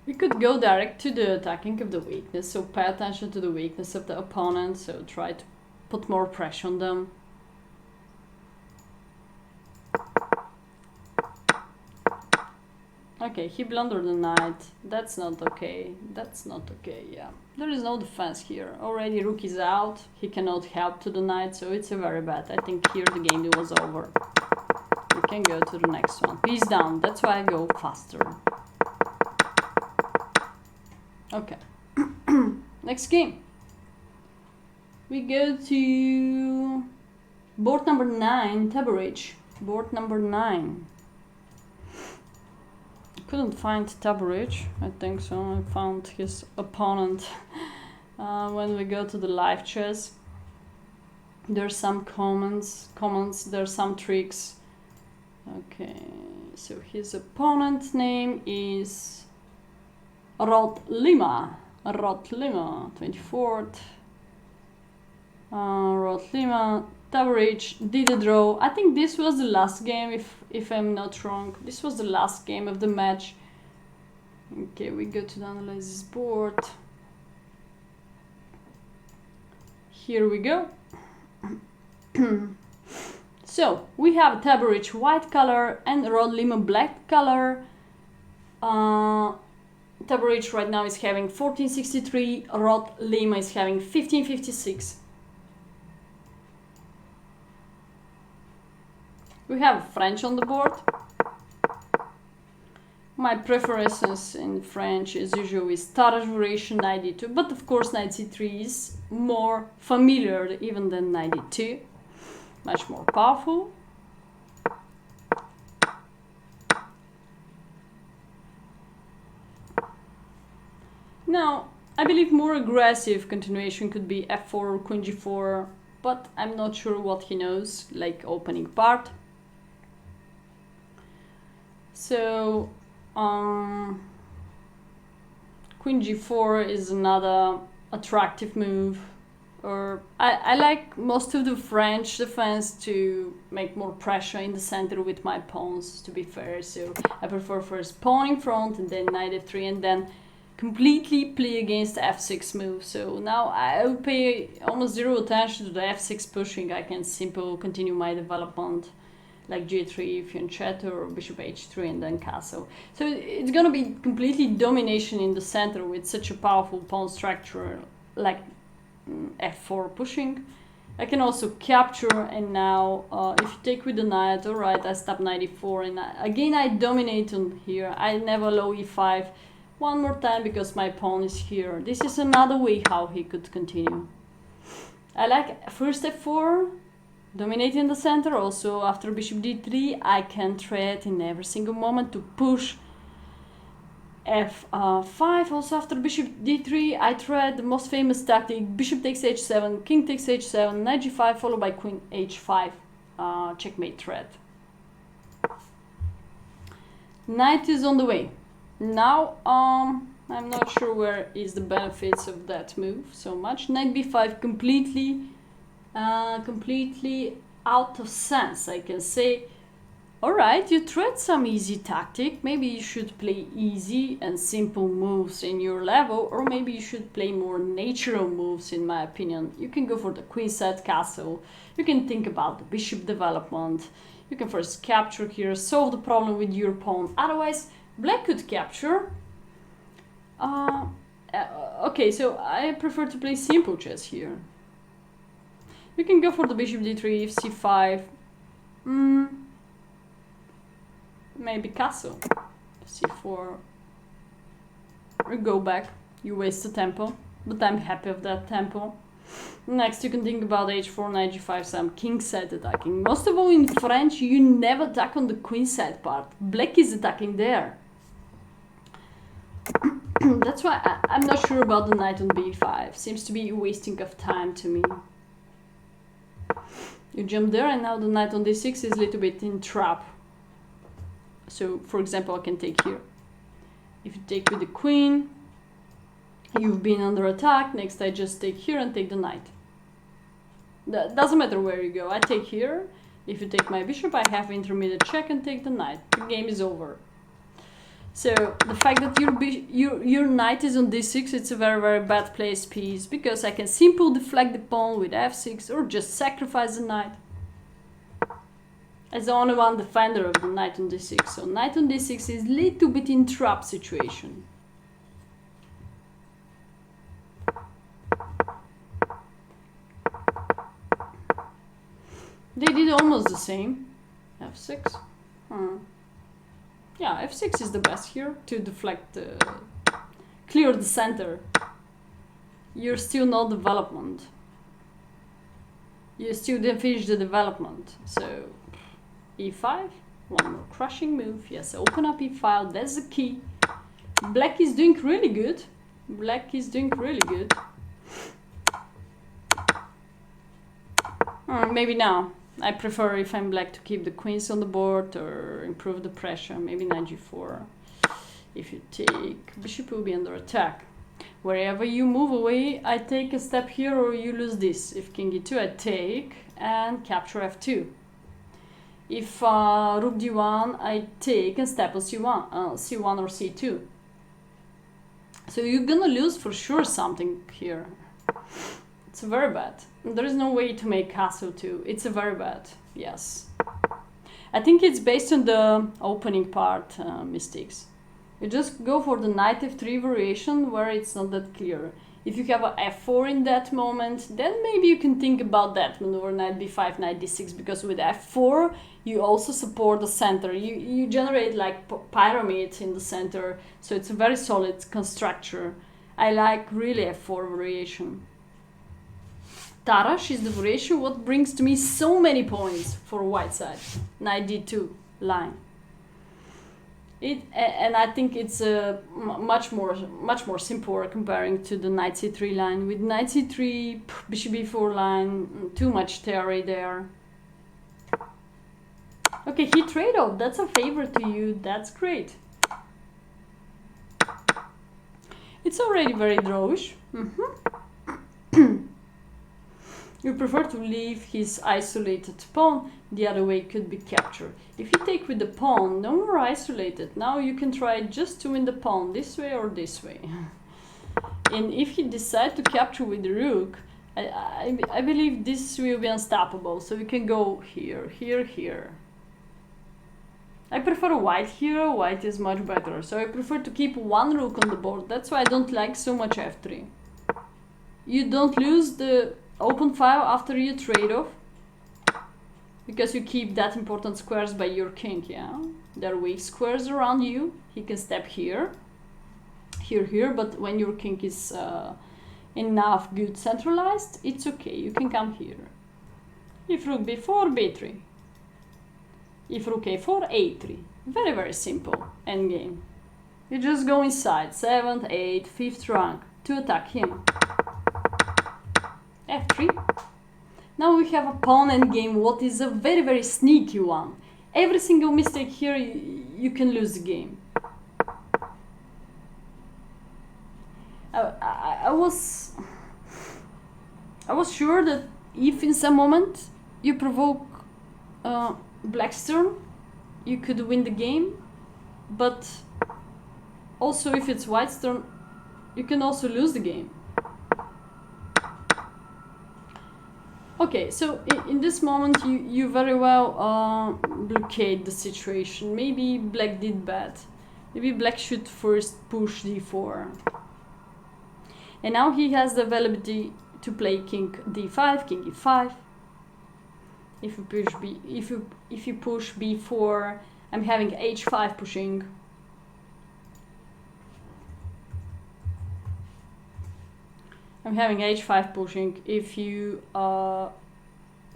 We could go direct to the attacking of the weakness, so pay attention to the weakness of the opponent, so try to put more pressure on them. Okay, he blundered the knight. That's not okay. That's not okay, yeah. There is no defense here. Already rook is out. He cannot help to the knight, so it's a very bad. I think here the game was over. We can go to the next one. Piece down. That's why I go faster. Okay. Next game. We go to board number 9, Tabarich. Board number 9. Couldn't find Tabarich, I think so. I found his opponent when we go to the live chess. There's some comments, there's some tricks. Okay, so his opponent's name is Rod Lima, 24th. Rod Lima, Tabarich did a draw. I think this was the last game, if I'm not wrong. This was the last game of the match. Okay, we go to the analysis board. Here we go. So we have Tabarich white color and Rod Lima black color. Tabarich right now is having 1463, Rod Lima is having 1556. We have French on the board. My preferences in French as usual is Tarrasch variation knight d2, but of course knight c3 is more familiar even than knight d2, much more powerful. Now, I believe more aggressive continuation could be f4 or queen g4, but I'm not sure what he knows, like opening part. So, queen g4 is another attractive move. Or I like most of the French defense to make more pressure in the center with my pawns, to be fair. So I prefer first pawn in front and then knight f3 and then completely play against f6 move. So now I'll pay almost zero attention to the f6 pushing. I can simply continue my development like g3, fianchetto, or bishop h3 and then castle. So it's gonna be completely domination in the center with such a powerful pawn structure like f4 pushing. I can also capture, and now if you take with the knight, alright, I stop knight e4 and again I dominate on here. I never allow e5 one more time because my pawn is here. This is another way how he could continue. I like first f4, dominating the center. Also after bishop d3 I can threat in every single moment to push f5. Also after bishop d3 I tried the most famous tactic, bishop takes h7, king takes h7, knight g5 followed by queen h5, checkmate threat. Knight is on the way. Now I'm not sure where is the benefits of that move so much. Knight b5 completely out of sense. I can say, alright, you tried some easy tactic, maybe you should play easy and simple moves in your level, or maybe you should play more natural moves in my opinion. You can go for the queenside castle, you can think about the bishop development, you can first capture here, solve the problem with your pawn, otherwise black could capture. Okay, so I prefer to play simple chess here. You can go for the bishop d3, c5, maybe castle, c4, or go back. You waste the tempo, but I'm happy with that tempo. Next you can think about h4, knight g5, some king side attacking. Most of all in French you never attack on the queen side part. Black is attacking there. That's why I'm not sure about the knight on b5. Seems to be a wasting of time to me. You jump there and now the knight on d6 is a little bit in trap. So for example I can take here. If you take with the queen, you've been under attack. Next I just take here and take the knight. That doesn't matter where you go. I take here. If you take my bishop I have intermediate check and take the knight. The game is over. So the fact that your knight is on d6, it's a very, very bad placed piece, because I can simply deflect the pawn with f6 or just sacrifice the knight. As the only one defender of the knight on d6. So knight on d6 is a little bit in trap situation. They did almost the same. f6. Yeah, f6 is the best here to deflect the clear the center. You're still not development. You still didn't finish the development. So e5, one more crushing move. Yes, open up e5, that's the key. Black is doing really good. Black is doing really good. Maybe now. I prefer, if I'm black, to keep the queens on the board or improve the pressure. Maybe knight g4. If you take, bishop will be under attack. Wherever you move away, I take a step here or you lose this. If king e2, I take and capture f2. If rook d1, I take and step on c1 or c2. So you're gonna lose for sure something here. It's very bad. There is no way to make castle too. It's a very bad, yes. I think it's based on the opening part mistakes. You just go for the knight f3 variation where it's not that clear. If you have a f4 in that moment, then maybe you can think about that maneuver, knight b5, knight d6, because with f4 you also support the center. You generate like pyramid in the center, so it's a very solid structure. I like really f4 variation. Tarash is the variation what brings to me so many points for white side. Knight d2 line. And I think it's much more simple comparing to the knight c3 line. With knight c3, bishop b4 line, too much theory there. Okay, he trade off. That's a favor to you. That's great. It's already very drawish. You prefer to leave his isolated pawn. The other way could be capture. If you take with the pawn, no more isolated. Now you can try just to win the pawn this way or this way. And if you decide to capture with the rook, I believe this will be unstoppable. So you can go here, here, here. I prefer white here. White is much better. So I prefer to keep one rook on the board. That's why I don't like so much f3. You don't lose the open file after you trade off, because you keep that important squares by your king, yeah? There are weak squares around you. He can step here, here, here, but when your king is enough good centralized, it's okay, you can come here. If rook b4, b3. If rook a4, a3. Very, very simple endgame. You just go inside, 7th, 8th, 5th rank, to attack him. f3. Now we have a pawn endgame, what is a very, very sneaky one. Every single mistake here, you can lose the game. I was sure that if in some moment you provoke black's turn, you could win the game, but also if it's white's turn, you can also lose the game. Okay, so in this moment you very well blockade the situation. Maybe black did bad. Maybe black should first push d4. And now he has the availability to play king d5, king e5. If you push b4, I'm having h5 pushing. I'm having h5 pushing. If you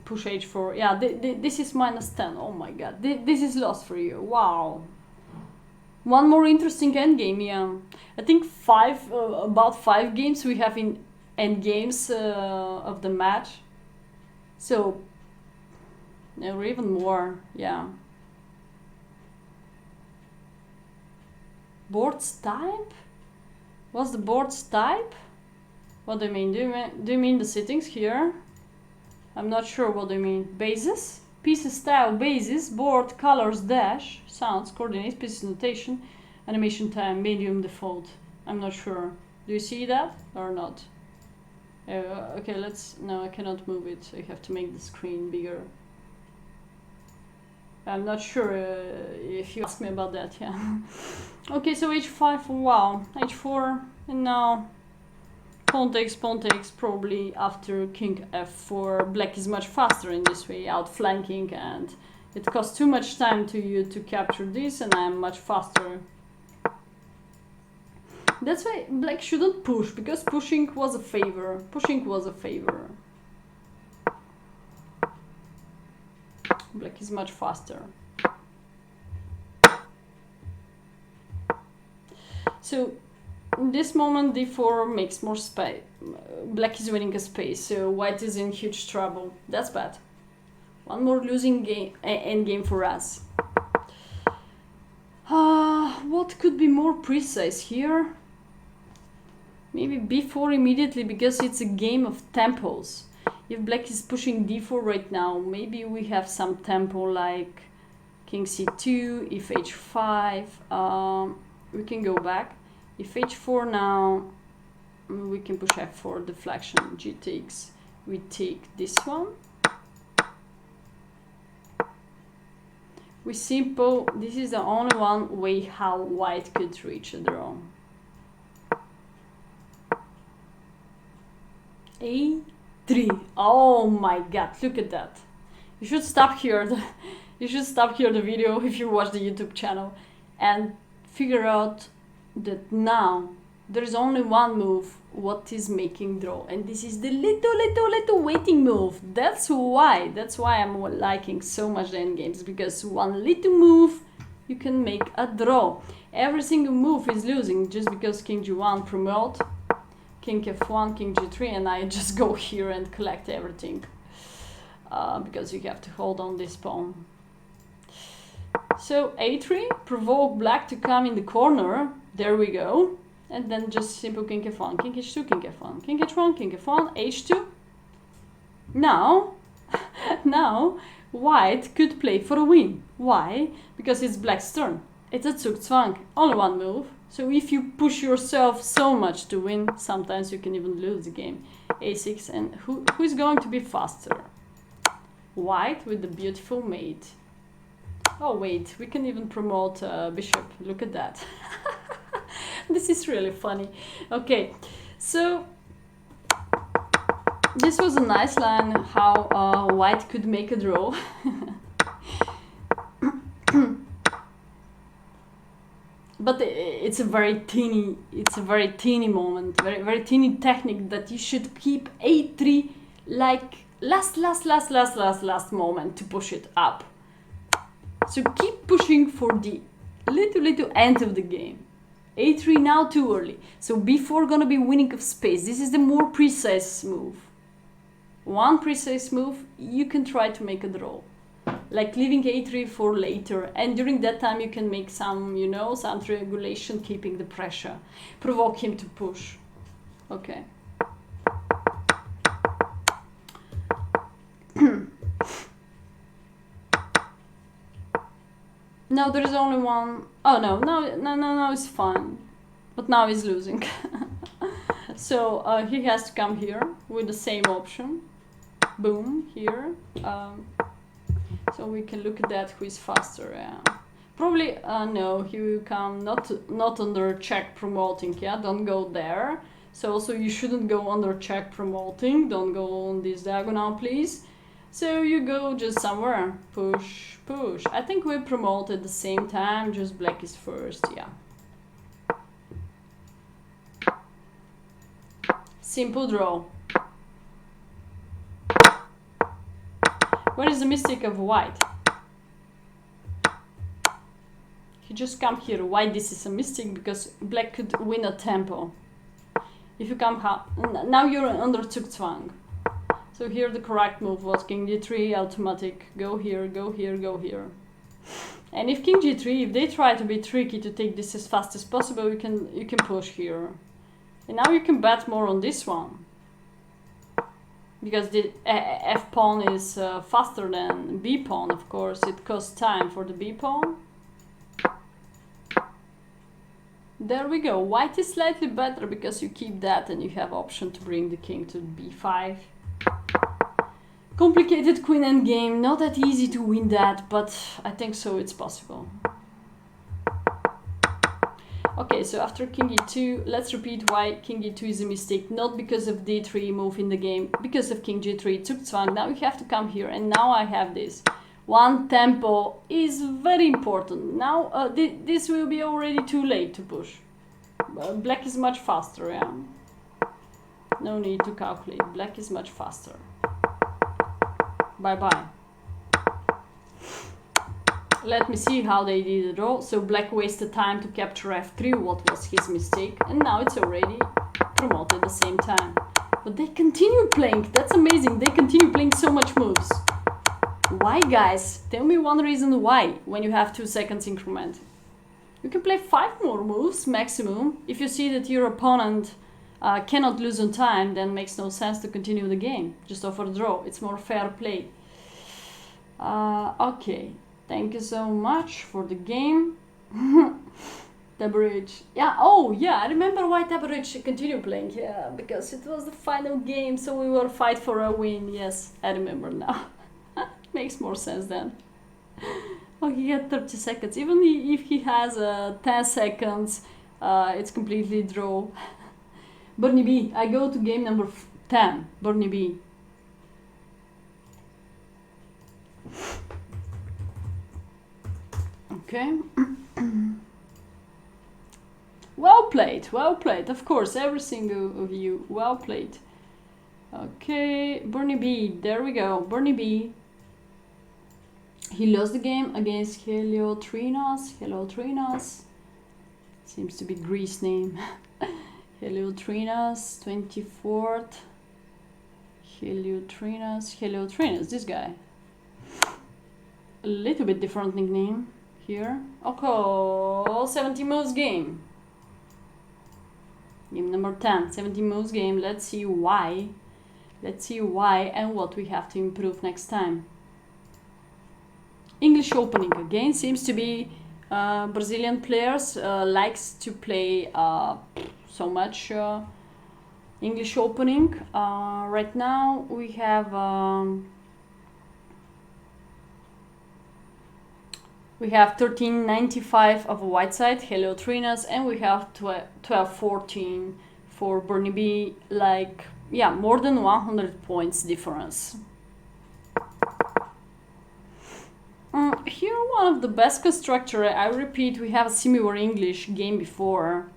push h4, yeah, this is -10. Oh my god, this is lost for you. Wow. One more interesting endgame, yeah. I think about 5 games we have in endgames of the match. So, or even more, yeah. Board's type? What's the board's type? What do you mean? Do you mean the settings here? I'm not sure what they mean. Bases? Pieces style, bases, board, colors, dash, sounds, coordinates, pieces notation, animation time, medium default. I'm not sure. Do you see that or not? Okay, no, I cannot move it. I have to make the screen bigger. I'm not sure if you ask me about that, yeah. Okay, so h5, wow, h4, and now pawn takes, probably after king f4. Black is much faster in this way, outflanking, and it costs too much time to you to capture this, and I'm much faster. That's why black shouldn't push, because pushing was a favor. Pushing was a favor. Black is much faster. So in this moment d4 makes more space. Black is winning a space, so white is in huge trouble. That's bad. One more losing game, endgame for us. What could be more precise here? Maybe b4 immediately, because it's a game of tempos. If black is pushing d4 right now, maybe we have some tempo like king c2, if h5. We can go back. If h4 now, we can push f4, deflection, g takes. We take this one. We simple, this is the only one way how white could reach a draw. A3. Oh my god, look at that. You should stop here. You should stop here the video if you watch the YouTube channel and figure out that now there is only one move what is making draw, and this is the little waiting move. That's why I'm liking so much the endgames, because one little move you can make a draw. Every single move is losing just because king g1 promote, king f1, king g3, and I just go here and collect everything, because you have to hold on this pawn. So a3, provoke black to come in the corner. There we go. And then just simple king f1, king h2, king f1, king h1, king f1, h2. Now, now white could play for a win. Why? Because it's black's turn. It's a Zugzwang, only one move. So if you push yourself so much to win, sometimes you can even lose the game. a6, and who is going to be faster? White with the beautiful mate. Oh wait, we can even promote bishop. Look at that. This is really funny. Okay, so this was a nice line how white could make a draw. But it's a very teeny moment, very teeny technique that you should keep a3 like last moment to push it up. So keep pushing for the little end of the game. a3 now too early. So b4 gonna be winning of space. This is the more precise move. One precise move, you can try to make a draw. Like leaving a3 for later. And during that time you can make some, you know, some triangulation, keeping the pressure. Provoke him to push. Okay. Now there is only one. Oh no, no, it's fine. But now he's losing. So he has to come here with the same option. Boom, here. So we can look at that, who is faster. Yeah. Probably, no, he will come not under check promoting, yeah, don't go there. So also you shouldn't go under check promoting, don't go on this diagonal, please. So you go just somewhere, push, push. I think we promote at the same time, just black is first, yeah. Simple draw. What is the mistake of white? He just come here. Why this is a mistake? Because black could win a tempo. If you come now you're under Zugzwang. So here the correct move was king d3, automatic, go here, go here, go here. And if king g3, if they try to be tricky to take this as fast as possible, you can push here. And now you can bet more on this one. Because the f pawn is faster than b pawn, of course, it costs time for the b pawn. There we go. White is slightly better because you keep that and you have option to bring the king to b5. Complicated queen endgame, not that easy to win that, but I think so it's possible. Okay, so after king e2, let's repeat why king e2 is a mistake. Not because of d3 move in the game, because of king g3, Zugzwang. Now you have to come here, and now I have this. One tempo is very important. Now this will be already too late to push. Black is much faster, yeah. No need to calculate. Black is much faster. Bye-bye. Let me see how they did the draw. So black wasted time to capture f3, what was his mistake, and now it's already promoted at the same time. But they continue playing, that's amazing, they continue playing so much moves. Why, guys? Tell me one reason why, when you have 2 seconds increment. You can play 5 more moves maximum. If you see that your opponent cannot lose on time, then makes no sense to continue the game. Just offer a draw, it's more fair play. Okay. Thank you so much for the game. Tabarich. Yeah, oh yeah, I remember why Tabarich continued playing. Yeah, because it was the final game, so we were fight for a win. Yes, I remember now. Makes more sense then. Oh, he had 30 seconds. Even if he has 10 seconds, it's completely draw. Bernie B, I go to game number 10. Bernie B. Okay. Well played, of course, every single of you, well played. Okay, Bernie B, there we go, Bernie B. He lost the game against Heliotrinas. Seems to be Greece name. Heliotrinas, 24th. Heliotrinas, this guy. A little bit different nickname. Here. Okay, 70 moves game. Game number 10, 70 moves game. Let's see why. And what we have to improve next time. English opening again seems to be Brazilian players likes to play so much English opening. Right now we have 1395 of a white side, Heliotrinas, and we have 1214 for Bernie B, like, yeah, more than 100 points difference. Here one of the best constructor, I repeat, we have a similar English game before.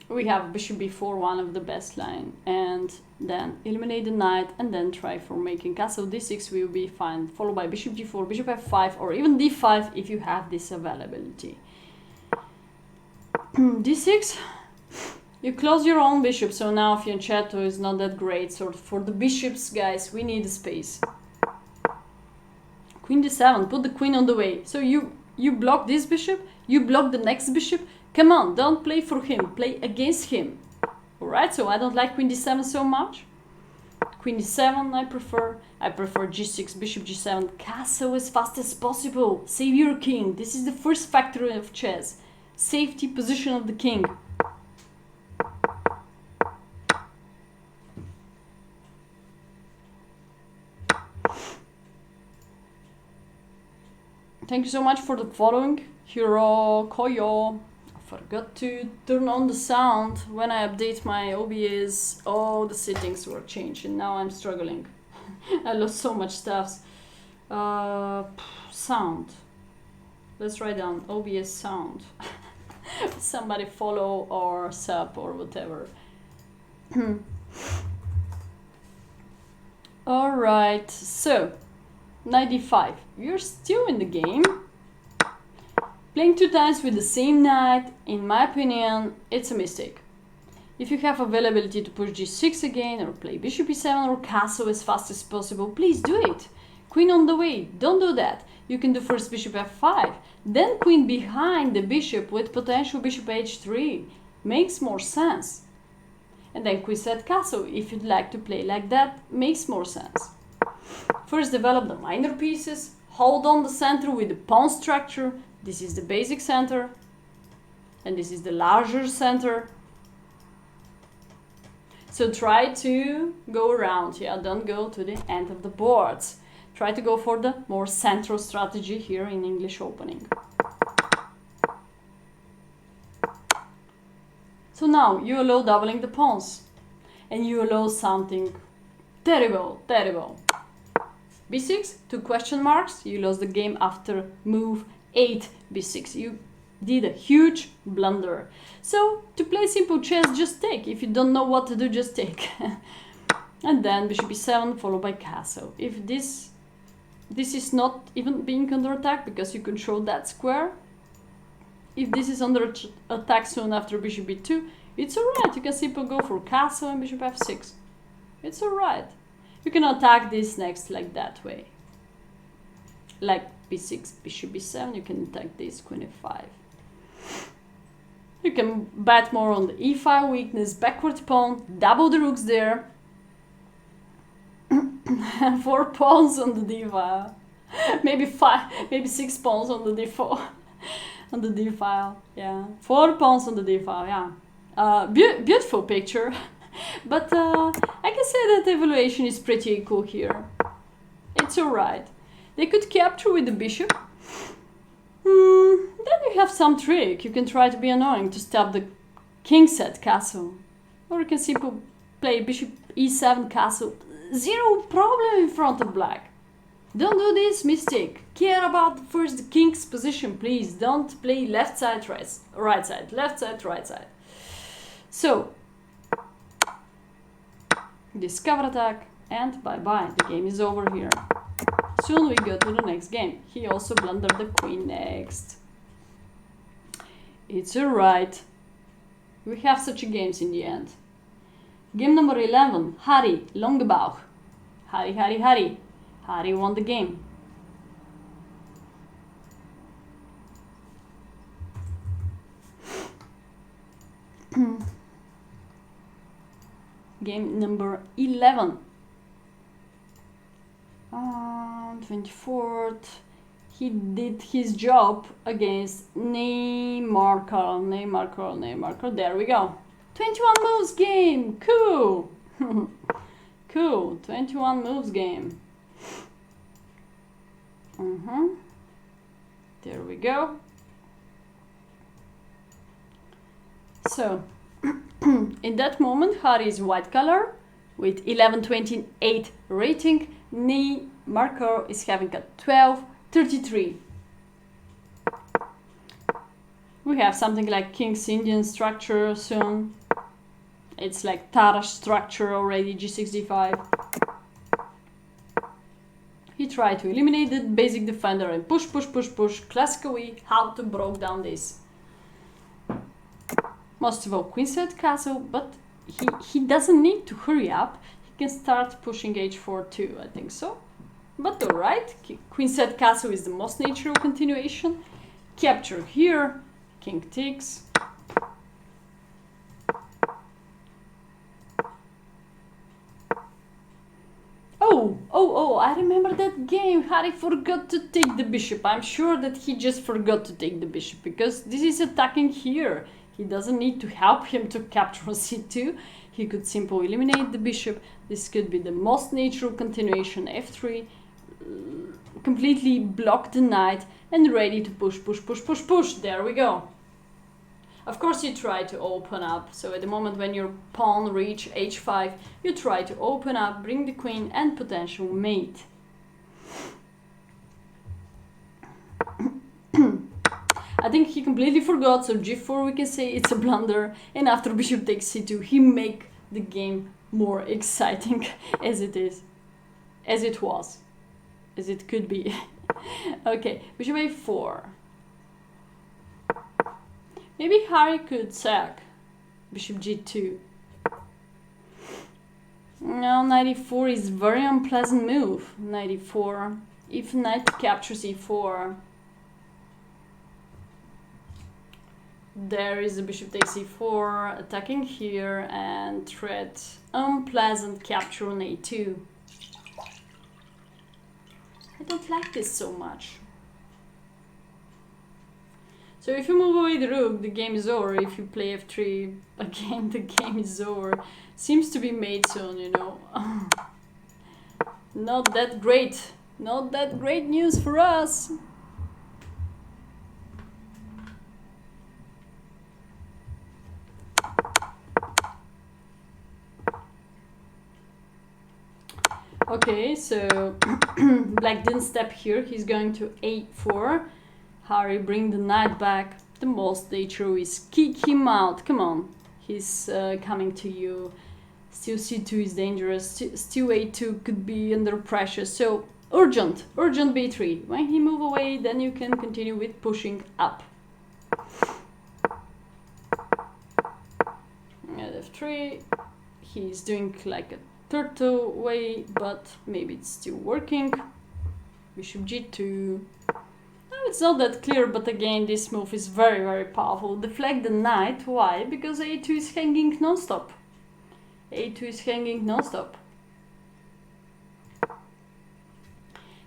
We have bishop b4, one of the best line, and then eliminate the knight, and then try for making castle d6 will be fine, followed by bishop g4, bishop f5, or even d5 if you have this availability. d6, you close your own bishop, so now fianchetto is not that great, so for the bishops, guys, we need a space. Queen d7, put the queen on the way, so you block this bishop, you block the next bishop. Come on, don't play for him, play against him. Alright, so I don't like queen d7 so much. Queen d7 I prefer g6, bishop g7, castle as fast as possible. Save your king, this is the first factor of chess. Safety position of the king. Thank you so much for the following. Hiro Koyo. Forgot to turn on the sound when I update my OBS. Oh, the settings were changed and now I'm struggling. I lost so much stuff. Sound. Let's write down OBS sound. Somebody follow or sub or whatever. Alright, so 95. You're still in the game. Playing 2 times with the same knight, in my opinion, it's a mistake. If you have availability to push g6 again, or play bishop e7 or castle as fast as possible, please do it. Queen on the way, don't do that. You can do first bishop f5, then queen behind the bishop with potential bishop h3. Makes more sense. And then queen set castle, if you'd like to play like that, makes more sense. First develop the minor pieces, hold on the center with the pawn structure. This is the basic center, and this is the larger center. So try to go around, yeah, don't go to the end of the boards. Try to go for the more central strategy here in English opening. So now you allow doubling the pawns, and you allow something terrible, terrible. b6, 2 question marks, you lost the game after move 8 b6. did a huge blunder. So to play simple chess, just take. If you don't know what to do, just take. And then bishop e7 followed by castle. If this is not even being under attack because you control that square. If this is under attack soon after bishop b2, it's alright. You can simply go for castle and bishop f6. It's alright. You can attack this next like that way. Like b6, bishop b7, you can attack this, queen f5. You can bet more on the e5 weakness, backward pawn, double the rooks there. 4 pawns on the d file. Maybe 6 pawns on the d4. On the d file, yeah. 4 pawns on the d file, yeah. Beautiful picture. But I can say that the evaluation is pretty equal here. It's alright. They could capture with the bishop. Then you have some trick. You can try to be annoying to stop the king set castle. Or you can simply play bishop e7 castle. Zero problem in front of black. Don't do this mistake. Care about first the king's position, please. Don't play left side, right side, left side, right side. So, discover attack, and bye-bye. The game is over here. Soon we go to the next game. He also blundered the queen next. It's alright. We have such games in the end. Game number 11, Harry Longebauch. Harry. Harry won the game. Game number 11. 24th. He did his job against Neymar. There we go. 21 moves game. Cool. Cool. 21 moves game. There we go. So, in that moment, Harry is white color with 1128 rating. Neymar is having a 1233. We have something like King's Indian structure soon. It's like Tarash structure already, g6d5. He tried to eliminate the basic defender and push. Classically, how to break down this. Most of all, queen set castle, but he doesn't need to hurry up. He can start pushing h4 too, I think so. But alright, queen set castle is the most natural continuation. Capture here, king takes. Oh, I remember that game. Harry forgot to take the bishop. I'm sure that he just forgot to take the bishop because this is attacking here. He doesn't need to help him to capture c2. He could simply eliminate the bishop. This could be the most natural continuation, f3. Completely block the knight and ready to push. There we go. Of course you try to open up, so at the moment when your pawn reach h5, you try to open up, bring the queen and potential mate. I think he completely forgot, so g4 we can say it's a blunder, and after bishop takes c2 he make the game more exciting as it is, as it was, as it could be. Okay, bishop a4. Maybe Harry could sack bishop g2. No, knight e4 is very unpleasant move. Knight e4. If knight captures e4, there is the bishop takes e4, attacking here, and threat unpleasant capture on a2. I don't like this so much. So if you move away the rook, the game is over. If you play f3, again, the game is over. Seems to be made soon, you know. Not that great. Not that great news for us. Okay, so black didn't step here. He's going to a4. Harry bring the knight back, The most they throw is kick him out. Come on, he's coming to you. Still c2 is dangerous. Still a2 could be under pressure. So urgent b3. When he move away, then you can continue with pushing up. At f3, he's doing like a turtle way, but maybe it's still working. Bishop g2. No, it's not that clear, but again, this move is very, very powerful. Deflect the knight. Why? Because a2 is hanging non-stop. a2 is hanging non-stop.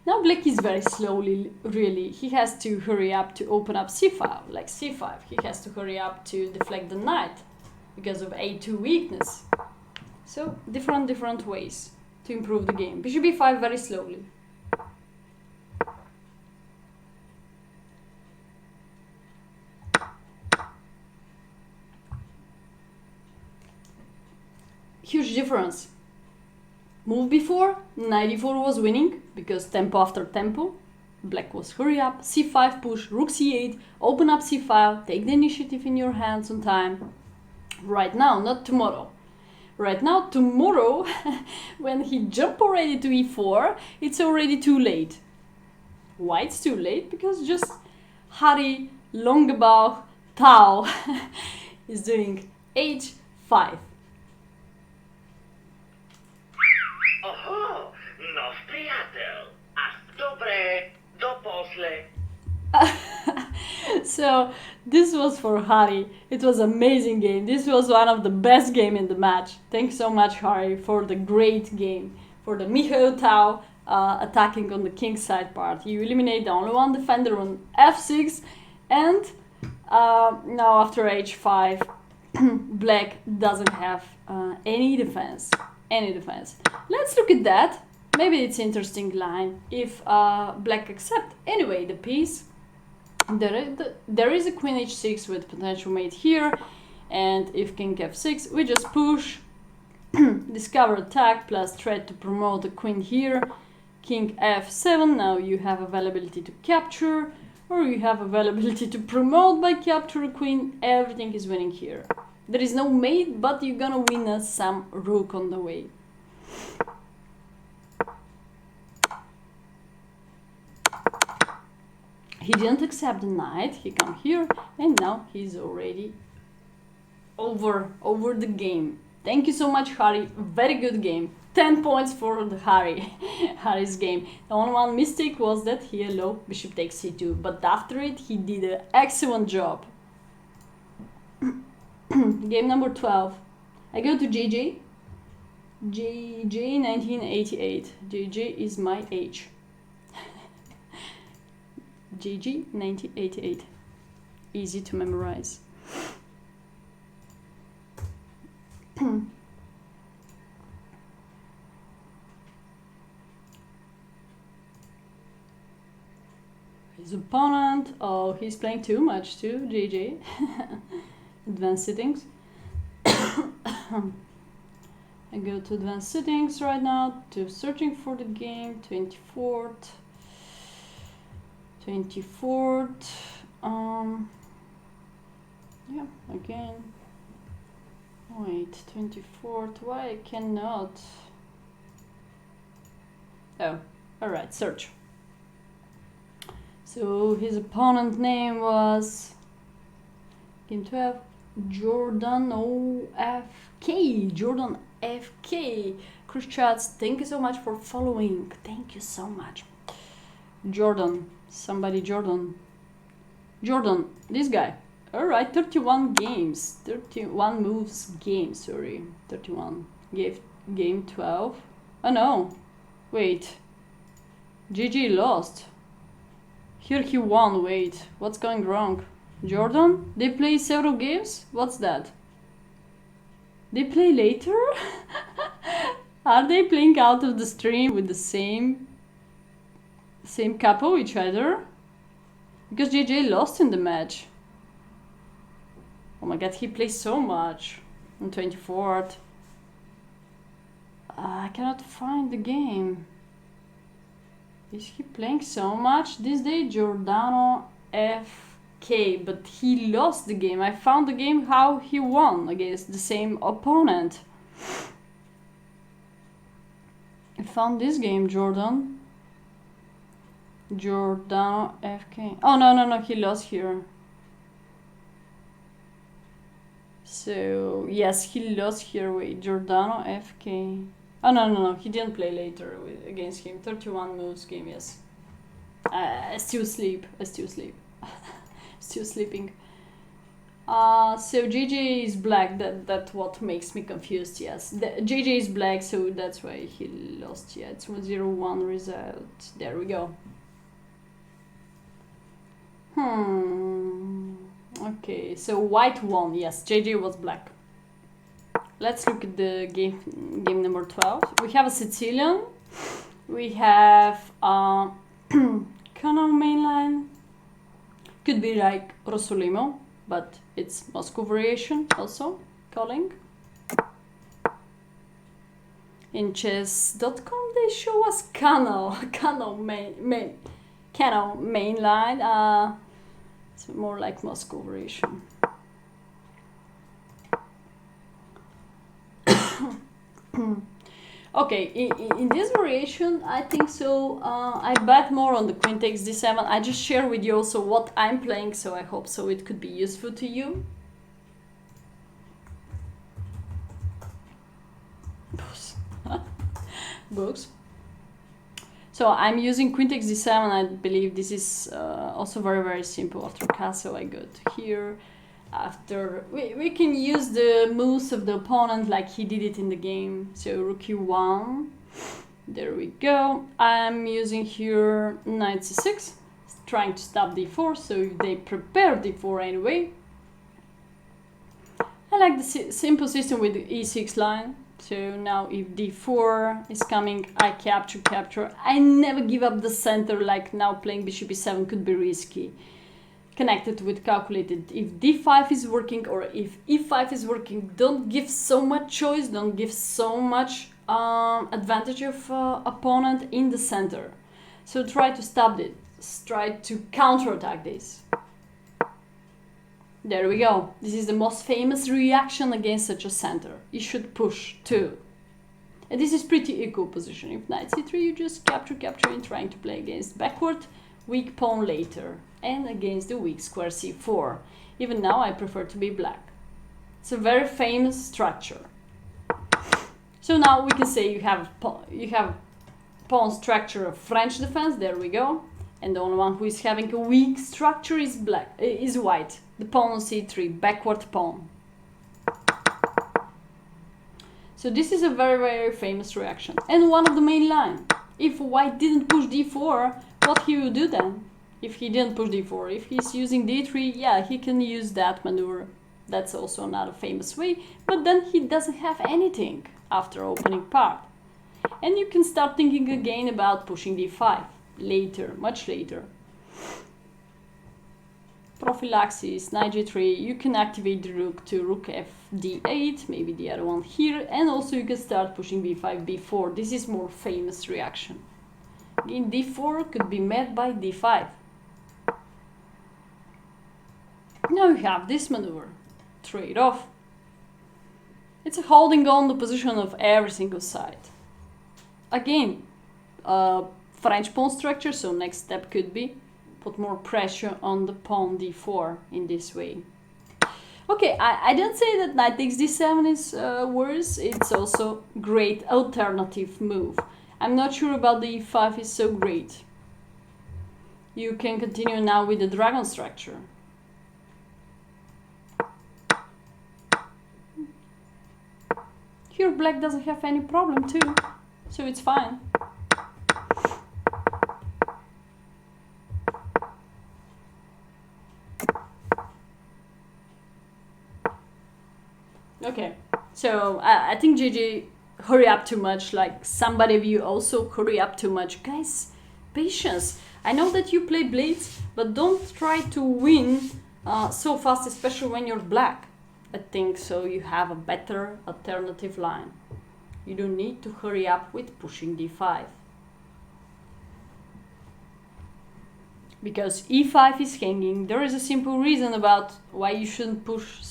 Now black is very slowly, really. He has to hurry up to open up c5, like c5. He has to hurry up to deflect the knight because of a2 weakness. So different ways to improve the game. Bishop b5 very slowly. Huge difference. Move before, knight e4 was winning because tempo after tempo. Black was hurry up, c5 push, rook c8, open up c5, take the initiative in your hands on time. Right now, not tomorrow. Right now, tomorrow, when he jump already to e4, it's already too late. Why it's too late? Because just Harry Longebauch Tau is doing h5. Oho, now przyjaciel, a dobre do posle. So this was for Harry. It was an amazing game. This was one of the best game in the match. Thanks so much, Harry, for the great game. For the Michael Tau attacking on the king side part. You eliminate the only one defender on f6, and now after h5, black doesn't have any defense. Let's look at that. Maybe it's interesting line if black accept anyway the piece. There is a queen h6 with potential mate here, and if king f6, we just push, discover attack plus threat to promote the queen here, king f7. Now you have availability to capture, or you have availability to promote by capture a queen. Everything is winning here. There is no mate, but you're gonna win some rook on the way. He didn't accept the knight, he come here, and now he's already over the game. Thank you so much, Harry. Very good game. 10 points for the Harry's game. The only one mistake was that he allowed bishop takes c2, but after it he did an excellent job. Game number 12. I go to JJ. JJ 1988. JJ is my age. JJ 1988. Easy to memorize. His opponent, oh, he's playing too much too, JJ. Advanced settings. I go to advanced settings right now to searching for the game. 24th. Yeah, again. Wait, 24th. Why I cannot? Oh, alright, search. So his opponent name was game 12, Jordan OFK. Jordan FK. Cruise chats, thank you so much for following. Thank you so much. Jordan, somebody Jordan. Jordan, this guy. Alright, 31 games. 31 moves game, sorry. 31. Game 12. Oh no. Wait. GG lost. Here he won, wait. What's going wrong? Jordan? They play several games? What's that? They play later? Are they playing out of the stream with the same couple each other? Because JJ lost in the match. Oh my god, he plays so much. On 24th. I cannot find the game. Is he playing so much this day? Giordano Okay, but he lost the game. I found the game how he won against the same opponent. I found this game, Jordan. Giordano FK. Oh, no, he lost here. So, yes, he lost here. Wait, Giordano FK. Oh, no, he didn't play later against him. 31 moves game, yes. I still sleep. Still sleeping. So JJ is black. That's what makes me confused. Yes, JJ is black, so that's why he lost. Yeah, it's 1-0-1 result. There we go. Okay, so white won. Yes, JJ was black. Let's look at the game number 12. We have a Sicilian. We have Cano mainline. Could be like Rossolimo, but it's Moscow variation also, calling. In chess.com they show us Cano mainline. It's more like Moscow variation. Okay, in this variation, I think so. I bet more on the queen takes d7. I just share with you also what I'm playing, so I hope so it could be useful to you. Books. So I'm using queen takes d7. I believe this is also very simple. After castle, I go to here. After we can use the moves of the opponent like he did it in the game. So rook e1, there we go. I'm using here knight c6, trying to stop d4, so they prepare d4 anyway. I like the simple system with the e6 line. So now if d4 is coming, I capture. I never give up the center, like now playing bishop e7 could be risky. Connected with calculated. If d5 is working or if e5 is working, don't give so much choice, don't give so much advantage of opponent in the center. So try to stop it, try to counterattack this. There we go. This is the most famous reaction against such a center. You should push too. And this is pretty equal position. If knight c3, you just capture and trying to play against backward, weak pawn later, and against the weak square c4. Even now I prefer to be black. It's a very famous structure. So now we can say you have pawn structure of French defense, there we go. And the only one who is having a weak structure is white. The pawn on c3, backward pawn. So this is a very famous reaction. And one of the main line. If white didn't push d4, what he will do then? If he didn't push d4, if he's using d3, yeah, he can use that maneuver. That's also another famous way, but then he doesn't have anything after opening part. And you can start thinking again about pushing d5 later, much later. Prophylaxis, knight g3, you can activate the rook to rook f d8, maybe the other one here, and also you can start pushing b5, b4. This is more famous reaction. In d4 could be met by d5. Now you have this maneuver, trade off. It's a holding on the position of every single side. Again, French pawn structure, so next step could be put more pressure on the pawn d4 in this way. Okay, I didn't say that knight takes d7 is worse, it's also great alternative move. I'm not sure about the e5 is so great. You can continue now with the dragon structure. Here black doesn't have any problem too, so it's fine. Okay, so I think GG hurry up too much, like somebody of you also hurry up too much. Guys, patience. I know that you play blades, but don't try to win so fast, especially when you're black. I think so you have a better alternative line. You don't need to hurry up with pushing d5. because e5 is hanging. There is a simple reason about why you shouldn't push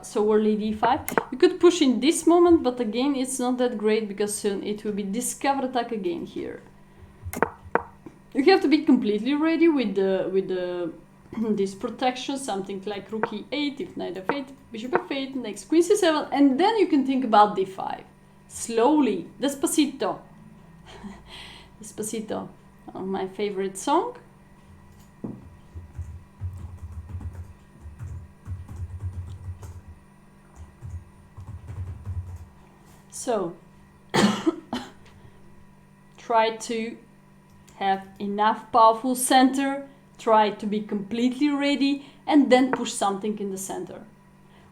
so early d5. You could push in this moment, but again it's not that great because soon it will be discover attack again here. You have to be completely ready with the this protection, something like rook e8, if knight f8, bishop f8, next queen c7, and then you can think about d5. Slowly, despacito. Despacito, my favorite song. So, try to have enough powerful center, try to be completely ready, and then push something in the center.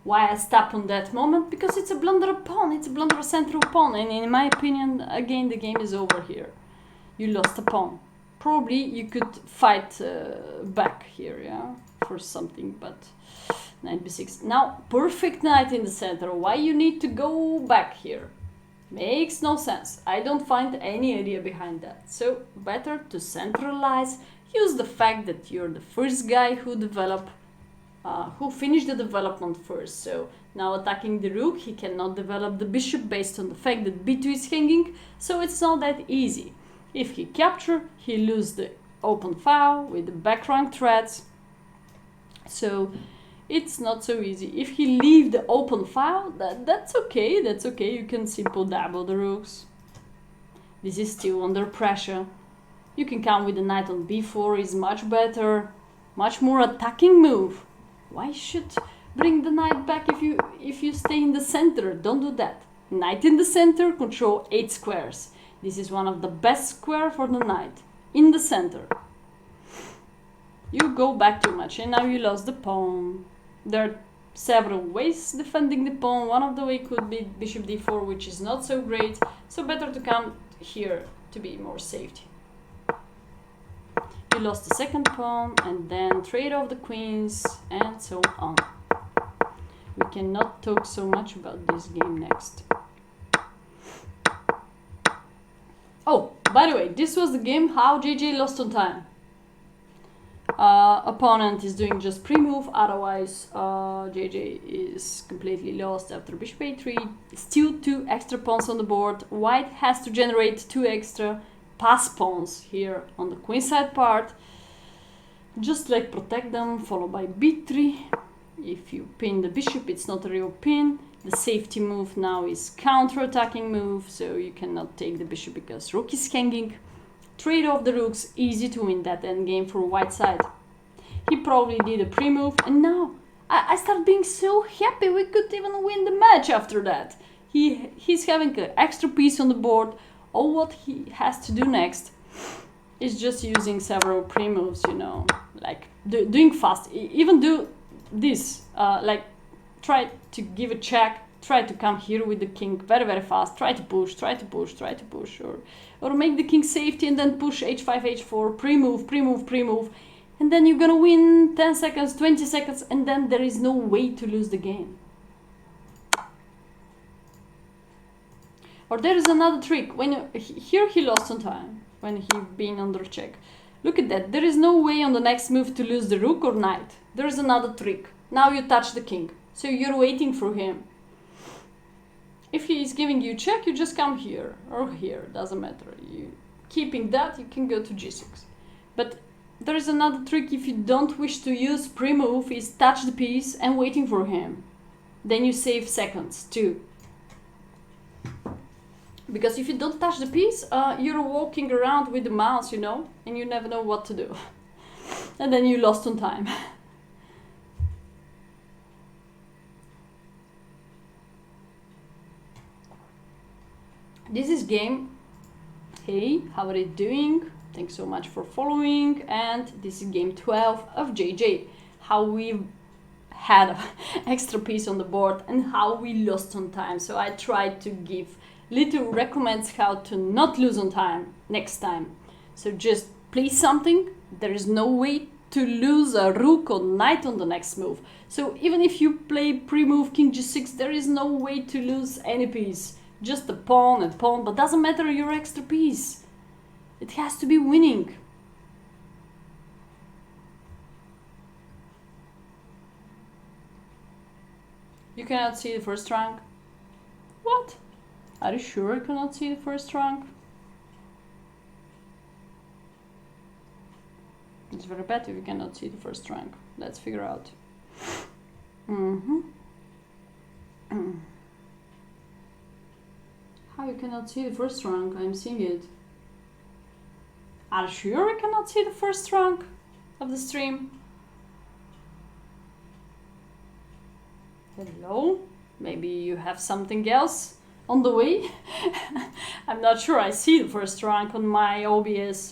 Why I stop on that moment? Because it's a blunder pawn, it's a blunder central pawn, and in my opinion, again, the game is over here. You lost a pawn. Probably you could fight back here, yeah, for something, but knight b6. Now, perfect knight in the center. Why you need to go back here? Makes no sense. I don't find any idea behind that. So, better to centralize. Use the fact that you're the first guy who finished the development first. So, now attacking the rook, he cannot develop the bishop based on the fact that b2 is hanging. So, it's not that easy. If he capture, he lose the open file with the back rank threads. So, it's not so easy. If he leave the open file, that's okay, you can simply double the rooks. This is still under pressure. You can come with the knight on b4, is much better, much more attacking move. Why should bring the knight back if you stay in the center? Don't do that. Knight in the center, control 8 squares. This is one of the best square for the knight, in the center. You go back too much and now you lost the pawn. There are several ways defending the pawn. One of the way could be bishop d4, which is not so great. So better to come here to be more safety. You lost the second pawn and then trade off the queens and so on. We cannot talk so much about this game next. Oh, by the way, this was the game how JJ lost on time. Opponent is doing just pre-move, otherwise JJ is completely lost after bishop a3. Still 2 extra pawns on the board. White has to generate 2 extra pass pawns here on the queenside part. Just like protect them, followed by b3. If you pin the bishop, it's not a real pin. The safety move now is counter-attacking move, so you cannot take the bishop because rook is hanging. Trade off the rooks, easy to win that endgame for white side. He probably did a pre-move, and now I start being so happy we could even win the match after that. He's having an extra piece on the board. All what he has to do next is just using several pre-moves, you know, like doing fast. Even do this, like try to give a check, try to come here with the king very, very fast, try to push, or make the king safety and then push h5, h4, pre-move, and then you're gonna win 10 seconds, 20 seconds, and then there is no way to lose the game. Or there is another trick, here he lost on time, when he been under check. Look at that, there is no way on the next move to lose the rook or knight. There is another trick. Now you touch the king, so you're waiting for him. If he is giving you check, you just come here or here, doesn't matter. You keeping that, you can go to g6. But there is another trick if you don't wish to use pre-move, is touch the piece and waiting for him. Then you save seconds too. Because if you don't touch the piece, you're walking around with the mouse, you know, and you never know what to do. And then you lost on time. This is game. Hey, how are you doing? Thanks so much for following. And this is game 12 of JJ. How we had an extra piece on the board and how we lost on time. So I tried to give little recommends how to not lose on time next time. So just play something. There is no way to lose a rook or knight on the next move. So even if you play pre-move king g6, there is no way to lose any piece. Just a pawn and pawn, but doesn't matter your extra piece. It has to be winning. You cannot see the first rank? What? Are you sure you cannot see the first rank? It's very bad if you cannot see the first rank. Let's figure out. How you cannot see the first rank? I'm seeing it. Are you sure you cannot see the first rank of the stream? Hello? Maybe you have something else on the way? I'm not sure I see the first rank on my OBS.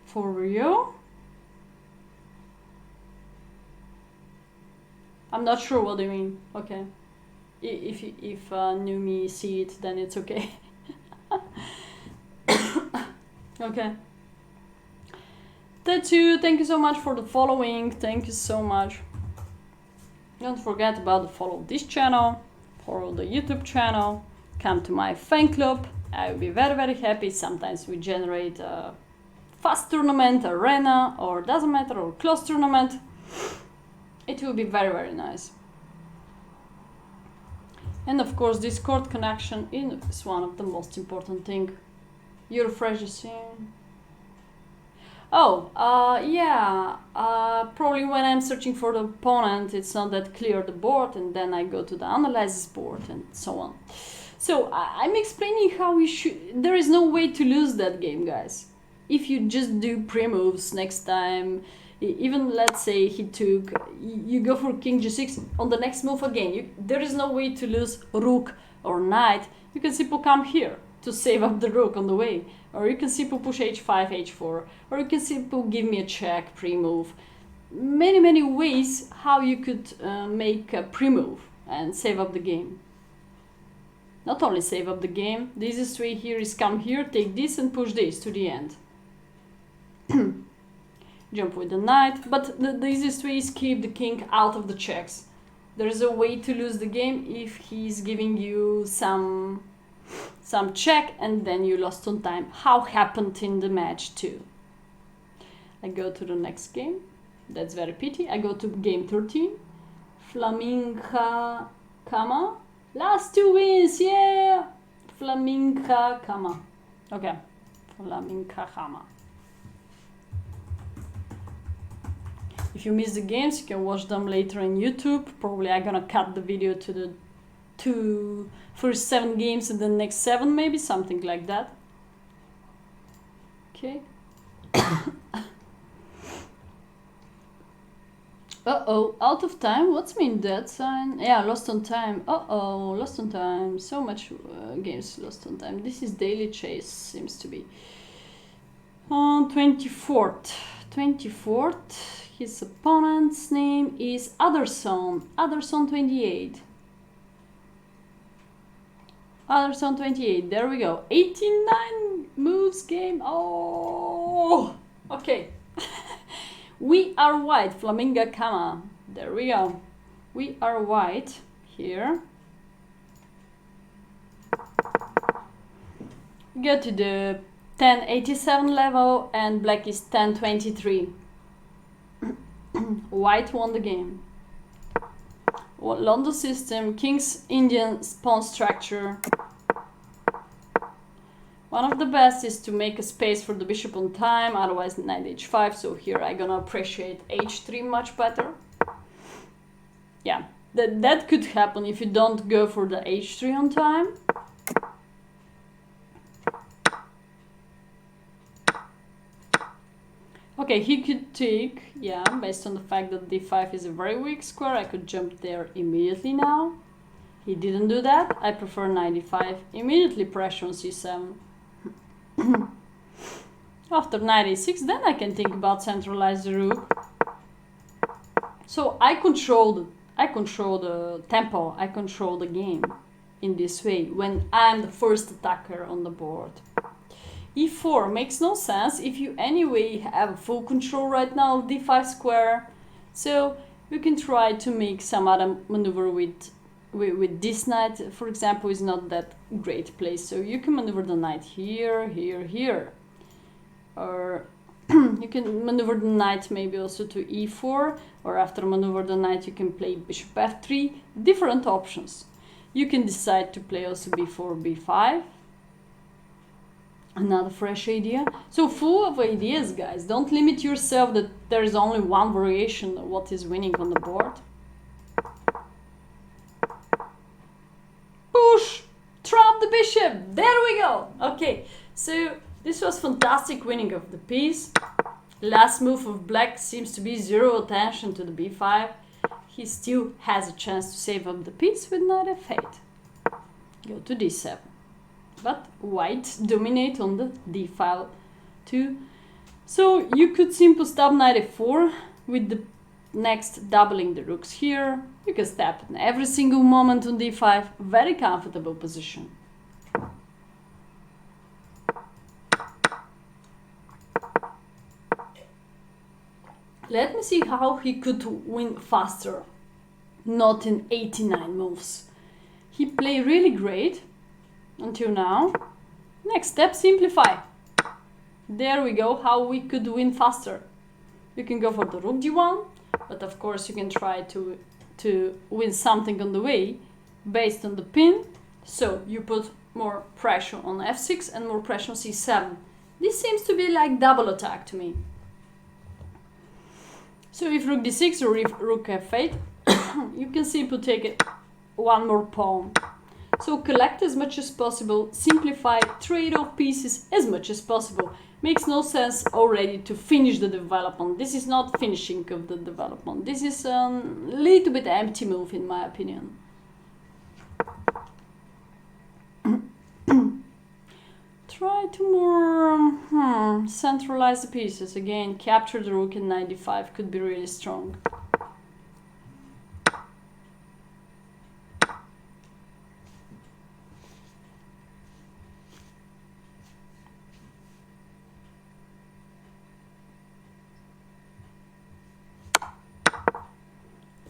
For real? I'm not sure what you mean. Okay. If new me see it, then it's okay. Okay. Tattoo, thank you so much for the following. Thank you so much. Don't forget about to follow this channel, follow the YouTube channel, come to my fan club. I will be very, very happy. Sometimes we generate a fast tournament, arena, or doesn't matter, or close tournament. It will be very, very nice. And of course, Discord connection is one of the most important thing. You refresh the scene. Oh, yeah, probably when I'm searching for the opponent, it's not that clear the board, and then I go to the analysis board and so on. So I'm explaining how you should. There is no way to lose that game, guys. If you just do pre-moves next time, even let's say he took, you go for king g6 on the next move again. There is no way to lose rook or knight. You can simply come here to save up the rook on the way, or you can simply push h5, h4, or you can simply give me a check pre-move. Many ways how you could make a pre-move and save up the game. Not only save up the game, the easiest way here is come here, take this and push this to the end. Jump with the knight, but the easiest way is keep the king out of the checks. There is a way to lose the game if he's giving you some check and then you lost on time. How happened in the match too. I go to the next game. That's very pity. I go to game 13. Flaminga Kama. Last 2 wins, yeah! Flaminga Kama. Okay, Flaminga Kama. If you miss the games, you can watch them later on YouTube. Probably I'm gonna cut the video to the first 7 games and the next 7, maybe something like that. Okay. Uh-oh, out of time? What's mean that sign? Yeah, lost on time. Uh-oh, lost on time. So much games lost on time. This is daily chase, seems to be. 24th. 24th. His opponent's name is Otherson. Otherson 28. Otherson 28. There we go. 89 moves game. Oh, okay. We are white. Flaminga Kama. There we go. We are white here. Go to the 1087 level and black is 1023. White won the game. London system, King's Indian pawn structure. One of the best is to make a space for the bishop on time, otherwise knight h5, so here I'm gonna appreciate h3 much better. Yeah, that could happen if you don't go for the h3 on time. Okay, he could take, yeah, based on the fact that d5 is a very weak square, I could jump there immediately now. He didn't do that. I prefer knight d5, immediately pressure on c7. After knight a6, then I can think about centralize the rook. So I control the tempo, I control the game in this way when I'm the first attacker on the board. e4 makes no sense if you anyway have full control right now of d5 square. So you can try to make some other maneuver with this knight, for example, is not that great place. So you can maneuver the knight here, here, here. Or You can maneuver the knight maybe also to e4, or after maneuver the knight you can play bishop f3, different options. You can decide to play also b4, b5. Another fresh idea. So full of ideas, guys. Don't limit yourself that there is only one variation of what is winning on the board. Push! Trap the bishop! There we go! Okay, so this was fantastic winning of the piece. Last move of black seems to be zero attention to the b5. He still has a chance to save up the piece with knight f8. Go to d7. But white dominate on the d file too. So you could simply stop knight f4 with the next doubling the rooks here. You can step in every single moment on d5. Very comfortable position. Let me see how he could win faster. Not in 89 moves. He played really great until now. Next step, simplify. There we go, how we could win faster. You can go for the rook d1, but of course you can try to win something on the way based on the pin. So you put more pressure on f6 and more pressure on c7. This seems to be like double attack to me. So if rook d6 or if rook f8, you can simply take it one more pawn. So collect as much as possible, simplify, trade off pieces as much as possible. Makes no sense already to finish the development. This is not finishing of the development. This is a little bit empty move in my opinion. Try to more centralize the pieces. Again, capture the rook in 95 could be really strong.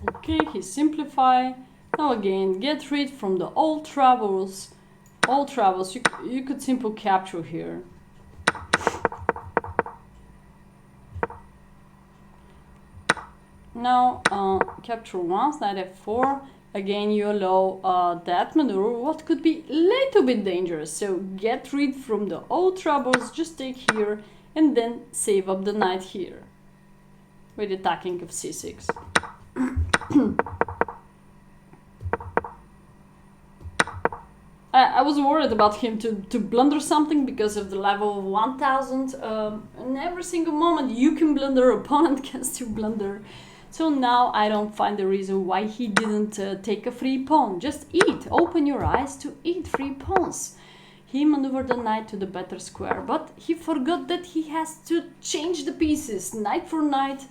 Okay, he simplify. Now again, get rid from the old troubles. All troubles, you could simply capture here. Now capture once, knight f4. Again, you allow that maneuver, what could be a little bit dangerous. So get rid from the old troubles, just take here and then save up the knight here with attacking of c6. I was worried about him to blunder something because of the level of 1000. In every single moment you can blunder, opponent can still blunder. So now I don't find the reason why he didn't take a free pawn. Just eat, open your eyes to eat free pawns. He maneuvered the knight to the better square, but he forgot that he has to change the pieces, knight for knight.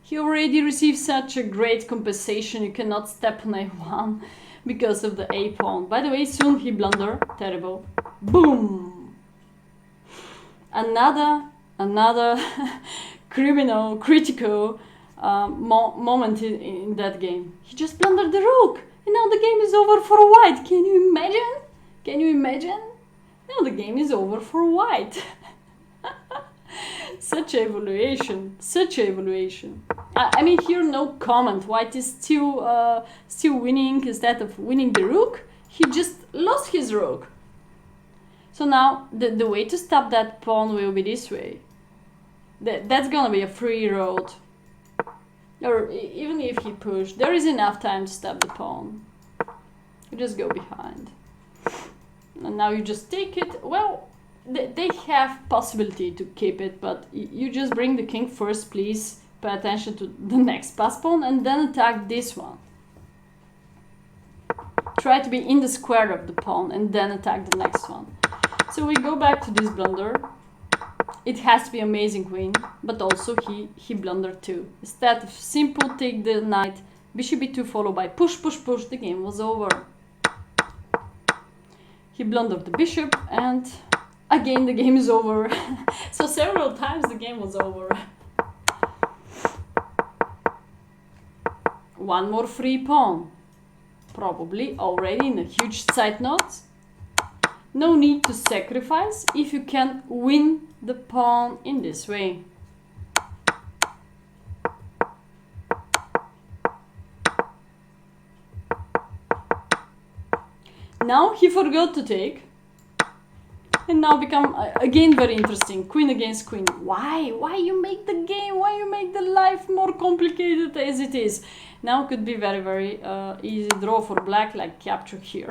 He already received such a great compensation, you cannot step on a1 because of the a pawn. By the way, soon he blunder, terrible. Boom! Another critical moment in that game. He just blundered the rook, and now the game is over for white. Can you imagine? Can you imagine? Now the game is over for white. Such evaluation, such evaluation. I mean, here no comment. White is still winning. Instead of winning the rook, he just lost his rook. So now the way to stop that pawn will be this way. That's gonna be a free road. Or even if he pushed, there is enough time to stop the pawn. You just go behind. And now you just take it. Well, they have possibility to keep it, but you just bring the king first, please. Pay attention to the next pass pawn and then attack this one. Try to be in the square of the pawn and then attack the next one. So we go back to this blunder. It has to be amazing win, but also he blundered too. Instead of simple take the knight, bishop b2 followed by push, push, push, the game was over. He blundered the bishop and again the game is over. So several times the game was over. One more free pawn. Probably already in a huge side knot. No need to sacrifice if you can win the pawn in this way. Now he forgot to take. And now become, again, very interesting. Queen against queen. Why? Why you make the game? Why you make the life more complicated as it is? Now could be very, very easy draw for black, like capture here.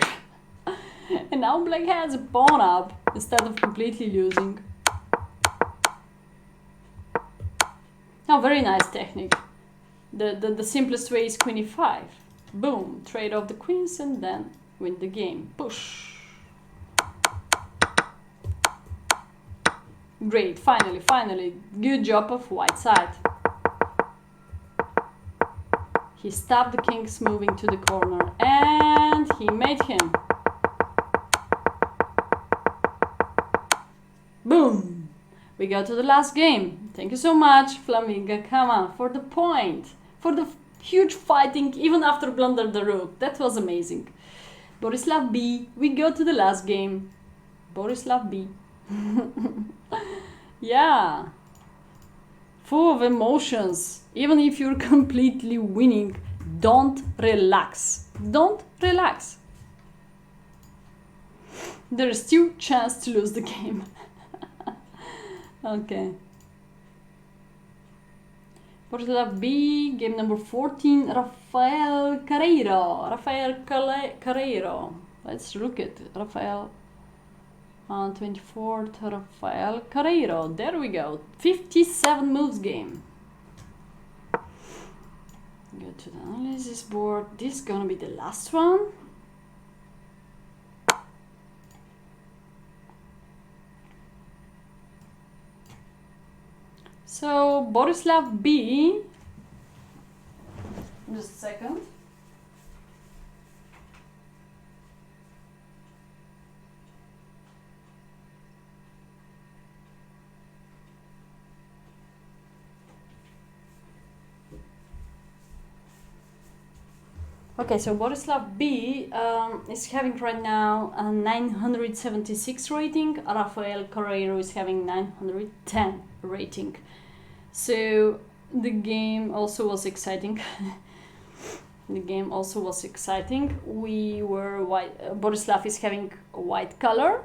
And now black has a pawn up instead of completely losing. Now, very nice technique. The simplest way is queen e5. Boom, trade off the queens and then win the game. Push. Great, finally, good job of white side. He stopped the kings moving to the corner and he made him. Boom! We go to the last game. Thank you so much, Flaminga. Come on, for the point. For the huge fighting, even after blunder the rook. That was amazing. Borislav B. We go to the last game. Borislav B. Yeah. Full of emotions. Even if you're completely winning, don't relax. Don't relax. There is still chance to lose the game. Okay. Borislav B, game number 14, Rafael Carreiro. Let's look at Rafael. 24th, Rafael Carreiro. There we go. 57 moves game. Go to the analysis board. This is gonna be the last one. So Borislav B. Just a second. Okay, so Borislav B is having right now a 976 rating. Rafael Carreiro is having 910 rating. So the game also was exciting. The game also was exciting. We were white. Borislav is having a white color.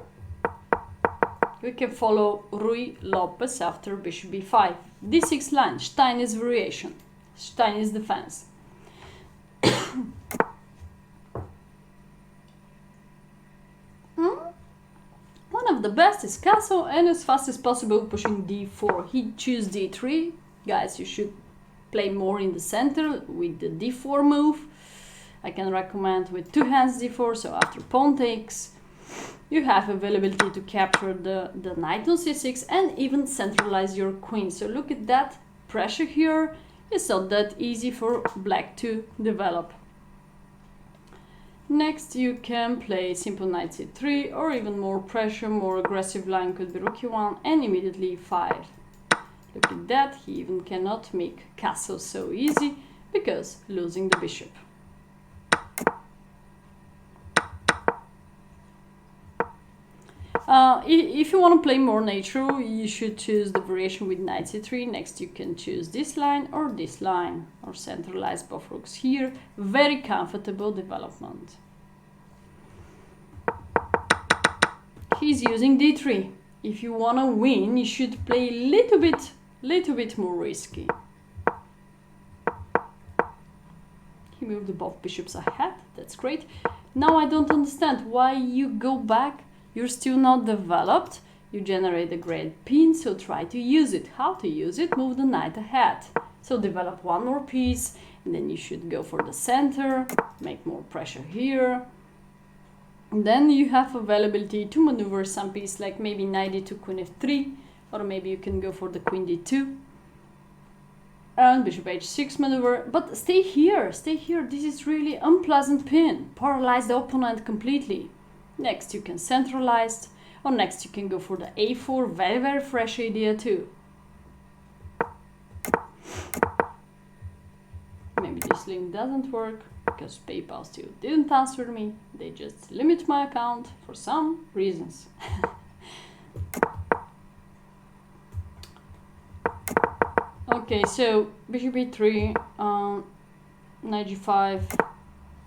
We can follow Rui Lopez after bishop b5. d6 line, Stein's variation, Stein's defense. One of the best is castle and as fast as possible pushing d4. He chose d3. Guys, you should play more in the center with the d4 move. I can recommend with two hands d4, so after pawn takes, you have availability to capture the knight on c6 and even centralize your queen. So look at that pressure here. It's not that easy for black to develop. Next you can play simple knight c3 or even more pressure, more aggressive line could be rook e1 and immediately e5. Look at that, he even cannot make castle so easy because losing the bishop. If you want to play more natural, you should choose the variation with knight c3. Next you can choose this line or centralize both rooks here. Very comfortable development. He's using d3. If you want to win, you should play a little bit more risky. He moved both bishops ahead. That's great. Now I don't understand why you go back. You're still not developed. You generate a great pin, so try to use it. How to use it? Move the knight ahead. So develop one more piece, and then you should go for the center, make more pressure here. And then you have availability to maneuver some piece, like maybe knight d2, queen f3, or maybe you can go for the queen d2. And bishop h6 maneuver, but stay here, this is really unpleasant pin. Paralyze the opponent completely. Next you can centralize, or next you can go for the a4, very fresh idea too. Maybe this link doesn't work, because PayPal still didn't answer me, they just limit my account for some reasons. Okay, so bishop e3, knight g5,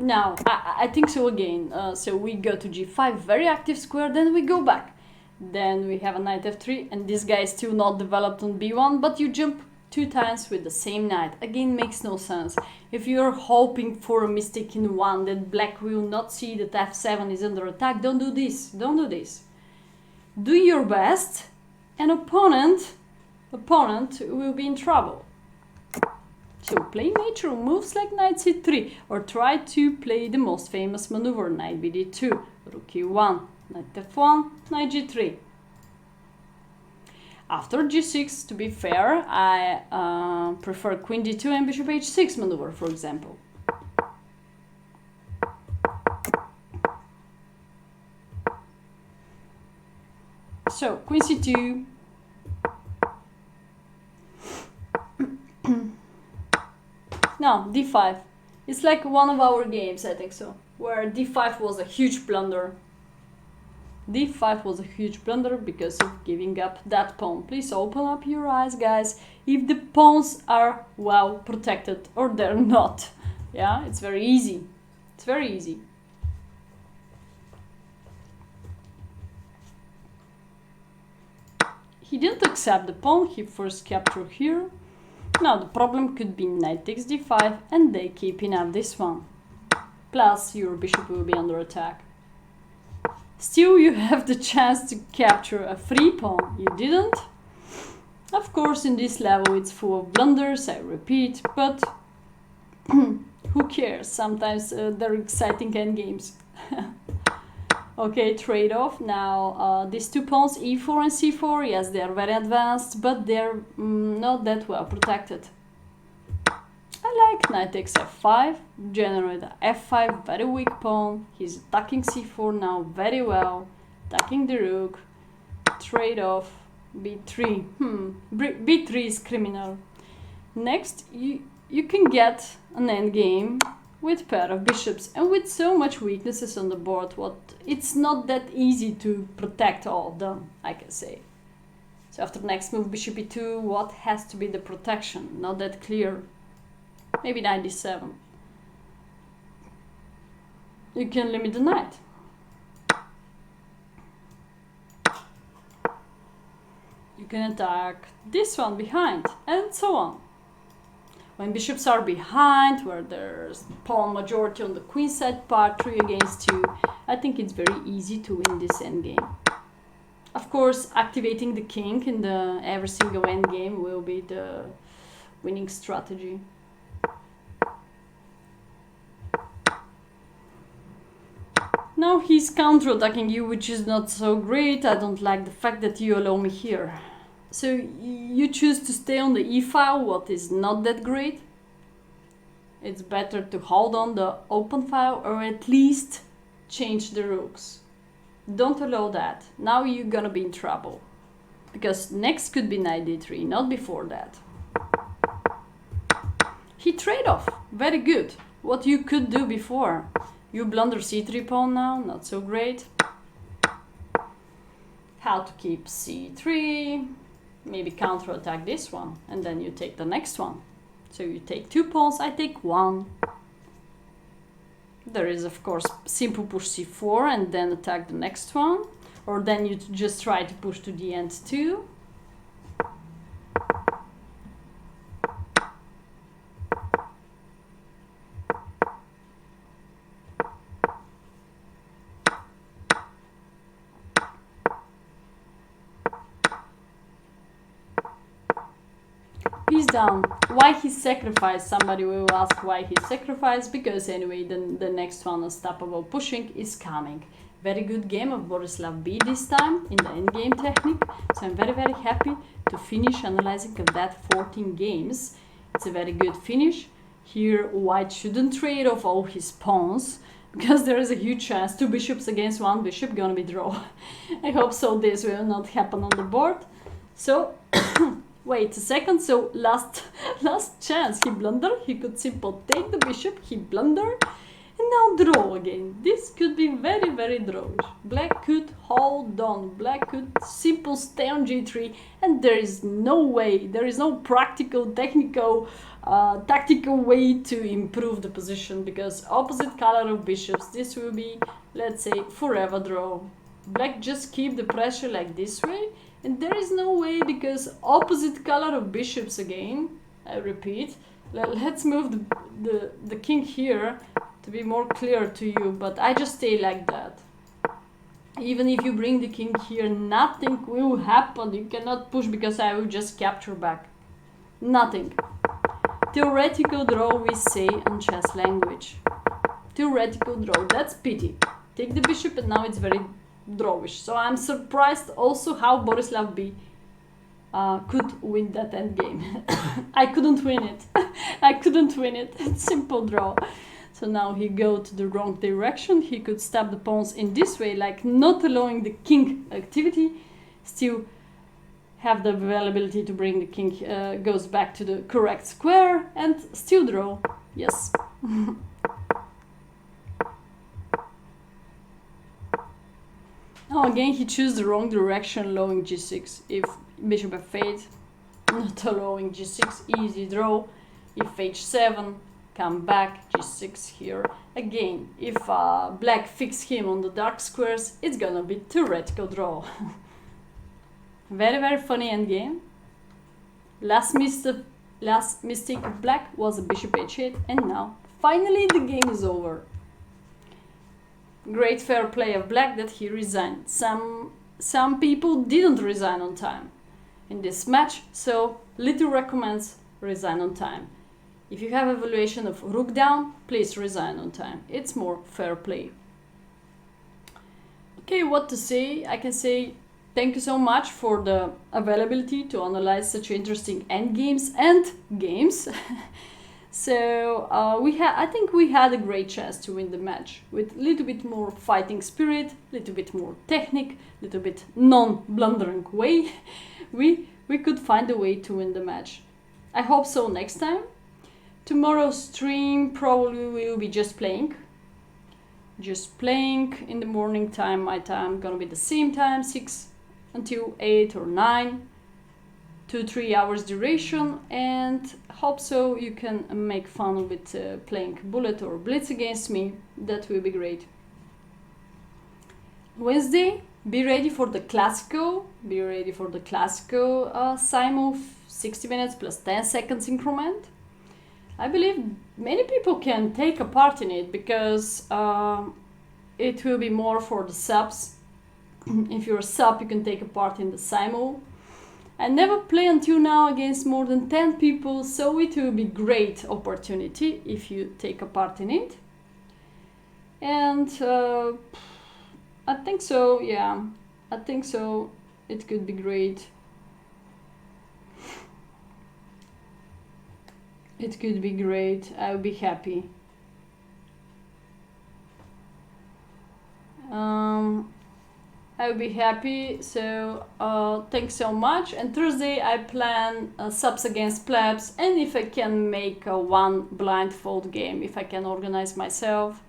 Now, I think so again. So we go to g5, very active square, then we go back. Then we have a knight f3, and this guy is still not developed on b1, but you jump 2 times with the same knight. Again, makes no sense. If you're hoping for a mistake in one, that black will not see that f7 is under attack, don't do this. Don't do this. Do your best, and opponent will be in trouble. So play natural moves like knight c3, or try to play the most famous maneuver, knight bd2, rook e1, knight f1, knight g3. After g6, to be fair, I prefer queen d2 and bishop h6 maneuver, for example. So, queen c2. Now, d5. It's like one of our games, I think so, where d5 was a huge blunder. d5 was a huge blunder because of giving up that pawn. Please open up your eyes, guys, if the pawns are well protected or they're not. Yeah, it's very easy. It's very easy. He didn't accept the pawn, he first captured here. Now the problem could be knight takes d5 and they keeping up this one. Plus your bishop will be under attack. Still you have the chance to capture a free pawn. You didn't. Of course in this level it's full of blunders, I repeat, but who cares? Sometimes they're exciting endgames. Okay, trade-off. Now these 2 pawns, e4 and c4, yes, they are very advanced, but they're not that well protected. I like knight takes f5, generate f5, very weak pawn. He's attacking c4 now very well, attacking the rook. Trade-off, b3. B3 is criminal. Next, you can get an endgame with pair of bishops, and with so much weaknesses on the board, it's not that easy to protect all of them, I can say. So after next move, bishop e2, what has to be the protection? Not that clear. Maybe knight d7. You can limit the knight. You can attack this one behind, and so on. When bishops are behind, where there's pawn majority on the queen side part, 3 against 2, I think it's very easy to win this endgame. Of course, activating the king in every single endgame will be the winning strategy. Now he's counter-attacking you, which is not so great. I don't like the fact that you allow me here. So you choose to stay on the e-file, what is not that great. It's better to hold on the open file or at least change the rooks. Don't allow that. Now you're gonna be in trouble. Because next could be knight d3, not before that. He trade off. Very good. What you could do before. You blunder c3 pawn now, not so great. How to keep c3. Maybe counter-attack this one, and then you take the next one. So you take 2 pawns, I take 1. There is, of course, simple push c4 and then attack the next one. Or then you just try to push to the end too. Piece down. Why he sacrificed? Somebody will ask why he sacrificed, because anyway the next one, unstoppable pushing, is coming. Very good game of Borislav B this time in the endgame technique. So I'm very happy to finish analyzing of that 14 games. It's a very good finish. Here white shouldn't trade off all his pawns, because there is a huge chance 2 bishops against 1 bishop gonna be draw. I hope so this will not happen on the board. So wait a second, so last chance, he blundered, he could simply take the bishop, he blundered, and now draw again. This could be very drawish. Black could hold on, black could simply stay on g3, and there is no way, there is no practical, technical tactical way to improve the position, because opposite color of bishops, this will be, let's say, forever draw. Black just keep the pressure like this way, and there is no way, because opposite color of bishops again, I repeat. Let's move the king here to be more clear to you, but I just stay like that. Even if you bring the king here, nothing will happen. You cannot push, because I will just capture back. Nothing. Theoretical draw, we say in chess language. Theoretical draw, that's pity. Take the bishop, and now it's very drawish. So I'm surprised also how Borislav B could win that endgame. I couldn't win it. I couldn't win it. It's simple draw. So now he go to the wrong direction. He could stab the pawns in this way, like not allowing the king activity. Still have the availability to bring the king, goes back to the correct square, and still draw. Yes. Now again he choose the wrong direction, allowing g6. If bishop f8, not allowing g6, easy draw. If h7, come back, g6 here. Again, if black fix him on the dark squares, it's gonna be theoretical draw. Very, very funny endgame. Last mistake of black was a bishop h8, and now finally the game is over. Great fair play of black that he resigned. Some people didn't resign on time in this match, so little recommends resign on time. If you have evaluation of rook down, please resign on time. It's more fair play. Okay, what to say? I can say thank you so much for the availability to analyze such interesting endgames and games. So I think we had a great chance to win the match with a little bit more fighting spirit, a little bit more technique, a little bit non-blundering way. We could find a way to win the match. I hope so next time. Tomorrow's stream probably will be just playing. Just playing in the morning time. My time gonna be the same time, 6 until 8 or 9. 2-3 hours duration, and hope so you can make fun with playing bullet or blitz against me. That will be great. Wednesday, be ready for the classical. Be ready for the classical Simul 60 minutes plus 10 seconds increment. I believe many people can take a part in it, because it will be more for the subs. If you're a sub, you can take a part in the Simul. I never play until now against more than 10 people, so it will be great opportunity if you take a part in it. And I think so, yeah, I think so, it could be great. It could be great, I'll be happy. I'll be happy, so thanks so much. And Thursday I plan subs against plebs, and if I can make one blindfold game, if I can organize myself,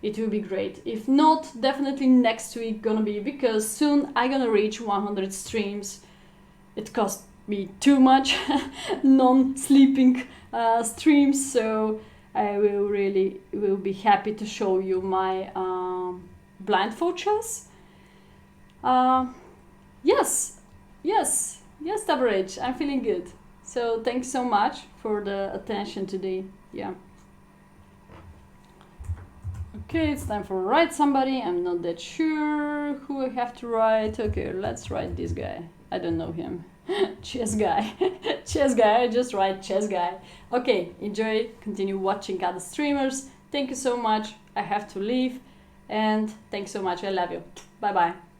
it will be great. If not, definitely next week gonna be, because soon I'm gonna reach 100 streams. It cost me too much non-sleeping streams, so I will be happy to show you my blindfold chess. Yes, Tabarage, I'm feeling good. So thanks so much for the attention today. Yeah. Okay, it's time for write somebody. I'm not that sure who I have to write. Okay, let's write this guy. I don't know him. Chess guy. Chess guy, I just write chess guy. Okay, enjoy, continue watching other streamers. Thank you so much. I have to leave. And thanks so much. I love you. Bye bye.